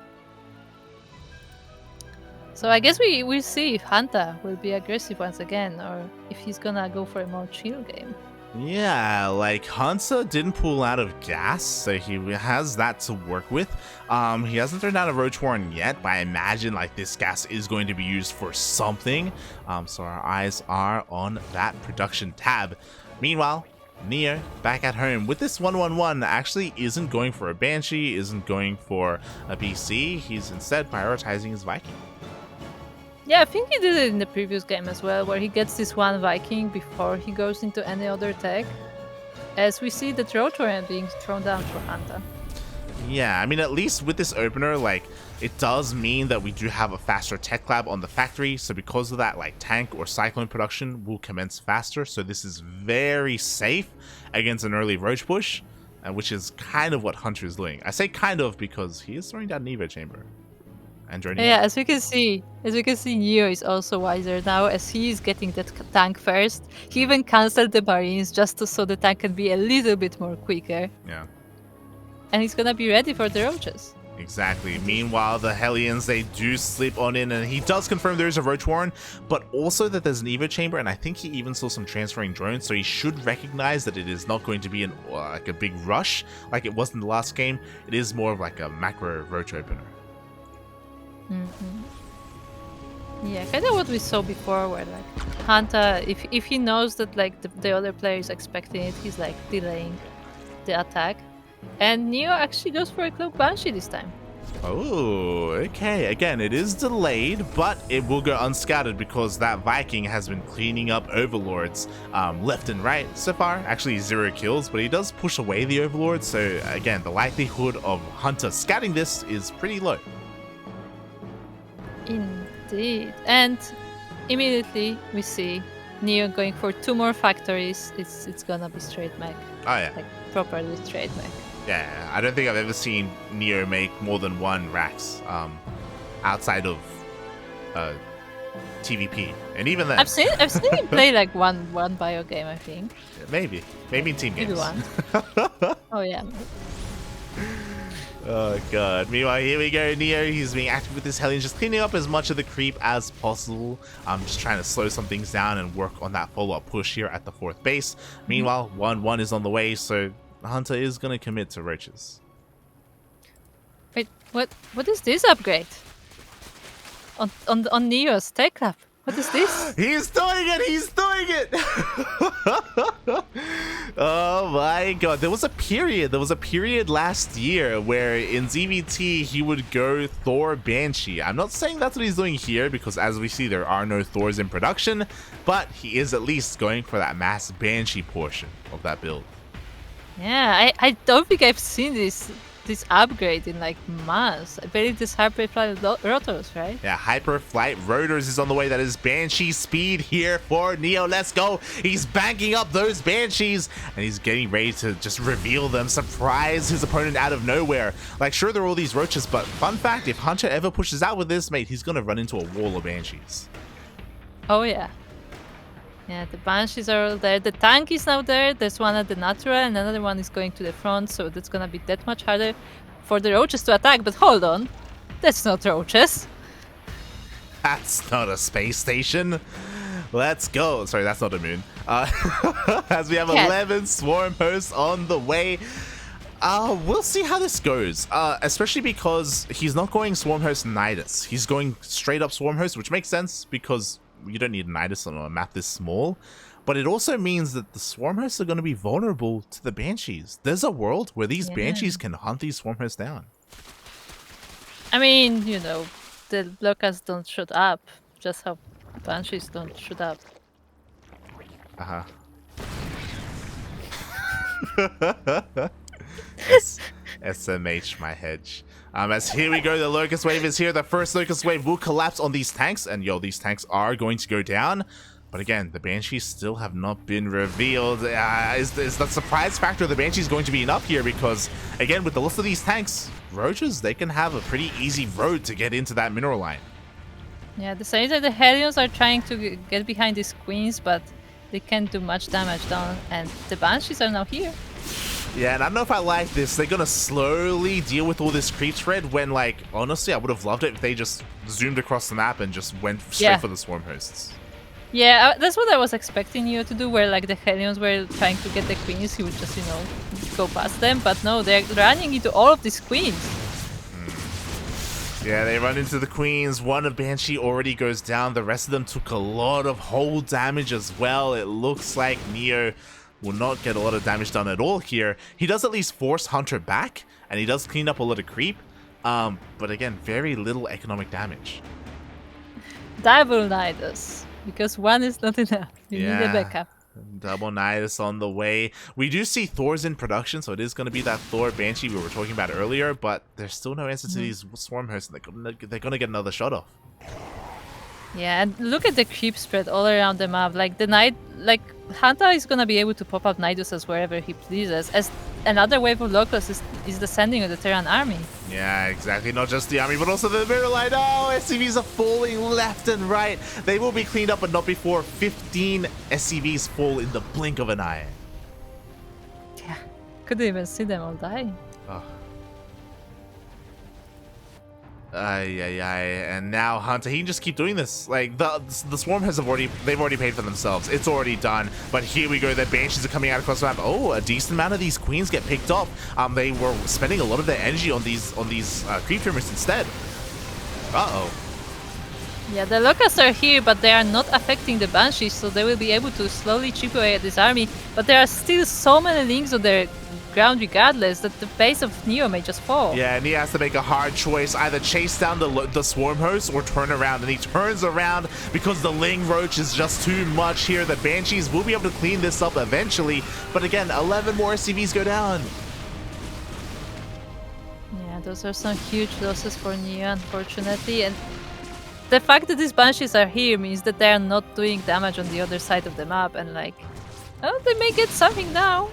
So I guess we'll see if Hunta will be aggressive once again, or if he's gonna go for a more chill game.
Yeah, like Hunta didn't pull out of gas, so he has that to work with. He hasn't turned out a roach horn yet, but I imagine like this gas is going to be used for something. So our eyes are on that production tab. Meanwhile, Neo back at home with this 1-1-1 actually isn't going for a Banshee, isn't going for a BC. He's instead prioritizing his Viking.
Yeah, I think he did it in the previous game as well, where he gets this one Viking before he goes into any other tech. As we see the Rotoran being thrown down for Hunta.
Yeah, I mean, at least with this opener, like, it does mean that we do have a faster tech lab on the factory. So because of that, like, tank or cyclone production will commence faster. So this is very safe against an early roach push, which is kind of what Hunter is doing. I say kind of because he is throwing down an Evo chamber.
Yeah, as we can see, Neo is also wiser now, as he is getting that tank first. He even cancelled the Marines just so the tank can be a little bit more quicker.
Yeah.
And he's gonna be ready for the roaches.
Exactly. Meanwhile, the Hellions, they do slip on in, and he does confirm there is a roach warren, but also that there's an Evo chamber, and I think he even saw some transferring drones, so he should recognize that it is not going to be like a big rush like it was in the last game. It is more of like a macro roach opener.
Yeah, kind of what we saw before, where like Hunta, if he knows that like the other player is expecting it, he's like delaying the attack. And Neo actually goes for a Cloak Banshee this time.
Oh, okay. Again, it is delayed, but it will go unscattered because that Viking has been cleaning up overlords left and right so far. Actually, 0 kills, but he does push away the overlords. So again, the likelihood of Hunta scatting this is pretty low.
Indeed. And immediately we see Neo going for 2 more factories. It's gonna be straight mech.
Oh yeah.
Like properly straight mech.
Yeah, I don't think I've ever seen Neo make more than 1 Rax outside of TVP, and even then,
I've seen him play like one bio game, I think.
Maybe in team games.
Maybe one. Oh yeah.
Oh god. Meanwhile, here we go. Neo, he's being active with his Hellions, just cleaning up as much of the creep as possible. Just trying to slow some things down and work on that follow-up push here at the 4th base. Meanwhile, 1-1 is on the way, so Hunter is going to commit to roaches.
Wait, what is this upgrade? On Neo's StarCraft. What is this?
He's doing it! He's doing it! Oh my god. There was a period last year where in ZVT he would go Thor Banshee. I'm not saying that's what he's doing here because as we see there are no Thors in production, but he is at least going for that mass Banshee portion of that build.
Yeah, I don't think I've seen this upgrade in like months. I believe this Hyperflight Rotors, right?
Yeah, Hyperflight Rotors is on the way. That is Banshee speed here for Neo. Let's go. He's banking up those Banshees and he's getting ready to just reveal them, surprise his opponent out of nowhere. Like, sure, there are all these roaches, but fun fact, if Hunter ever pushes out with this, mate, he's gonna run into a wall of Banshees.
Oh yeah. Yeah, the Banshees are all there. The tank is now there. There's one at the Natura and another one is going to the front, so that's gonna be that much harder for the roaches to attack. But hold on, that's not roaches.
That's not a space station. Let's go. Sorry, that's not a moon. As we have 11 swarm hosts on the way. We'll see how this goes, especially because he's not going swarm host Nidus. He's going straight up swarm host, which makes sense because you don't need Nidus on a map this small, but it also means that the swarm hosts are going to be vulnerable to the Banshees. There's a world where these Banshees can hunt these swarm hosts down.
I mean, you know, the blockers don't shoot up, just how Banshees don't shoot up.
SMH my hedge. As here we go, the Locust Wave is here. The first Locust Wave will collapse on these tanks, and yo, these tanks are going to go down. But again, the Banshees still have not been revealed. Is the surprise factor of the Banshees going to be enough here? Because again, with the list of these tanks, roaches, they can have a pretty easy road to get into that mineral line.
Yeah, the same that the Hellions are trying to get behind these queens, but they can't do much damage down, and the Banshees are now here.
Yeah, and I don't know if I like this. They're gonna slowly deal with all this creep spread when, like, honestly, I would have loved it if they just zoomed across the map and just went straight for the swarm hosts.
Yeah, that's what I was expecting you to do, where like the Hellions were trying to get the queens, he would just, you know, go past them, but no, they're running into all of these queens.
Yeah, they run into the queens. One of Banshee already goes down. The rest of them took a lot of hull damage as well. It looks like Neo will not get a lot of damage done at all here. He does at least force Hunter back, and he does clean up a lot of creep. But again, very little economic damage.
Double Nidus, because one is not enough. You need a backup.
Double Nidus on the way. We do see Thors in production, so it is going to be that Thor Banshee we were talking about earlier, but there's still no answer to these swarm hosts. They're going to get another shot off.
Yeah, and look at the creep spread all around the map. Like the night, like Hunta is gonna be able to pop up Niduses wherever he pleases, as another wave of locusts is descending on the Terran army.
Yeah, exactly. Not just the army, but also the mirror line. Oh, SCVs are falling left and right. They will be cleaned up, but not before 15 SCVs fall in the blink of an eye.
Yeah, couldn't even see them all die.
Oh. And now Hunter, he can just keep doing this. Like the swarm has they've already paid for themselves. It's already done. But here we go. The Banshees are coming out across the map. Oh, a decent amount of these queens get picked off. They were spending a lot of their energy on these creep trimmers instead. Uh-oh.
Yeah, the locusts are here, but they are not affecting the Banshees, so they will be able to slowly chip away at this army. But there are still so many links on their ground regardless that the base of Neo may just fall.
Yeah, and he has to make a hard choice, either chase down the swarm host or turn around, and he turns around because the Ling Roach is just too much here. The Banshees will be able to clean this up eventually, but again, 11 more SCVs go down.
Yeah, those are some huge losses for Neo, unfortunately, and the fact that these Banshees are here means that they are not doing damage on the other side of the map, and like, oh, they may get something now.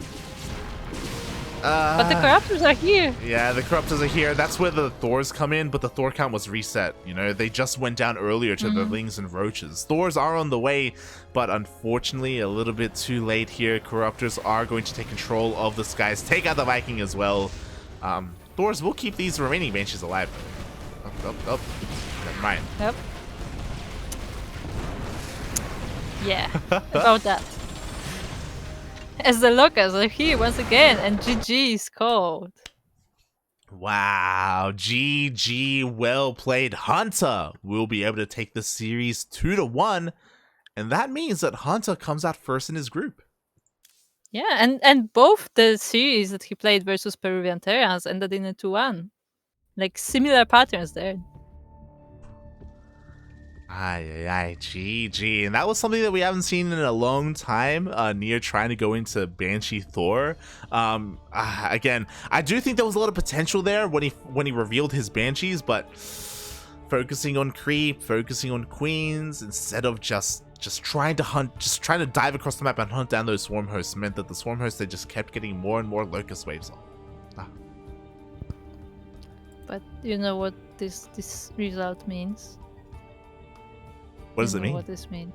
But the Corruptors are here.
Yeah, the Corruptors are here. That's where the Thors come in, but the Thor count was reset. You know, they just went down earlier to the Lings and Roaches. Thors are on the way, but unfortunately a little bit too late here. Corruptors are going to take control of the skies, take out the Viking as well. Thors will keep these remaining Banshees alive. Oh. Never mind.
Yep. Yeah, about that. As the Locals are here once again, and GG is called.
Wow, GG, well played. Hunta will be able to take the series 2-1, and that means that Hunta comes out first in his group.
Yeah, and both the series that he played versus Peruvian Terrans ended in a 2-1. Like, similar patterns there.
GG. And that was something that we haven't seen in a long time, Nier trying to go into Banshee Thor. Again, I do think there was a lot of potential there when he revealed his Banshees, but focusing on creep, focusing on queens, instead of just trying to hunt, just trying to dive across the map and hunt down those swarm hosts, meant that the swarm hosts, they just kept getting more and more locust waves on.
But you know what this result means?
What does it mean?
What this means?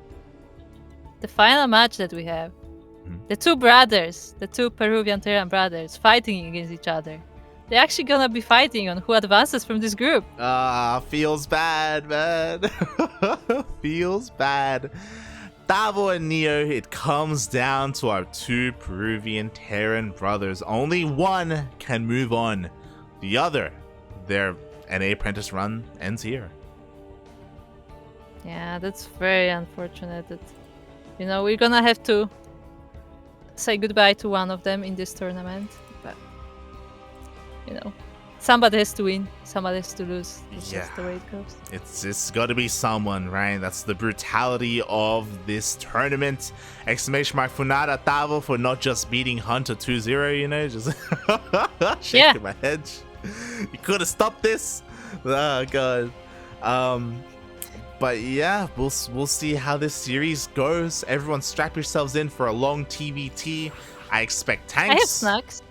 The final match that we have, the two brothers, the two Peruvian Terran brothers, fighting against each other. They're actually gonna be fighting on who advances from this group.
Feels bad, man. Feels bad. Tavo and Neo, it comes down to our two Peruvian Terran brothers. Only one can move on. The other, their NA Apprentice run ends here.
Yeah, that's very unfortunate. That, we're gonna have to say goodbye to one of them in this tournament. But, somebody has to win, somebody has to lose. It's just the way it goes.
It's got to be someone, right? That's the brutality of this tournament. Exclamation mark Funada Tavo for not just beating Hunta 2-0, just shaking my head. You could have stopped this. Oh, God. But yeah, we'll see how this series goes. Everyone strap yourselves in for a long TVT. I expect tanks.
I have snacks.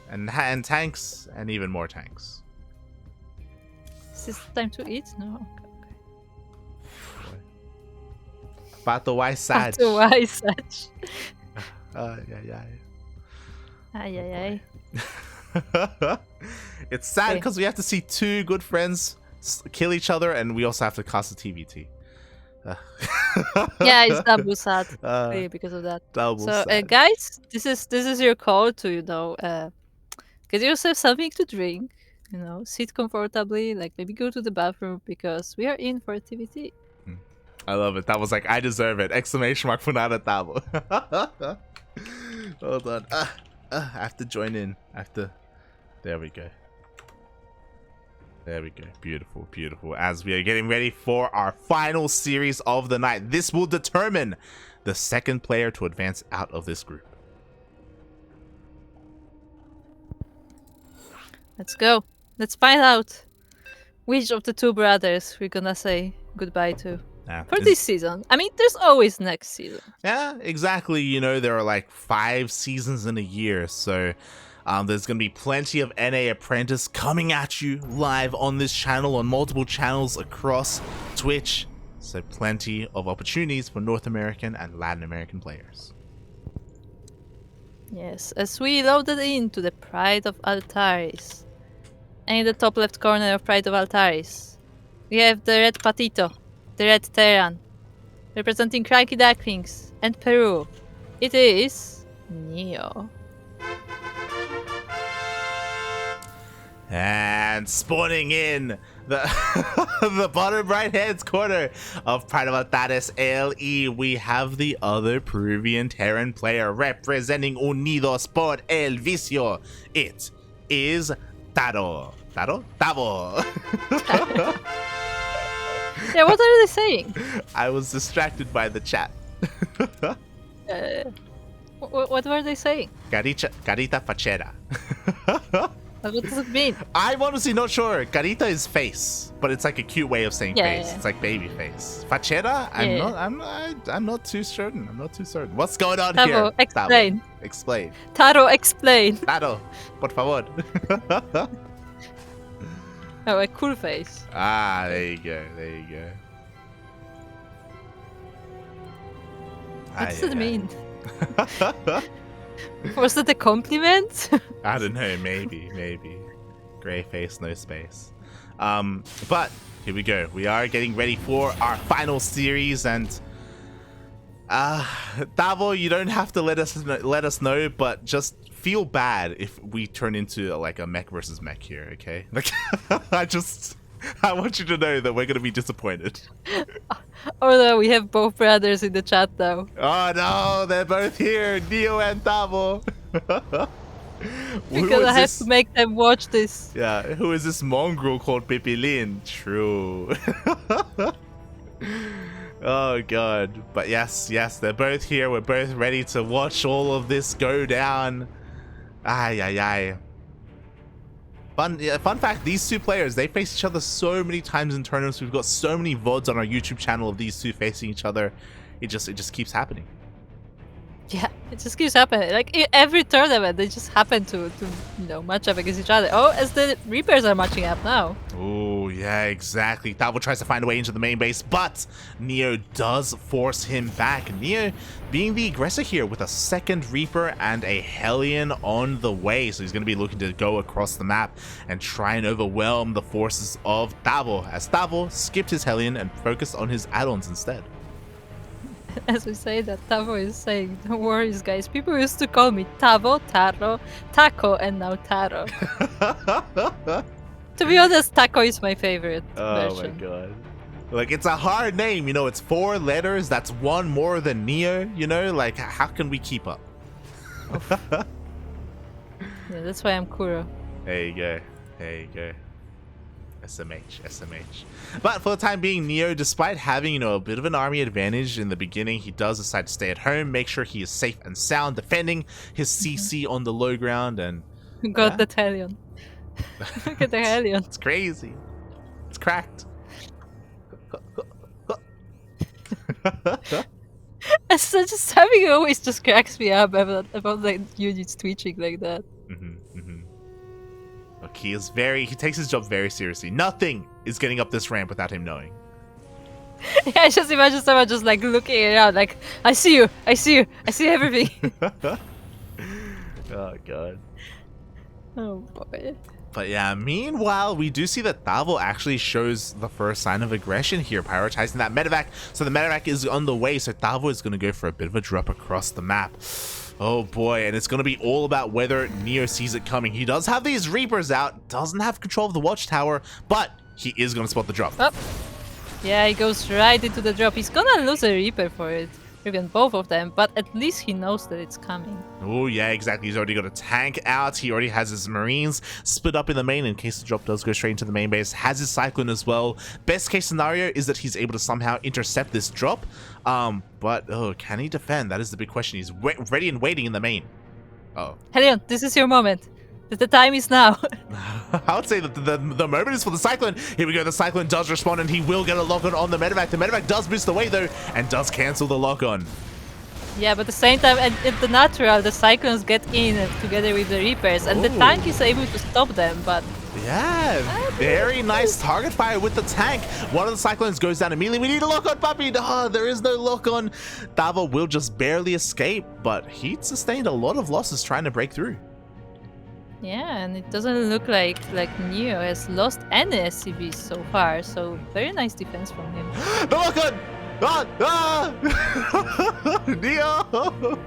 And tanks, and even more tanks.
Is this time to eat? No. Okay.
Pato why sad?
Pato why sad?
Ay. It's sad because we have to see two good friends kill each other, and we also have to cast a TVT.
Yeah, it's double sad because of that. Guys, this is your call to get yourself something to drink. Sit comfortably, like maybe go to the bathroom because we are in for a TVT.
I love it. That was like, I deserve it! Exclamation mark Funada Tavo. Hold on. I have to join in. There we go. There we go. Beautiful, beautiful. As we are getting ready for our final series of the night, this will determine the second player to advance out of this group.
Let's go. Let's find out which of the two brothers we're gonna say goodbye to for this season. I mean, there's always next season.
Yeah, exactly. There are like 5 seasons in a year, so there's going to be plenty of NA Apprentice coming at you live on this channel, on multiple channels across Twitch. So plenty of opportunities for North American and Latin American players.
Yes, as we loaded into the Pride of Altaris. And in the top left corner of Pride of Altaris, we have the red Patito, the red Terran, representing CranKy Ducklings and Peru. It is Neo.
And spawning in the bottom right hand corner of Pride of Altares LE, we have the other Peruvian Terran player representing Unidos por el Vicio. It is Tavo.
Yeah, what are they saying?
I was distracted by the chat.
What were they saying?
Carita fachera.
What does it mean?
I'm honestly not sure. Carita is face, but it's like a cute way of saying face. Yeah. It's like baby face. Fachera? I'm not too certain. What's going on
Tavo,
here?
Explain.
Tavo, explain.
Taro, explain.
Taro, por favor.
Oh, a cool face.
There you go.
What does it mean? Was that a compliment?
I don't know, maybe. Gray face, no space. But here we go. We are getting ready for our final series, and Tavo, you don't have to let us know, but just feel bad if we turn into like a mech versus mech here, okay? Like, I want you to know that we're gonna be disappointed.
Oh no, we have both brothers in the chat now.
Oh no, they're both here, Neo and Tavo.
Because I have to make them watch this.
Yeah, who is this mongrel called Pipilin? True. Oh god. But yes, they're both here. We're both ready to watch all of this go down. Ay, ay, ay. Fun fact, these two players, they face each other so many times in tournaments. We've got so many VODs on our YouTube channel of these two facing each other. It just keeps happening.
Yeah, it just keeps happening. Like every tournament, they just happen to match up against each other. Oh, as the Reapers are matching up now.
Oh, yeah, exactly. Tavo tries to find a way into the main base, but Neo does force him back. Neo being the aggressor here with a second Reaper and a Hellion on the way. So he's going to be looking to go across the map and try and overwhelm the forces of Tavo, as Tavo skipped his Hellion and focused on his add-ons instead.
As we say that, Tavo is saying, don't worry guys, people used to call me Tavo, Taro, Taco, and now Taro. To be honest, Taco is my favorite version.
Oh my god. Like, it's a hard name, you know, it's 4 letters, that's one more than Neo, you know, like, how can we keep up?
Yeah, that's why I'm Kuro.
There you go, there you go. SMH. But for the time being, Neo, despite having, you know, a bit of an army advantage in the beginning, he does decide to stay at home, make sure he is safe and sound, defending his CC on the low ground, and...
Got the Hellion. Look at the Hellion.
It's crazy. It's cracked.
So just having it always just cracks me up about like units twitching like that.
Look, he takes his job very seriously. Nothing is getting up this ramp without him knowing.
Yeah, I just imagine someone just like looking around like, I see you, I see everything.
Oh god.
Oh boy.
But yeah, meanwhile, we do see that Tavo actually shows the first sign of aggression here, prioritizing that medevac. So the medevac is on the way, so Tavo is going to go for a bit of a drop across the map. Oh boy, and it's going to be all about whether Neo sees it coming. He does have these Reapers out, doesn't have control of the watchtower, but he is going to spot the drop.
Oh. Yeah, he goes right into the drop. He's gonna lose a Reaper for it. Even both of them, but at least he knows that it's coming.
Oh yeah, exactly. He's already got a tank out. He already has his Marines split up in the main in case the drop does go straight into the main base. Has his Cyclone as well. Best case scenario is that he's able to somehow intercept this drop. But oh, can he defend? That is the big question. He's ready and waiting in the main. Oh,
Helion, this is your moment. The time is now.
I would say that the moment is for the Cyclone. Here we go. The Cyclone does respond, and he will get a lock-on on the medevac. The medevac does boost away, though, and does cancel the lock-on.
Yeah, but at the same time, at the natural, the Cyclones get in together with the Reapers, and the tank is able to stop them, but...
Yeah, very nice target fire with the tank. One of the Cyclones goes down immediately. We need a lock-on, puppy. Oh, there is no lock-on. Tavo will just barely escape, but he sustained a lot of losses trying to break through.
Yeah, and it doesn't look like Neo has lost any SCVs so far, so very nice defense from him.
The lock-on! Neo!
Oh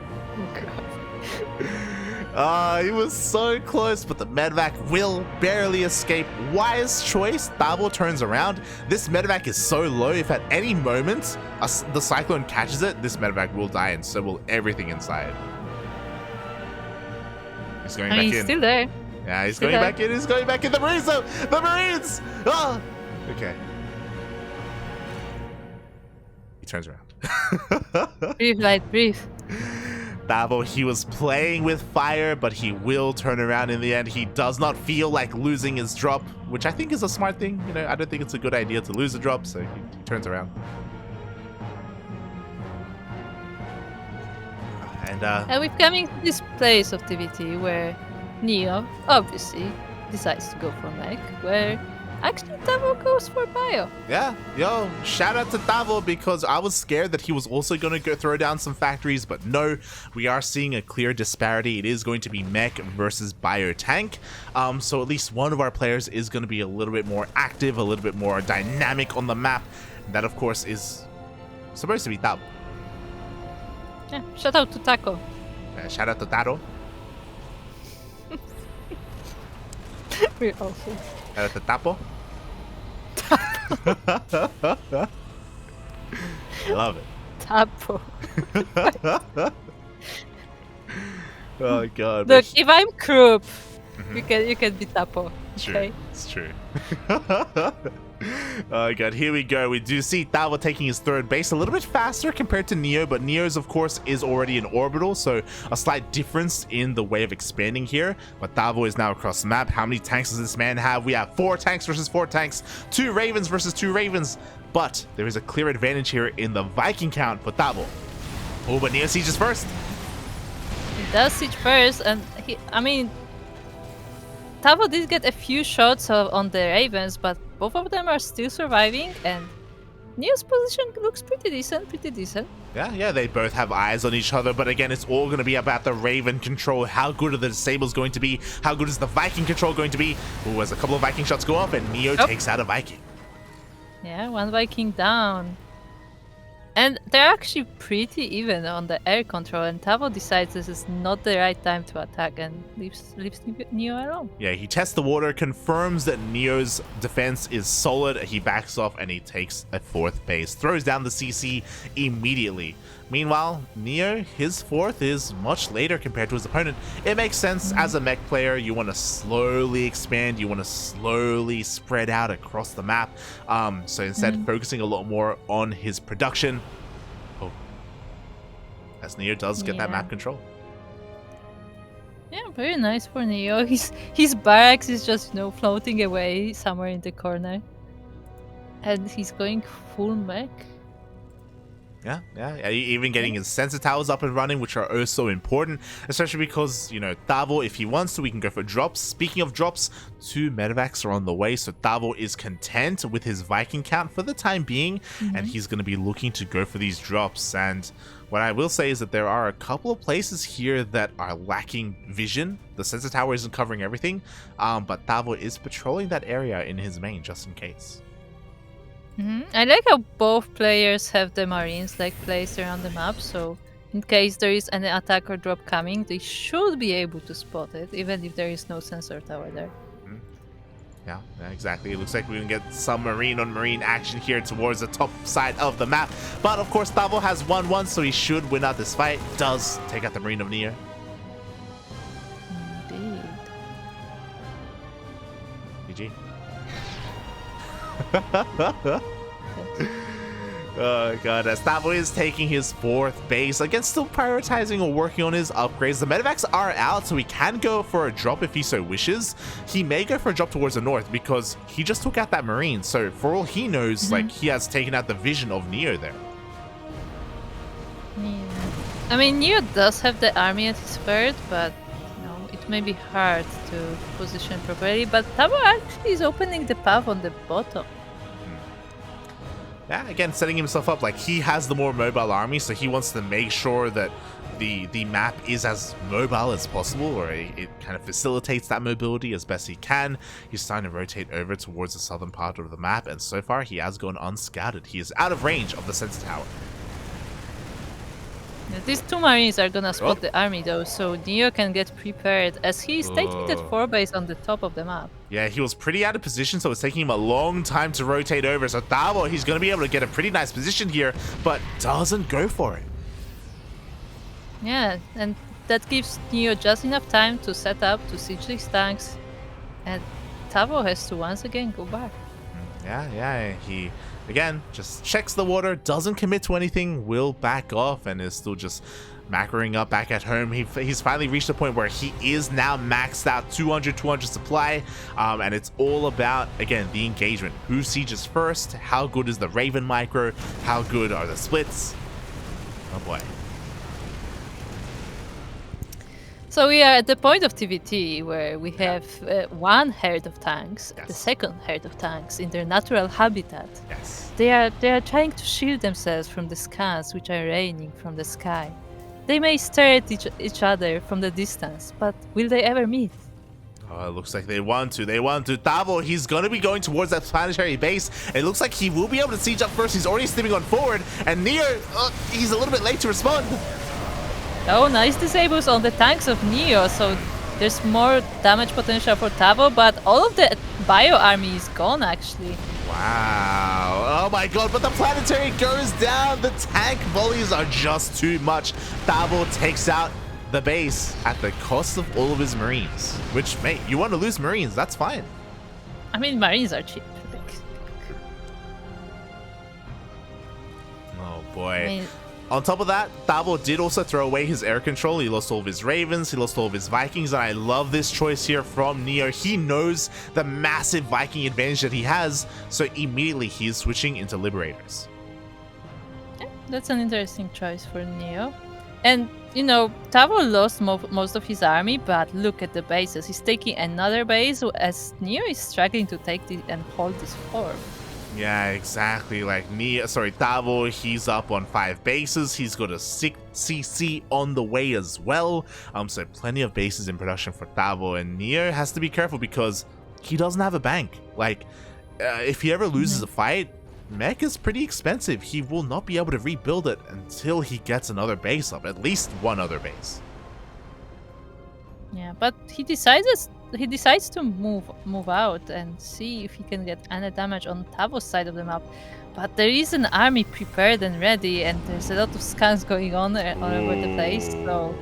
god.
He was so close, but the medevac will barely escape. Wise choice. Tavo turns around. This medevac is so low, if at any moment the Cyclone catches it, this medevac will die, and so will everything inside. He's going back in.
He's still there.
Yeah, he's going back in. He's going back in. The Marines, though! The Marines! Oh! Okay. He turns around.
Breathe, light, breathe.
Tavo, he was playing with fire, but he will turn around in the end. He does not feel like losing his drop, which I think is a smart thing. You know, I don't think it's a good idea to lose a drop, so he turns around. And
we're coming to this place of TVT where Neo obviously decides to go for mech, where Actually, Tavo goes for bio.
Yeah, yo, shout out to Tavo because I was scared that he was also going to go throw down some factories, but no, we are seeing a clear disparity. It is going to be mech versus bio tank. So at least one of our players is going to be a little bit more active, a little bit more dynamic on the map. And that, of course, is supposed to be Tavo.
Yeah, shout out to Taco.
Shout out to Taro.
We're awful.
Shout out to Tapo. I love it.
Tapo.
Oh god.
Look, if I'm Krupp, you can be Tapo. Okay.
It's true. Oh god, here we go. We do see Tavo taking his third base a little bit faster compared to Neo, but Neo's of course is already in orbital, so a slight difference in the way of expanding here. But Tavo is now across the map. How many tanks does this man have? We have 4 tanks versus 4 tanks, 2 Ravens versus 2 Ravens, but there is a clear advantage here in the Viking count for Tavo. Oh, but Neo sieges first.
He does siege first, and Tavo did get a few shots on the Ravens, but both of them are still surviving, and Neo's position looks pretty decent.
Yeah, they both have eyes on each other, but again, it's all going to be about the Raven control. How good are the Disables going to be? How good is the Viking control going to be? Ooh, as a couple of Viking shots go off, and Neo takes out a Viking.
Yeah, 1 Viking down. And they're actually pretty even on the air control, and Tavo decides this is not the right time to attack and leaves Neo alone.
Yeah, he tests the water, confirms that Neo's defense is solid, he backs off, and he takes a 4th base, throws down the CC immediately. Meanwhile, Neo, his 4th is much later compared to his opponent. It makes sense as a mech player, you want to slowly expand, you want to slowly spread out across the map. So instead, focusing a lot more on his production. Oh, as Neo does get that map control.
Yeah, very nice for Neo. His barracks is just, floating away somewhere in the corner. And he's going full mech.
Yeah, even getting his sensor towers up and running, which are also important, especially because, Tavo, if he wants to, we can go for drops. Speaking of drops, 2 medevacs are on the way, so Tavo is content with his Viking count for the time being, and he's going to be looking to go for these drops. And what I will say is that there are a couple of places here that are lacking vision. The sensor tower isn't covering everything, but Tavo is patrolling that area in his main, just in case.
I like how both players have the Marines placed around the map, so in case there is any attack or drop coming, they should be able to spot it, even if there is no sensor tower there.
Yeah, exactly. It looks like we can get some Marine on Marine action here towards the top side of the map. But of course, Tavo has 1-1, so he should win out this fight. Does take out the Marine of Neo.
Indeed.
GG. Oh god, as Tavo is taking his 4th base, again still prioritizing or working on his upgrades. The medevacs are out, so he can go for a drop if he so wishes. He may go for a drop towards the north because he just took out that Marine, so for all he knows, he has taken out the vision of Neo there.
Yeah. Neo does have the army at his third, but it may be hard to position properly. But Tavo actually is opening the path on the bottom.
Yeah, again, setting himself up like he has the more mobile army, so he wants to make sure that the map is as mobile as possible, or it kind of facilitates that mobility as best he can. He's starting to rotate over towards the southern part of the map, and so far he has gone unscouted. He is out of range of the sensor tower.
Yeah, these 2 Marines are gonna spot the army though, so Neo can get prepared as he's taking that 4 base on the top of the map.
Yeah, he was pretty out of position, so it's taking him a long time to rotate over. So Tavo, he's going to be able to get a pretty nice position here, but doesn't go for it.
Yeah, and that gives Neo just enough time to set up to siege these tanks, and Tavo has to once again go back.
Yeah, he again just checks the water, doesn't commit to anything, will back off, and is still just macroing up back at home. He's finally reached a point where he is now maxed out 200 supply, and it's all about, again, the engagement. Who sieges first? How good is the Raven micro? How good are the splits? Oh boy.
So we are at the point of TVT where we
Yeah.
have one herd of tanks, the
Yes.
second herd of tanks in their natural habitat.
Yes.
They are trying to shield themselves from the scans which are raining from the sky. They may stare at each other from the distance, but will they ever meet?
Oh, it looks like they want to. They want to. Tavo, he's going to be going towards that planetary base. It looks like he will be able to siege up first. He's already stepping on forward. And Neo, he's a little bit late to respond.
Oh, nice disables on the tanks of Neo, so there's more damage potential for Tavo, but all of the bio army is gone actually.
Wow. Oh my god, but the planetary goes down. The tank volleys are just too much. Tavo takes out the base at the cost of all of his marines. Which, mate, you want to lose marines, that's fine.
I mean, marines are cheap.
Oh boy.
I mean,
on top of that, Tavo did also throw away his air control. He lost all of his Ravens, he lost all of his Vikings, and I love this choice here from Neo. He knows the massive Viking advantage that he has, so immediately he's switching into Liberators.
yeah, that's an interesting choice for Neo. And, you know, Tavo lost most of his army, but look at the bases. He's taking another base as Neo is struggling to take and hold this fort.
Yeah, exactly. Like Tavo, he's up on 5 bases. He's got a 6 CC on the way as well. So plenty of bases in production for Tavo, and Neo has to be careful because he doesn't have a bank. Like, if he ever loses a fight, mech is pretty expensive. He will not be able to rebuild it until he gets another base up, at least one other base.
Yeah, but he decides to move out and see if he can get any damage on Tavo's side of the map. But there is an army prepared and ready, and there's a lot of scans going on all over the place. So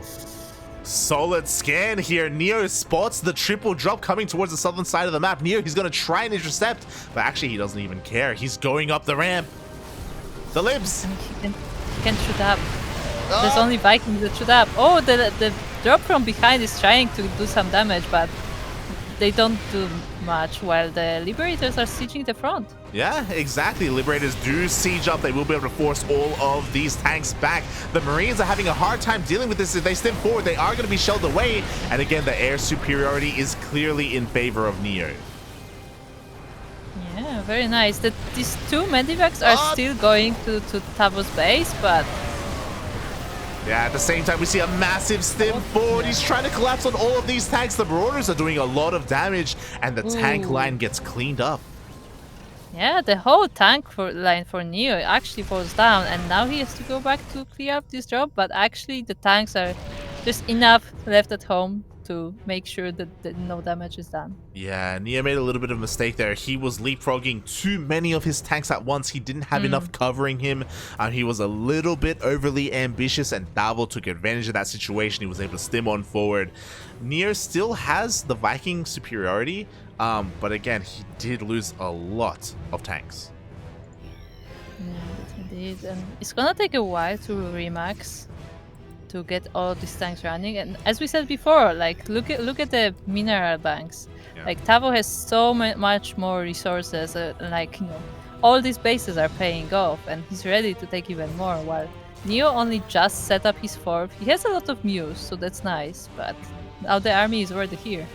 solid scan here. Neo spots the triple drop coming towards the southern side of the map. Neo, he's going to try and intercept, but actually he doesn't even care. He's going up the ramp. The libs.
I mean, he can shoot up. There's only Vikings that shoot up. Oh, the drop from behind is trying to do some damage, but they don't do much while the Liberators are sieging the front.
Yeah, exactly. Liberators do siege up. They will be able to force all of these tanks back. The Marines are having a hard time dealing with this. If they step forward, they are going to be shelled away. And again, the air superiority is clearly in favor of Neo.
Yeah, very nice. These two medivacs are still going to Tavo's base, but
yeah, at the same time, we see a massive stim forward. He's trying to collapse on all of these tanks. The Marauders are doing a lot of damage, and the tank line gets cleaned up.
yeah, the whole tank line for Neo actually falls down, and now he has to go back to clear up this job, but actually the tanks are just enough left at home to make sure that no damage is done.
Yeah, Neo made a little bit of a mistake there. He was leapfrogging too many of his tanks at once. He didn't have enough covering him. He was a little bit overly ambitious, and Tavo took advantage of that situation. He was able to stim on forward. Neo still has the Viking superiority, but again, he did lose a lot of tanks.
Yeah, indeed. And it's gonna take a while to remax to get all these tanks running, and as we said before, like look at the mineral banks.
Yeah.
Like Tavo has so much more resources, like, you know, all these bases are paying off, and he's ready to take even more, while Neo only just set up his fort. He has a lot of muse, so that's nice, but now the army is already here.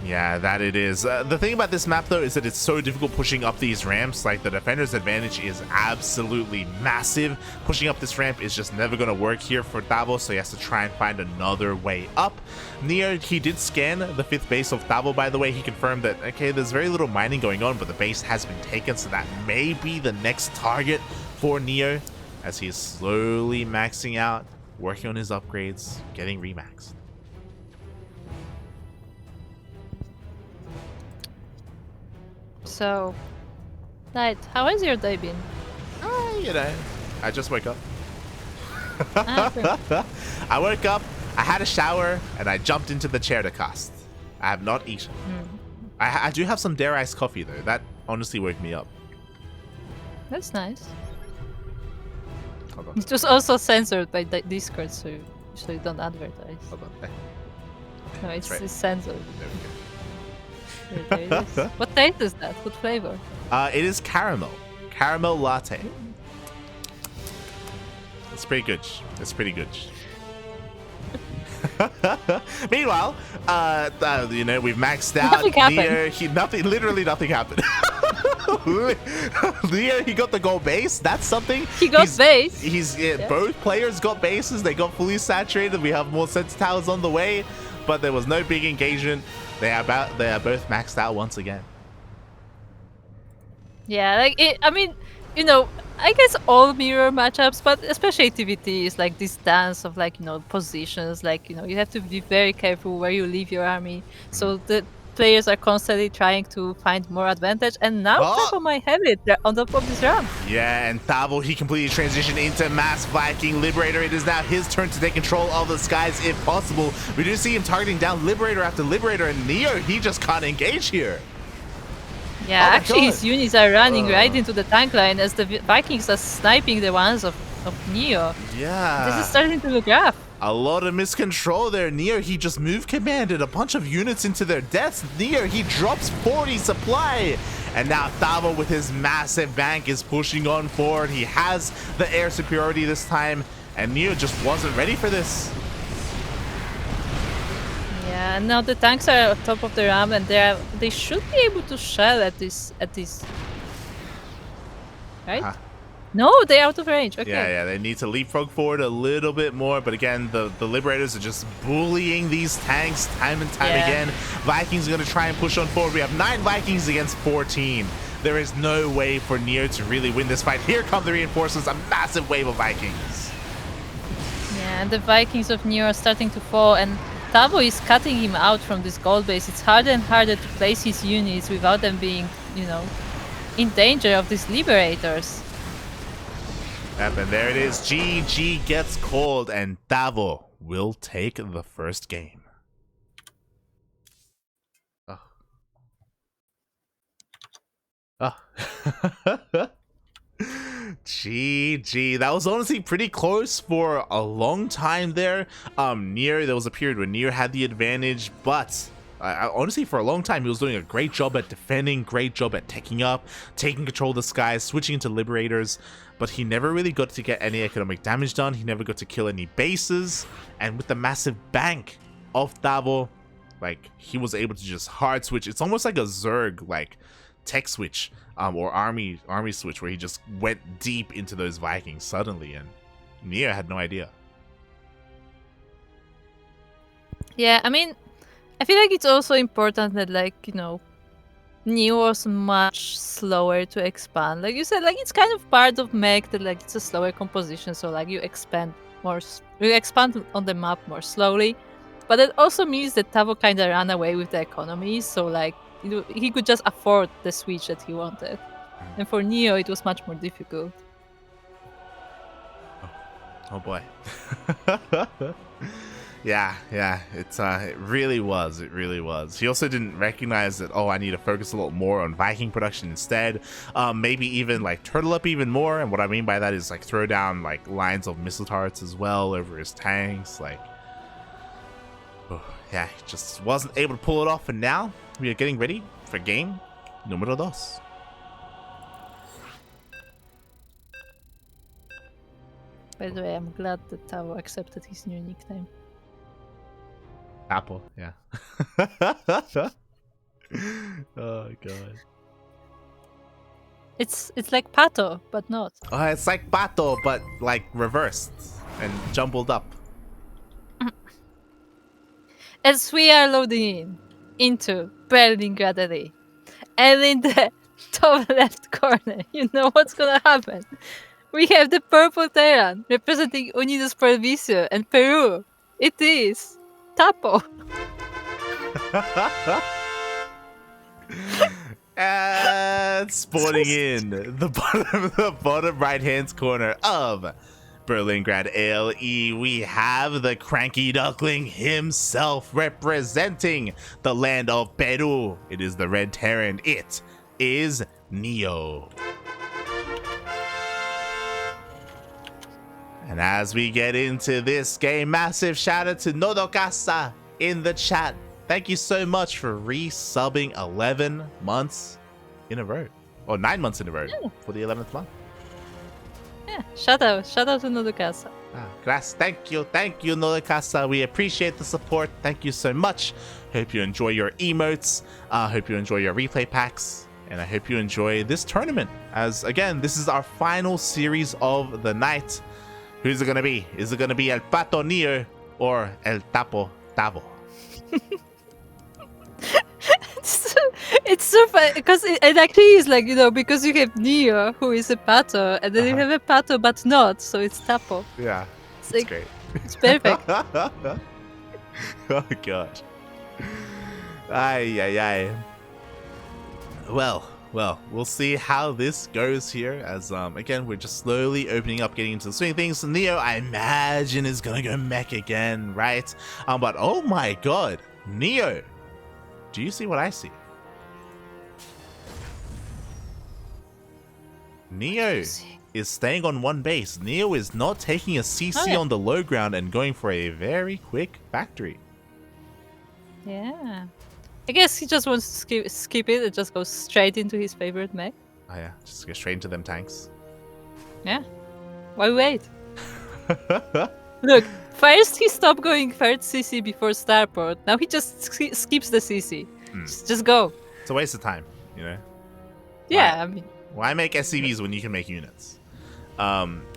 Yeah, that it is. The thing about this map, though, is that it's so difficult pushing up these ramps. Like, the defender's advantage is absolutely massive. Pushing up this ramp is just never going to work here for Tavo, so he has to try and find another way up. Neo, he did scan the 5th base of Tavo, by the way. He confirmed that, okay, there's very little mining going on, but the base has been taken, so that may be the next target for Neo, as he's slowly maxing out, working on his upgrades, getting remaxed.
So, Light, how has your day been?
You know, I just woke up.
Okay.
I woke up, I had a shower, and I jumped into the chair to cast. I have not eaten. I do have some Dare Ice coffee, though. That honestly woke me up.
That's nice.
Hold on.
It was also censored by Discord, so you don't advertise.
Hold on.
No, it's,
right.
it's censored.
There we go.
There it is. What taste is that? What flavor?
It is caramel. Caramel latte. It's pretty good. It's pretty good. Meanwhile, you know, we've maxed out
Nothing
Neo.
happened.
Literally nothing happened. Neo, he got the gold base. That's something.
He got base.
Yeah. Both players got bases. They got fully saturated. We have more sensor towers on the way, but there was no big engagement. They are both maxed out once again.
Yeah, like I mean, you know, I guess all mirror matchups, but especially TVT is like this dance of like, you know, positions. Like, you know, you have to be very careful where you leave your army. So the players are constantly trying to find more advantage, and now Tavo might have it on top of this round.
Yeah, and Tavo, he completely transitioned into Mass Viking Liberator. It is now his turn to take control of the skies if possible. We do see him targeting down Liberator after Liberator, and Neo, he just can't engage here.
Yeah, actually his units are running right into the tank line as the Vikings are sniping the ones of Neo.
Yeah.
This is starting to look rough.
A lot of miscontrol there. Neo, he just move commanded a bunch of units into their deaths. Neo, he drops 40 supply. And now Tavo with his massive bank is pushing on forward. He has the air superiority this time. And Neo just wasn't ready for this.
Yeah, and now the tanks are on top of the ramp, and they should be able to shell at this, right? Huh. No, they're out of range. Okay.
Yeah, they need to leapfrog forward a little bit more, but again, the Liberators are just bullying these tanks time and time again. Vikings are going to try and push on forward. We have 9 Vikings against 14. There is no way for Neo to really win this fight. Here come the reinforcements, a massive wave of Vikings.
Yeah, and the Vikings of Neo are starting to fall, and Tavo is cutting him out from this gold base. It's harder and harder to place his units without them being, you know, in danger of these Liberators.
Yep, and there it is. GG gets called, and Tavo will take the first game. GG. That was honestly pretty close for a long time there. There was a period when Neo had the advantage, but honestly, for a long time, he was doing a great job at defending, great job at taking up, taking control of the skies, switching into Liberators, but he never really got to get any economic damage done. He never got to kill any bases, and with the massive bank of Tavo, like, he was able to just hard switch. It's almost like a Zerg, like, tech switch, or army switch, where he just went deep into those Vikings suddenly, and Neo had no idea.
Yeah, I mean, I feel like it's also important that, like, you know, Neo was much slower to expand. Like you said, like, it's kind of part of mech that, like, it's a slower composition, so like you expand on the map more slowly. But it also means that Tavo kind of ran away with the economy, so like, you know, he could just afford the switch that he wanted. And for Neo, it was much more difficult.
Oh boy. Yeah, it really was. It really was. He also didn't recognize that, I need to focus a lot more on Viking production instead. Maybe even like turtle up even more. And what I mean by that is like throw down like lines of missile turrets as well over his tanks. Like, yeah, he just wasn't able to pull it off. And now we are getting ready for game número 2.
By the way, I'm glad that Tavo accepted his new nickname.
Apple, yeah. Oh god.
It's like Pato, but not.
It's like Pato, but like reversed and jumbled up.
As we are loading into Berlingrad LA, and in the top left corner, you know what's gonna happen. We have the purple Terran representing Unidos por el Vicio and Peru. It is Tapo.
And spawning in the bottom right hand corner of Berlingrad ALE, we have the CranKy Duckling himself representing the land of Peru. It is the red Terran. It is Neo. And as we get into this game, massive shout out to Nodokasa in the chat. Thank you so much for resubbing 11 months in a row. Or 9 months in a row for the 11th month.
Yeah, shout out to Nodokasa.
Thank you, Nodekasa. We appreciate the support. Thank you so much. Hope you enjoy your emotes. Hope you enjoy your replay packs. And I hope you enjoy this tournament. As, again, this is our final series of the night. Who's it going to be? Is it going to be El Pato Neo or El Tapo Tavo?
It's so funny because it actually is like, because you have Neo, who is a pato, and then you have a pato but not, so it's Tapo.
Yeah,
it's
like, great.
It's perfect.
Oh, God. Ay. Well, we'll see how this goes here as, again, we're just slowly opening up, getting into the swing of things. So Neo, I imagine, is gonna go mech again, right? But oh my God, Neo, do you see what I see? Neo is staying on one base. Neo is not taking a CC on the low ground and going for a very quick factory.
Yeah. I guess he just wants to skip it and just go straight into his favorite mech.
Oh yeah, just go straight into them tanks.
Yeah. Why wait? Look, first he stopped going third CC before starport. Now he just skips the CC. Just go.
It's a waste of time, you know?
Yeah, I mean...
Why make SCVs when you can make units?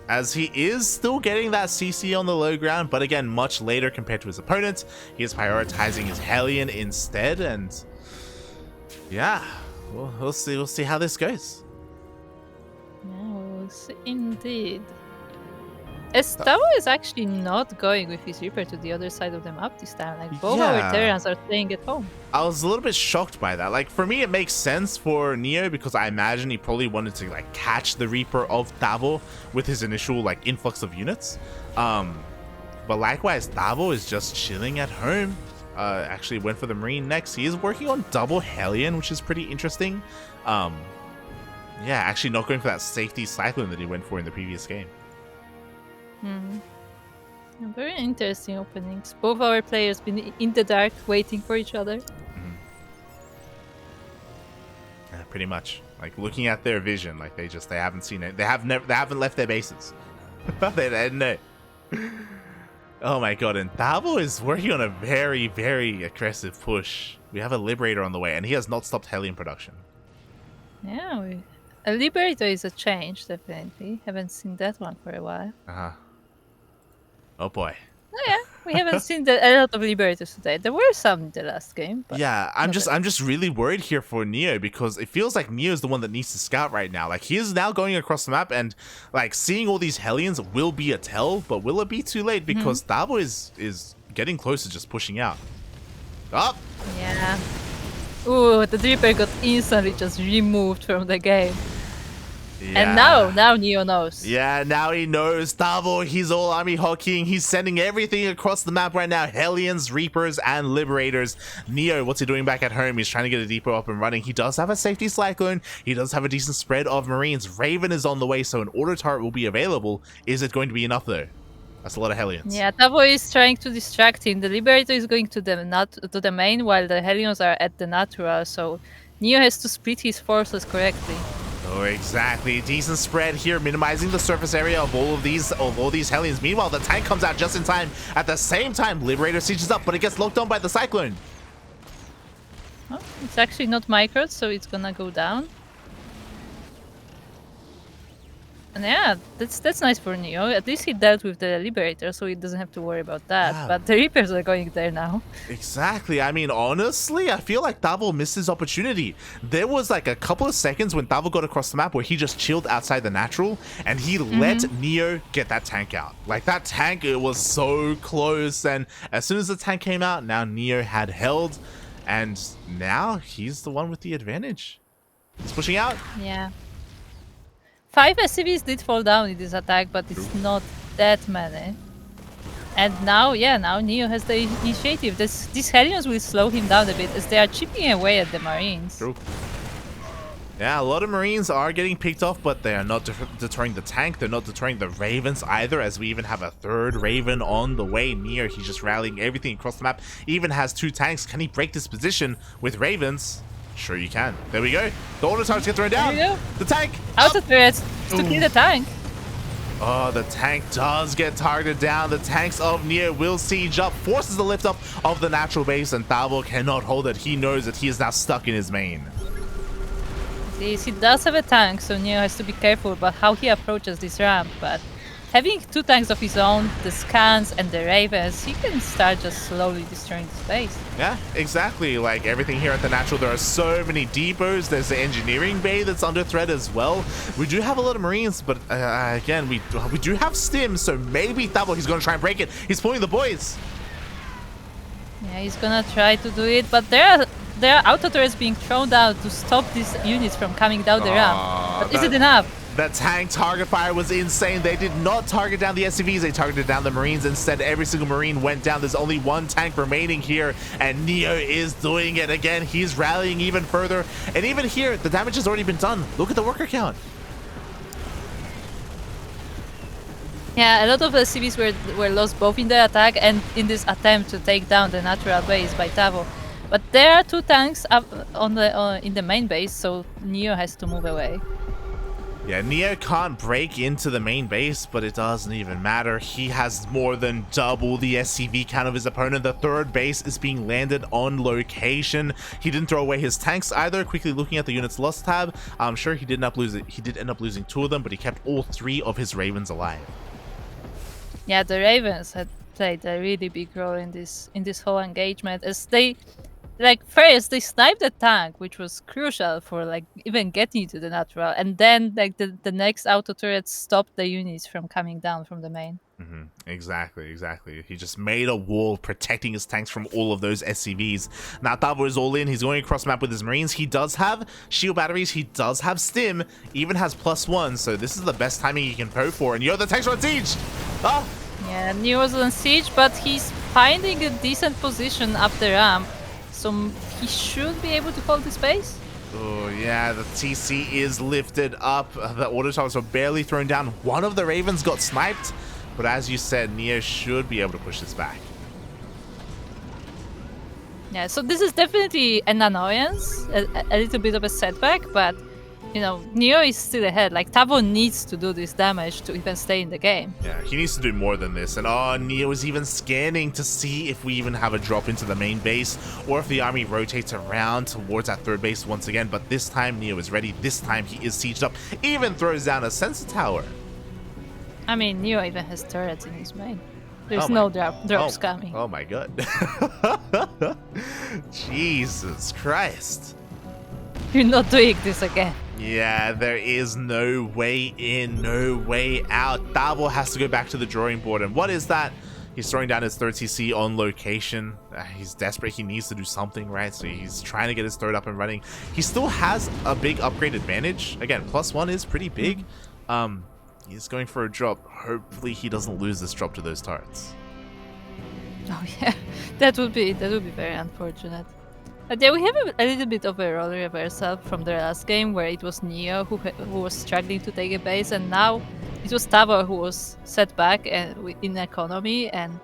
As he is still getting that CC on the low ground, but again, much later compared to his opponent. He is prioritizing his Hellion instead, and yeah, we'll see how this goes.
Yeah, we'll see indeed. Tavo is actually not going with his Reaper to the other side of the map this time. Like, both our Terrans are staying at home.
I was a little bit shocked by that. Like, for me, it makes sense for Neo because I imagine he probably wanted to, like, catch the Reaper of Tavo with his initial, like, influx of units. But likewise, Tavo is just chilling at home. Actually went for the Marine next. He is working on double Hellion, which is pretty interesting. Yeah, actually not going for that safety Cyclone that he went for in the previous game.
Very interesting openings. Both our players been in the dark waiting for each other.
Yeah, pretty much. Like looking at their vision, like they haven't seen it. They haven't left their bases. They didn't know. Oh my God! And Tavo is working on a very, very aggressive push. We have a Liberator on the way, and he has not stopped Hellion production.
Yeah, a Liberator is a change, definitely. Haven't seen that one for a while.
Oh boy.
Oh yeah, we haven't seen a lot of Liberators today. There were some in the last game. But
yeah, I'm just really worried here for Neo because it feels like Neo is the one that needs to scout right now. Like he is now going across the map and like seeing all these Hellions will be a tell, but will it be too late because Tavo is getting close to just pushing out. Up.
Yeah. Ooh, the Reaper got instantly just removed from the game. Yeah. And now Neo knows.
Yeah, now he knows. Tavo, he's all army hawking. He's sending everything across the map right now. Hellions, Reapers, and Liberators. Neo, what's he doing back at home? He's trying to get a depot up and running. He does have a safety Cyclone. He does have a decent spread of Marines. Raven is on the way, so an auto turret will be available. Is it going to be enough, though? That's a lot of Hellions.
Yeah, Tavo is trying to distract him. The Liberator is going to the main, while the Hellions are at the natural, so Neo has to split his forces correctly.
Oh, exactly. Decent spread here, minimizing the surface area of all these Hellions. Meanwhile, the tank comes out just in time. At the same time, Liberator sieges up, but it gets locked on by the Cyclone.
Oh, it's actually not microed, so it's gonna go down. And yeah, that's nice for Neo. At least he dealt with the Liberator, so he doesn't have to worry about that. Yeah. But the Reapers are going there now.
Exactly. I mean, honestly, I feel like Tavo missed his opportunity. There was like a couple of seconds when Tavo got across the map where he just chilled outside the natural, and he let Neo get that tank out. Like, that tank, it was so close, and as soon as the tank came out, now Neo had held, and now he's the one with the advantage. He's pushing out.
Yeah. 5 SCVs did fall down in this attack, but it's not that many. And now, now Neo has the initiative. These Hellions will slow him down a bit as they are chipping away at the Marines.
True. Yeah, a lot of Marines are getting picked off, but they are not deterring the tank. They're not deterring the Ravens either, as we even have a third Raven on the way. Neo, he's just rallying everything across the map. He even has 2 tanks. Can he break this position with Ravens? Sure you can. There we go. The auto turrets get thrown down. The tank.
Auto turrets to kill the tank.
Oh, the tank does get targeted down. The tanks of Neo will siege up, forces the lift up of the natural base, and Tavo cannot hold it. He knows that he is now stuck in his main.
He does have a tank, so Neo has to be careful about how he approaches this ramp, but having 2 tanks of his own, the scans and the ravens, he can start just slowly destroying the space.
Yeah, exactly. Like everything here at the natural, there are so many depots. There's the engineering bay that's under threat as well. We do have a lot of marines, but again, we do have stim, so maybe Tavo, he's going to try and break it. He's pulling the boys.
Yeah, he's gonna try to do it, but there are auto turrets being thrown down to stop these units from coming down the ramp. But is it enough?
That tank target fire was insane. They did not target down the SCVs. They targeted down the Marines. Instead, every single Marine went down. There's only 1 tank remaining here, and Neo is doing it again. He's rallying even further. And even here, the damage has already been done. Look at the worker count.
Yeah, a lot of SCVs were lost both in the attack and in this attempt to take down the natural base by Tavo. But there are 2 tanks up on the in the main base, so Neo has to move away.
Yeah, Neo can't break into the main base, but it doesn't even matter. He has more than double the SCV count of his opponent. The 3rd base is being landed on location. He didn't throw away his tanks either. Quickly looking at the units lost tab, I'm sure he did end up losing 2 of them, but he kept all 3 of his ravens alive.
Yeah, the ravens had played a really big role in this whole engagement, as they first they sniped the tank, which was crucial for even getting to the natural, and then the next auto turret stopped the units from coming down from the main.
Exactly. He just made a wall protecting his tanks from all of those SCVs. Now Tavo is all in. He's going across map with his marines. He does have shield batteries. He does have stim. Even has +1. So this is the best timing he can go for. And the tanks are on siege. Oh.
Yeah, Neo was on siege, but he's finding a decent position up the ramp, so he should be able to hold the space.
Oh yeah, the TC is lifted up. The auto towers are barely thrown down. One of the ravens got sniped, but as you said, Neo should be able to push this back.
Yeah, so this is definitely an annoyance, a little bit of a setback, but Neo is still ahead. Tavo needs to do this damage to even stay in the game.
Yeah, he needs to do more than this. And Neo is even scanning to see if we even have a drop into the main base, or if the army rotates around towards that 3rd base once again. But this time Neo is ready. This time he is sieged up. Even throws down a sensor tower.
I mean, Neo even has turrets in his main. There's no drops coming.
Oh my god. Jesus Christ.
You're not doing this again.
Yeah, there is no way in, no way out. Tavo has to go back to the drawing board. And what is that? He's throwing down his 3rd TC on location. He's desperate. He needs to do something, right? So he's trying to get his 3rd up and running. He still has a big upgrade advantage. Again, +1 is pretty big. He's going for a drop. Hopefully he doesn't lose this drop to those turrets.
Oh yeah, that would be very unfortunate. But yeah, we have a little bit of a role reversal from the last game, where it was Neo who was struggling to take a base, and now it was Tavo who was set back in economy, and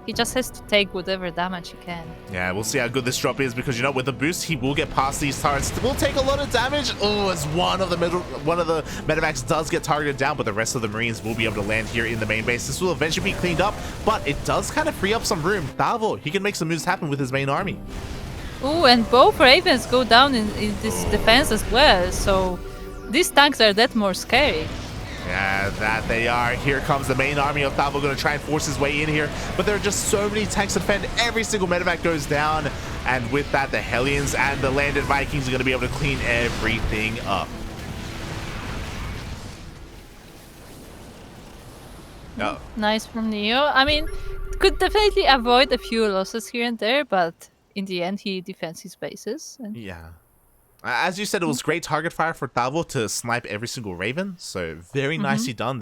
he just has to take whatever damage he can.
Yeah, we'll see how good this drop is, because with the boost, he will get past these turrets. Will take a lot of damage. Oh, as one of the medevacs does get targeted down, but the rest of the Marines will be able to land here in the main base. This will eventually be cleaned up, but it does kind of free up some room. Tavo, he can make some moves happen with his main army.
Ooh, and both ravens go down in this defense as well, so these tanks are that more scary.
Yeah, that they are. Here comes the main army of Tavo, going to try and force his way in here, but there are just so many tanks to defend. Every single medevac goes down, and with that, the Hellions and the landed Vikings are going to be able to clean everything up. Oh.
Nice from Neo. I mean, could definitely avoid a few losses here and there, but in the end, he defends his bases.
Yeah. As you said, it was great target fire for Tavo to snipe every single Raven, so very nicely done.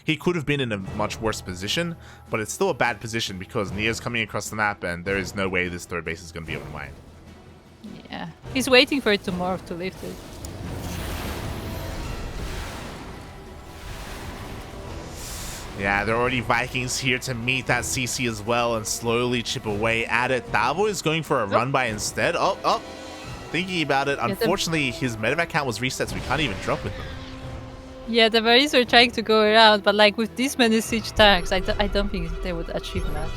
He could have been in a much worse position, but it's still a bad position because Neo's coming across the map, and there is no way this 3rd base is going to be able to win.
Yeah, he's waiting for it to morph to lift it.
Yeah, there are already Vikings here to meet that CC as well and slowly chip away at it. Tavo is going for a run by instead. Thinking about it, unfortunately, his medevac count was reset, so we can't even drop with them.
Yeah, the Marines were trying to go around, but like with this many siege tanks, I don't think they would achieve much.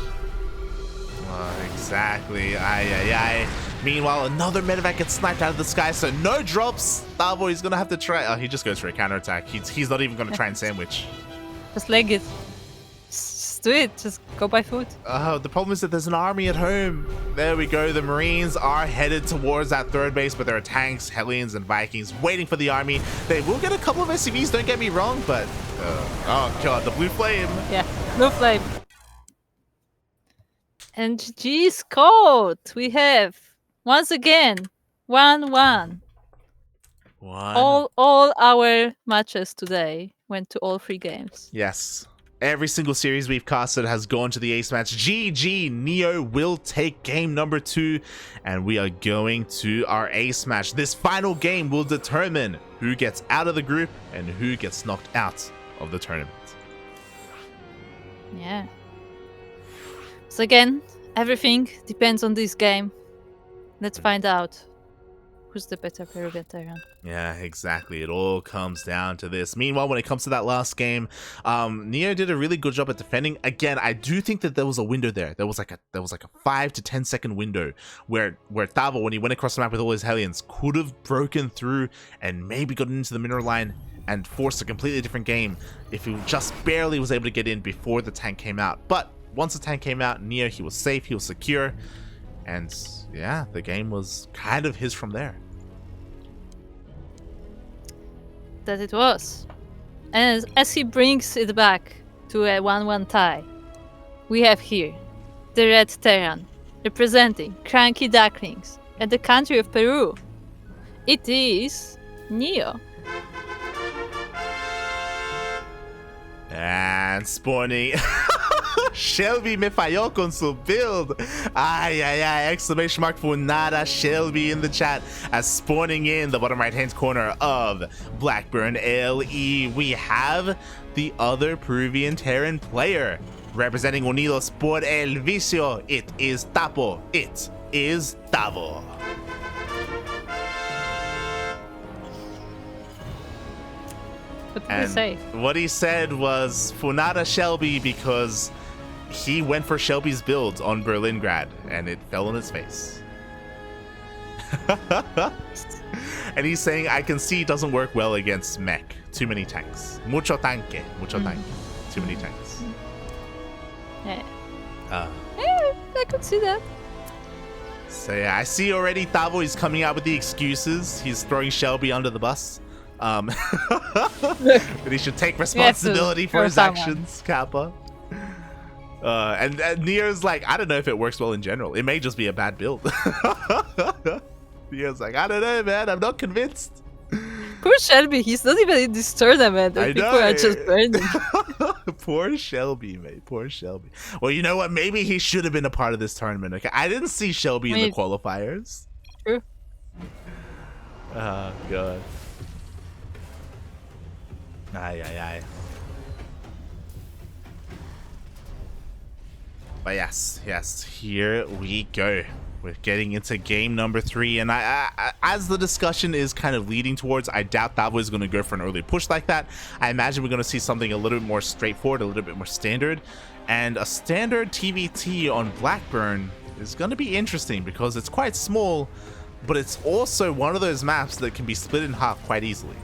Exactly. Aye. Meanwhile, another medevac gets sniped out of the sky, so no drops. Tavo, he's gonna have to try. Oh, he just goes for a counterattack. He's not even gonna try and sandwich.
Just leg it. Just do it. Just go by foot.
The problem is that there's an army at home. There we go. The Marines are headed towards that third base, but there are tanks, Hellions, and Vikings waiting for the army. They will get a couple of SCVs, don't get me wrong, but oh god, the blue flame.
Yeah, blue flame. And G scored. We have once again 1-1. All our matches today went to all 3 games.
Yes. Every single series we've casted has gone to the ace match. GG, Neo will take game number 2, and we are going to our ace match. This final game will determine who gets out of the group and who gets knocked out of the tournament.
Yeah. So again, everything depends on this game. Let's find out who's the better Peruvian Terran.
Yeah, exactly. It all comes down to this. Meanwhile, when it comes to that last game, Neo did a really good job at defending. Again, I do think that there was a window there. There was like a 5 to 10 second window where Tavo, when he went across the map with all his Hellions, could have broken through and maybe gotten into the mineral line and forced a completely different game if he just barely was able to get in before the tank came out. But once the tank came out, Neo, he was safe, he was secure, and yeah, the game was kind of his from there.
That it was. And as he brings it back to a 1-1 tie, we have here the Red Terran representing CranKy Ducklings and the country of Peru. It is Neo.
And spawning. Shelby me falló con su build. Ay, exclamation mark for nada Shelby in the chat as spawning in the bottom right hand corner of Blackburn LE. We have the other Peruvian Terran player representing Unidos por el Vicio. It is Tavo. It is Tavo.
What did he say?
What he said was Funada Shelby because he went for Shelby's build on Berlingrad and it fell on his face. And he's saying, I can see it doesn't work well against mech. Too many tanks. Mucho tanque. Too many tanks.
Yeah. Yeah, I could see that.
So yeah, I see already Tavo is coming out with the excuses. He's throwing Shelby under the bus. But he should take responsibility for his actions, Kappa. And Neo's like, I don't know if it works well in general. It may just be a bad build. Neo's like, I don't know, man. I'm not convinced.
Poor Shelby, he's not even in this tournament. And people are just burning.
Poor Shelby, mate. Poor Shelby. Well, you know what? Maybe he should have been a part of this tournament. Okay, I didn't see Shelby in the qualifiers.
True.
Oh, God. Aye. But yes, here we go. We're getting into game number 3, and I as the discussion is kind of leading towards, I doubt Tavo is going to go for an early push like that. I imagine we're going to see something a little bit more straightforward, a little bit more standard, and a standard TVT on Blackburn is going to be interesting because it's quite small, but it's also one of those maps that can be split in half quite easily.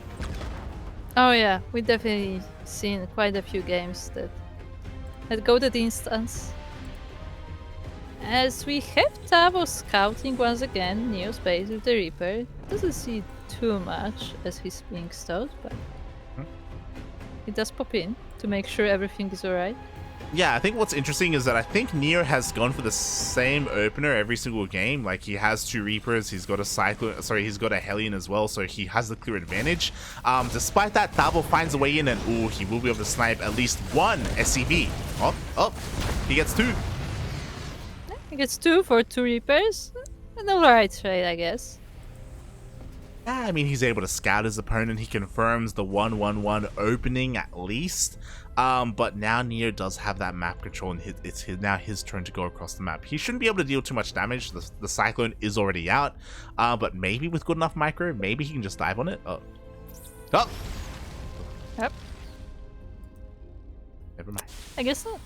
Oh yeah, we definitely seen quite a few games that go to the instance. As we have Tavo scouting once again Neo's base with the Reaper. Doesn't see too much as he's being stowed, but he does pop in to make sure everything is alright.
Yeah, I think what's interesting is that I think Neo has gone for the same opener every single game. Like, he has 2 Reapers, he's got a Cyclone, he's got a Hellion as well, so he has the clear advantage. Despite that, Tavo finds a way in, and he will be able to snipe at least 1 SCV. Oh, he gets 2.
He gets 2 for 2 Reapers. An alright trade, I guess.
Yeah, I mean, he's able to scout his opponent. He confirms the 1-1-1 opening at least. But now Neo does have that map control, and it's now his turn to go across the map. He shouldn't be able to deal too much damage. The Cyclone is already out. But maybe with good enough micro, maybe he can just dive on it. Oh.
Yep.
Never mind.
I guess not.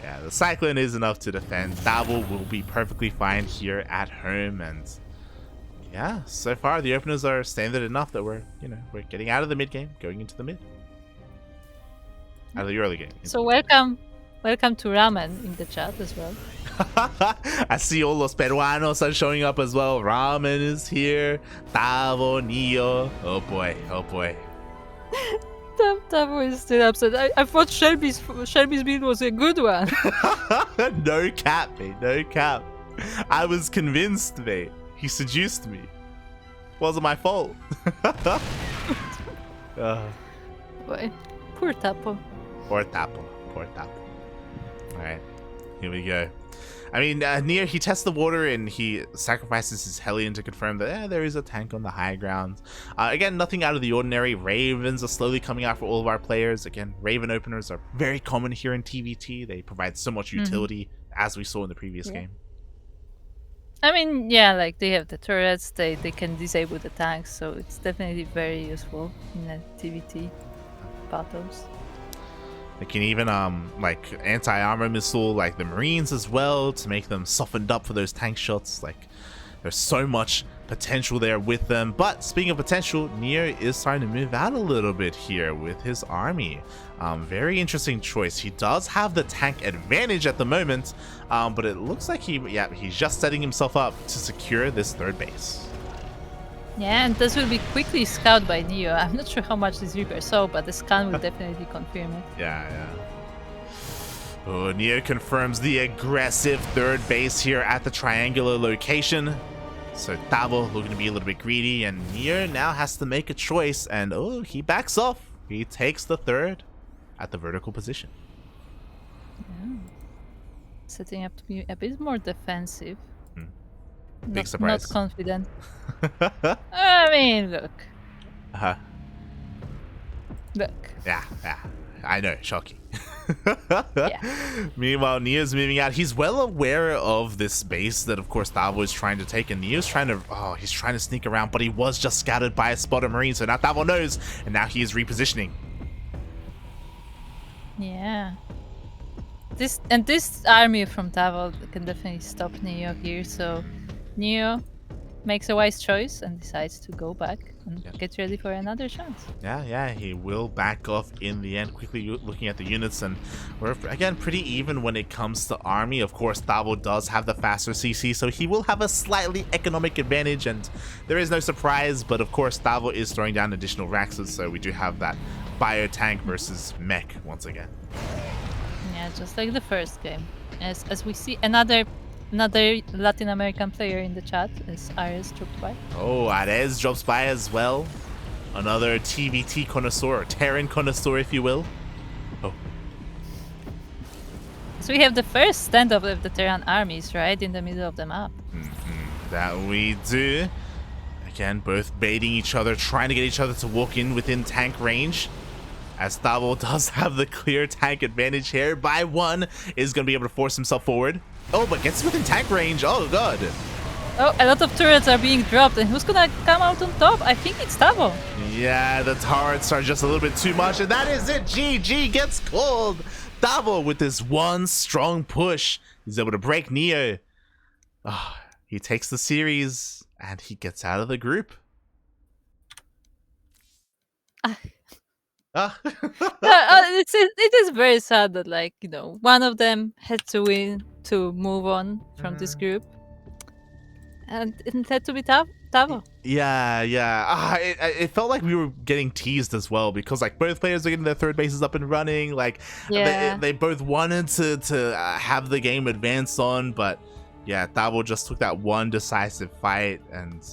Yeah, the Cyclone is enough to defend. Tavo will be perfectly fine here at home, and yeah, so far the openers are standard enough that we're getting out of the mid game, going into the mid. Out of the early game.
So welcome to Ramen in the chat as well.
I see all los peruanos are showing up as well. Ramen is here. Tavo, Neo. Oh boy.
Tavo is still upset. I thought Shelby's build was a good one.
No cap, mate. No cap. I was convinced, mate. He seduced me. Wasn't my fault.
Boy, poor Tapo.
Poor Tapo. Alright, here we go. I mean, Nier, he tests the water and he sacrifices his Hellion to confirm that there is a tank on the high ground. Again, nothing out of the ordinary. Ravens are slowly coming out for all of our players. Again, Raven openers are very common here in TVT. They provide so much utility, as we saw in the previous game.
I mean, yeah, like they have the turrets, they can disable the tanks, so it's definitely very useful in the TVT battles.
They can even like anti-armor missile like the Marines as well to make them softened up for those tank shots. Like there's so much potential there with them. But speaking of potential, Nier is starting to move out a little bit here with his army. Very interesting choice. He does have the tank advantage at the moment, but it looks like he's just setting himself up to secure this third base.
Yeah, and this will be quickly scouted by Neo. I'm not sure how much this Reaper saw, but the scan will definitely confirm it.
Yeah. Oh, Neo confirms the aggressive third base here at the triangular location. So Tavo looking to be a little bit greedy, and Neo now has to make a choice, and he backs off. He takes the third at the vertical position.
Yeah. Setting up to be a bit more defensive.
Big surprise.
Not confident. I mean, look. Look.
Yeah. I know, shocking.
Yeah.
Meanwhile, Neo's moving out. He's well aware of this base that, of course, Tavo is trying to take, and Neo's trying to sneak around, but he was just scouted by a spotter Marine, so now Tavo knows, and now he is repositioning.
Yeah. This army from Tavo can definitely stop Neo here, so Neo makes a wise choice and decides to go back and get ready for another chance.
Yeah, he will back off in the end, quickly looking at the units, and we're, again, pretty even when it comes to army. Of course, Tavo does have the faster CC, so he will have a slightly economic advantage, and there is no surprise, but of course, Tavo is throwing down additional Raxes, so we do have that bio tank versus mech once again.
Yeah, just like the first game. As we see, another Latin American player in the chat is Ares dropped by.
Oh, Ares drops by as well. Another TVT connoisseur, or Terran connoisseur, if you will. Oh.
So we have the first standoff of the Terran armies right in the middle of the map.
That we do. Again, both baiting each other, trying to get each other to walk in within tank range. As Tavo does have the clear tank advantage here by one, is going to be able to force himself forward. Oh, but gets within tank range. Oh, God.
Oh, a lot of turrets are being dropped, and who's going to come out on top? I think it's Tavo.
Yeah, the turrets are just a little bit too much, and that is it. GG gets called. Tavo with this one strong push. He's able to break Neo. He takes the series, and he gets out of the group.
It is very sad that, like, one of them had to win to move on from this group, and it had to be Tavo.
Yeah. It felt like we were getting teased as well, because like both players are getting their third bases up and running. Like they both wanted to have the game advance on, but yeah, Tavo just took that one decisive fight, and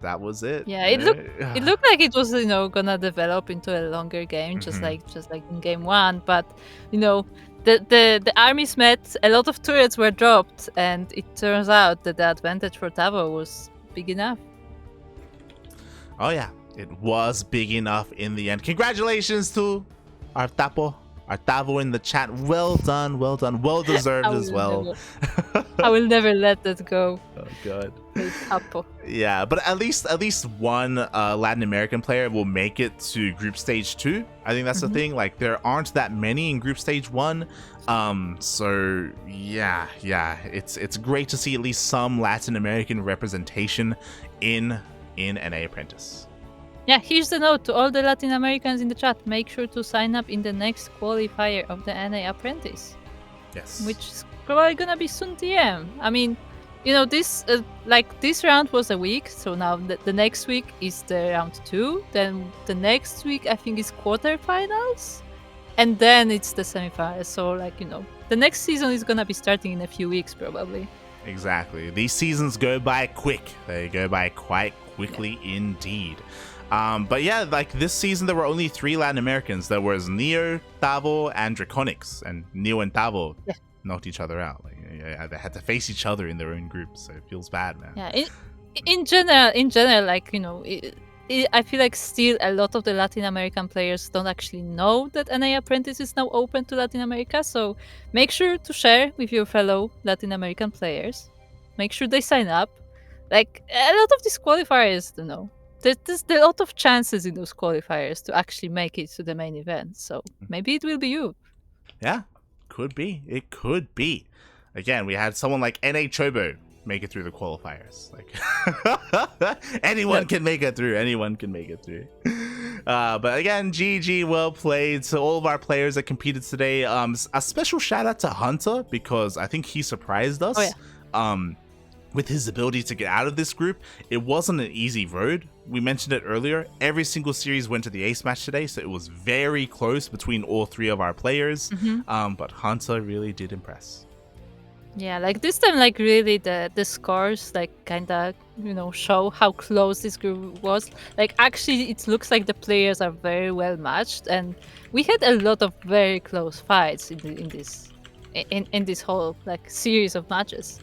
that was it.
Yeah, it looked like it was gonna develop into a longer game, just like in game one. But the armies met, a lot of turrets were dropped, and it turns out that the advantage for Tavo was big enough.
Oh yeah, it was big enough in the end. Congratulations to our Tavo in the chat. Well done, well deserved as well.
I will never let that go.
Oh god.
Hey, Tavo.
Yeah, but at least one Latin American player will make it to group stage 2. I think that's the thing. Like, there aren't that many in group stage 1. So yeah, it's great to see at least some Latin American representation in NA Apprentice.
Yeah, here's the note to all the Latin Americans in the chat. Make sure to sign up in the next qualifier of the NA Apprentice.
Yes.
Which is probably gonna be soon TM. I mean, this this round was a week, so now the next week is the round 2. Then the next week I think is quarterfinals, and then it's the semifinals. So the next season is gonna be starting in a few weeks probably.
Exactly. These seasons go by quick. They go by quite quickly indeed. But yeah, like this season there were only 3 Latin Americans. There was Neo, Tavo, and Draconics, and Neo and Tavo knocked each other out. Like, they had to face each other in their own groups, so it feels bad, man.
Yeah, in general, I feel like still a lot of the Latin American players don't actually know that NA Apprentice is now open to Latin America. So make sure to share with your fellow Latin American players. Make sure they sign up. Like a lot of these qualifiers, there's a lot of chances in those qualifiers to actually make it to the main event. So maybe it will be you.
Yeah, could be. It could be. Again, we had someone like NA Chobo make it through the qualifiers. Like anyone can make it through. Anyone can make it through. But again, GG, well played to all of our players that competed today. A special shout out to Hunta because I think he surprised us.
Oh, yeah.
With his ability to get out of this group. It wasn't an easy road. We mentioned it earlier. Every single series went to the ace match today, so it was very close between all 3 of our players. But Hunta really did impress.
Yeah, like this time, like really the scores like kind of show how close this group was. Like actually, it looks like the players are very well matched, and we had a lot of very close fights in this whole like series of matches.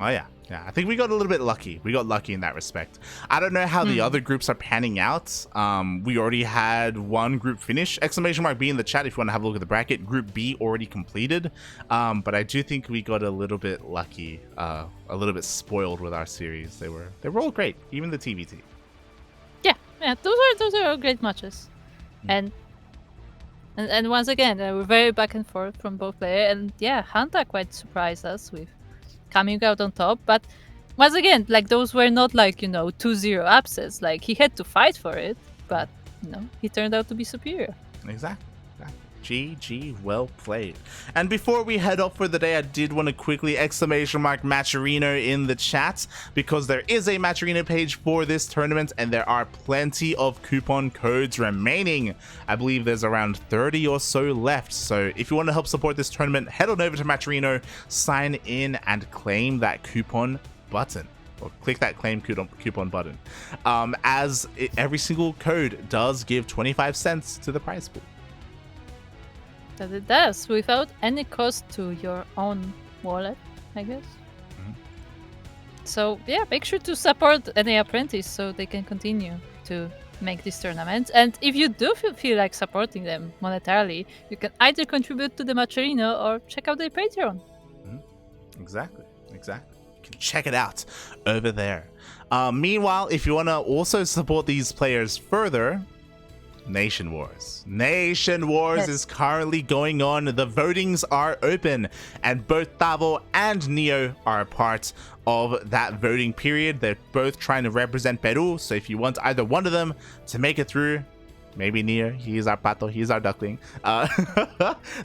Oh yeah, I think we got a little bit lucky. We got lucky in that respect. I don't know how the other groups are panning out. We already had one group finish. Exclamation mark B in the chat if you want to have a look at the bracket. Group B already completed. But I do think we got a little bit lucky, a little bit spoiled with our series. They were all great, even the TVT.
Yeah, those are all great matches, and once again, we're very back and forth from both players. And yeah, Hunta quite surprised us with coming out on top, but once again, like those were not like 2-0 upsets. Like he had to fight for it, but he turned out to be superior.
Exactly. GG, well played. And before we head off for the day, I did want to quickly exclamation mark Matcherino in the chat because there is a Matcherino page for this tournament and there are plenty of coupon codes remaining. I believe there's around 30 or so left. So if you want to help support this tournament, head on over to Matcherino, sign in and claim that coupon button. Or click that claim coupon button. Every single code does give 25 cents to the prize pool.
That it does, without any cost to your own wallet, I guess. So yeah, make sure to support NA Apprentice so they can continue to make this tournament. And if you do feel like supporting them monetarily, you can either contribute to the Matcherino or check out their Patreon.
Exactly. You can check it out over there. Meanwhile, if you want to also support these players further, Nation Wars is currently going on. The votings are open and both Tavo and Neo are a part of that voting period. They're both trying to represent Peru, so if you want either one of them to make it through, maybe Neo, he is our pato, he is our duckling,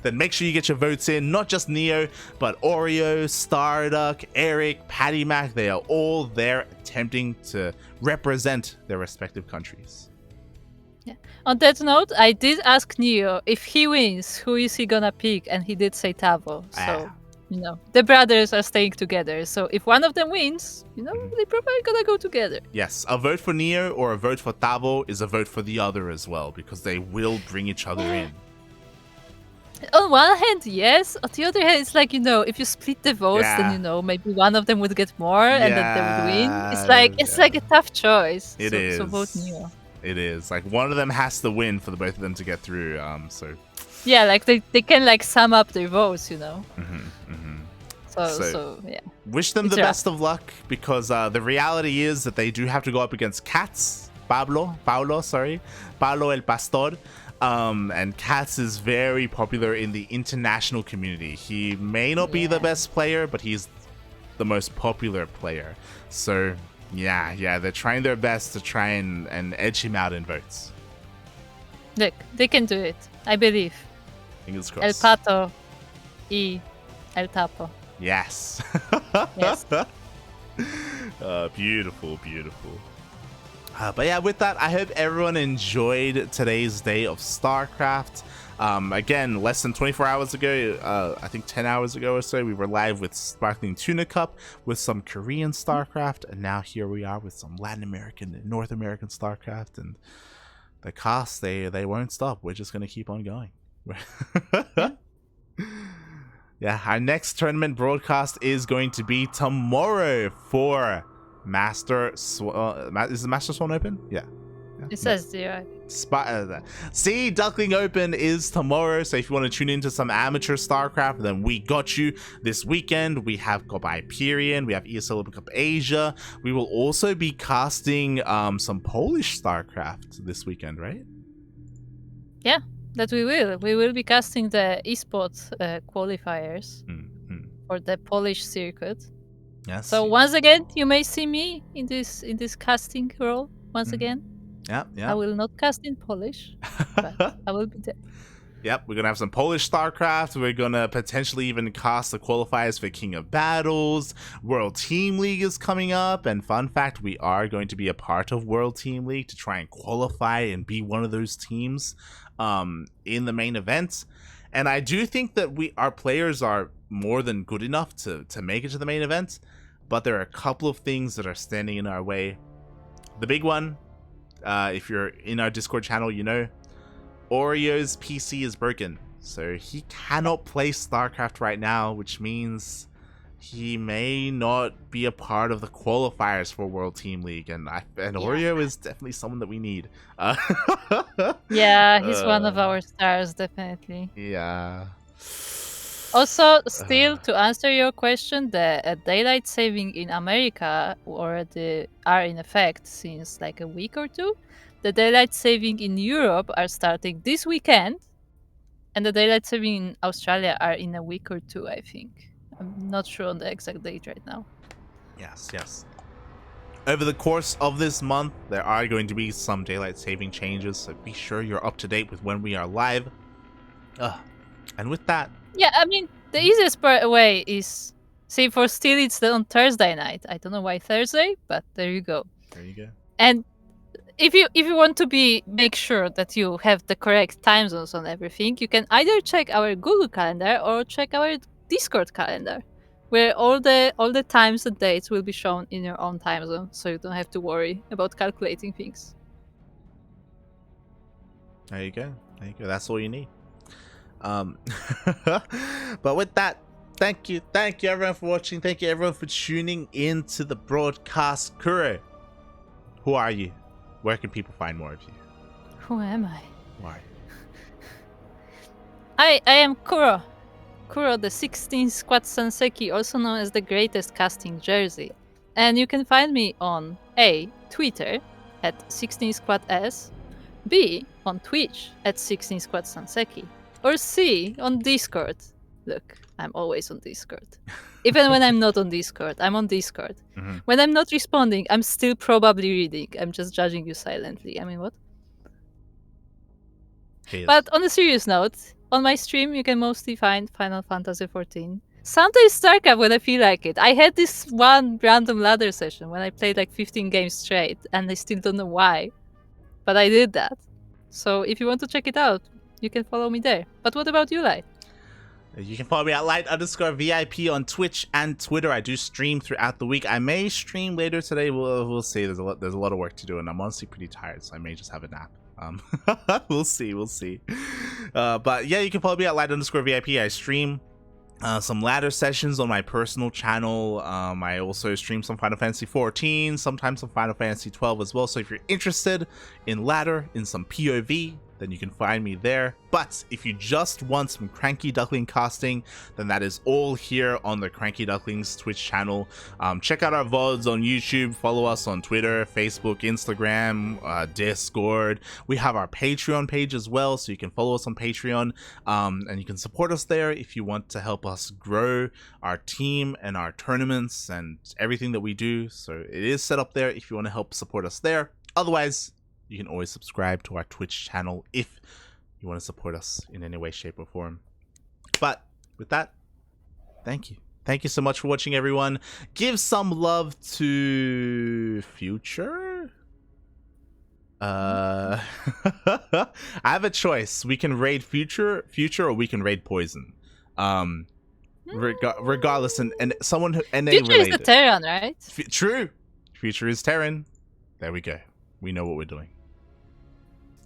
then make sure you get your votes in. Not just Neo, but Oreo, Starduck, Eric, Patty Mac, they are all there attempting to represent their respective countries.
Yeah. On that note, I did ask Neo if he wins, who is he gonna pick, and he did say Tavo. So, the brothers are staying together. So if one of them wins, they're probably gonna go together.
Yes, a vote for Neo or a vote for Tavo is a vote for the other as well, because they will bring each other in.
On one hand, yes. On the other hand, it's like, if you split the votes, then, maybe one of them would get more and then they would win. It's like a tough choice.
It is.
So vote Neo.
It is. Like, one of them has to win for the both of them to get through, so...
Yeah, like, they can, like, sum up their votes, So yeah.
Wish them
It's
the
rough.
best of luck, because the reality is that they do have to go up against Cats. Pablo el Pastor. And Cats is very popular in the international community. He may not be the best player, but he's the most popular player. So yeah, they're trying their best to try and edge him out in votes.
Look, they can do it. I believe.
Fingers
El
crossed.
Pato y El Tapo.
Yes.
Yes.
Beautiful. But yeah, with that, I hope everyone enjoyed today's day of StarCraft. Again, less than 24 hours ago, I think 10 hours ago or so, we were live with Sparkling Tuna Cup with some Korean StarCraft, and now here we are with some Latin American and North American StarCraft, and the cast, they won't stop. We're just going to keep on going. Yeah, our next tournament broadcast is going to be tomorrow for is the Master Swan Open? Yeah.
It says there.
See, Duckling Open is tomorrow, so if you want to tune into some amateur StarCraft, then we got you. This weekend, we have Cup Hyperion, we have ESL Open Cup Asia. We will also be casting some Polish StarCraft this weekend, right?
Yeah, that we will. We will be casting the esports qualifiers for the Polish circuit.
Yes.
So once again, you may see me in this casting role once again.
Yeah.
I will not cast in Polish, but I will be there.
Yep, we're gonna have some Polish StarCraft. We're gonna potentially even cast the qualifiers for King of Battles. World Team League is coming up, and fun fact, we are going to be a part of World Team League to try and qualify and be one of those teams in the main event. And I do think that our players are more than good enough to make it to the main event, but there are a couple of things that are standing in our way. The big one, if you're in our Discord channel, you know, Oreo's PC is broken, so he cannot play StarCraft right now, which means he may not be a part of the qualifiers for World Team League, and Oreo is definitely someone that we need.
Yeah, he's one of our stars, definitely.
Yeah.
Also, still to answer your question, the daylight saving in America already are in effect since like a week or two. The daylight saving in Europe are starting this weekend, and the daylight saving in Australia are in a week or two, I think. I'm not sure on the exact date right now.
Yes. Over the course of this month, there are going to be some daylight saving changes, so be sure you're up to date with when we are live. And with that...
Yeah, I mean, the easiest way is... See, for Steel, it's on Thursday night. I don't know why Thursday, but there you go.
There you go.
And if you want to make sure that you have the correct time zones on everything, you can either check our Google Calendar or check our Discord calendar, where all the times and dates will be shown in your own time zone, so you don't have to worry about calculating things.
There you go. That's all you need. But with that, thank you everyone for watching. Thank you everyone for tuning into the broadcast. Kuro, who are you? Where can people find more of you?
Who am I?
Why?
I am Kuro. Kuro, the 16th Squad Sanseki, also known as the greatest casting jersey. And you can find me on A, Twitter at 16squads, B, on Twitch at 16squad Sanseki, or C, on Discord. Look, I'm always on Discord. Even when I'm not on Discord, I'm on Discord. Mm-hmm. When I'm not responding, I'm still probably reading. I'm just judging you silently. I mean, what? Yes. But on a serious note, on my stream, you can mostly find Final Fantasy XIV. Sometimes StarCraft when I feel like it. I had this one random ladder session when I played like 15 games straight, and I still don't know why. But I did that. So if you want to check it out, you can follow me there. But what about you, Light?
You can follow me at Light_VIP on Twitch and Twitter. I do stream throughout the week. I may stream later today. We'll see. There's a lot of work to do, and I'm honestly pretty tired, so I may just have a nap. We'll see. But yeah, you can follow me at Light_VIP. I stream some ladder sessions on my personal channel. I also stream some Final Fantasy 14, sometimes some Final Fantasy 12 as well. So if you're interested in ladder, in some POV, then you can find me there. But if you just want some CranKy Duckling casting, then that is all here on the CranKy Ducklings Twitch channel. Check out our VODs on YouTube, follow us on Twitter, Facebook, Instagram, Discord. We have our Patreon page as well, so you can follow us on Patreon, and you can support us there if you want to help us grow our team and our tournaments and everything that we do. So it is set up there if you want to help support us there. Otherwise, you can always subscribe to our Twitch channel if you want to support us in any way, shape, or form. But with that, thank you. Thank you so much for watching, everyone. Give some love to Future. I have a choice. We can raid Future, or we can raid Poison. Regardless, and someone who NA
Future
related.
is the Terran, right?
True. Future is Terran. There we go. We know what we're doing.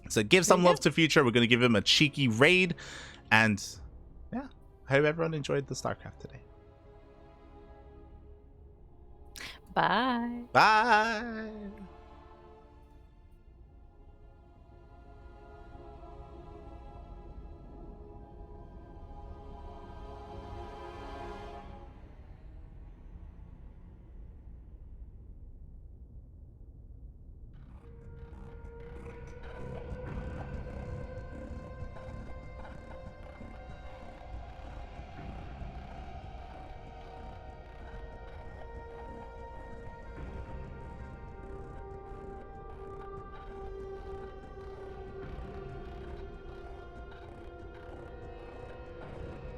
So give some love to Future. We're going to give him a cheeky raid. And yeah, I hope everyone enjoyed the StarCraft today.
Bye.
Bye.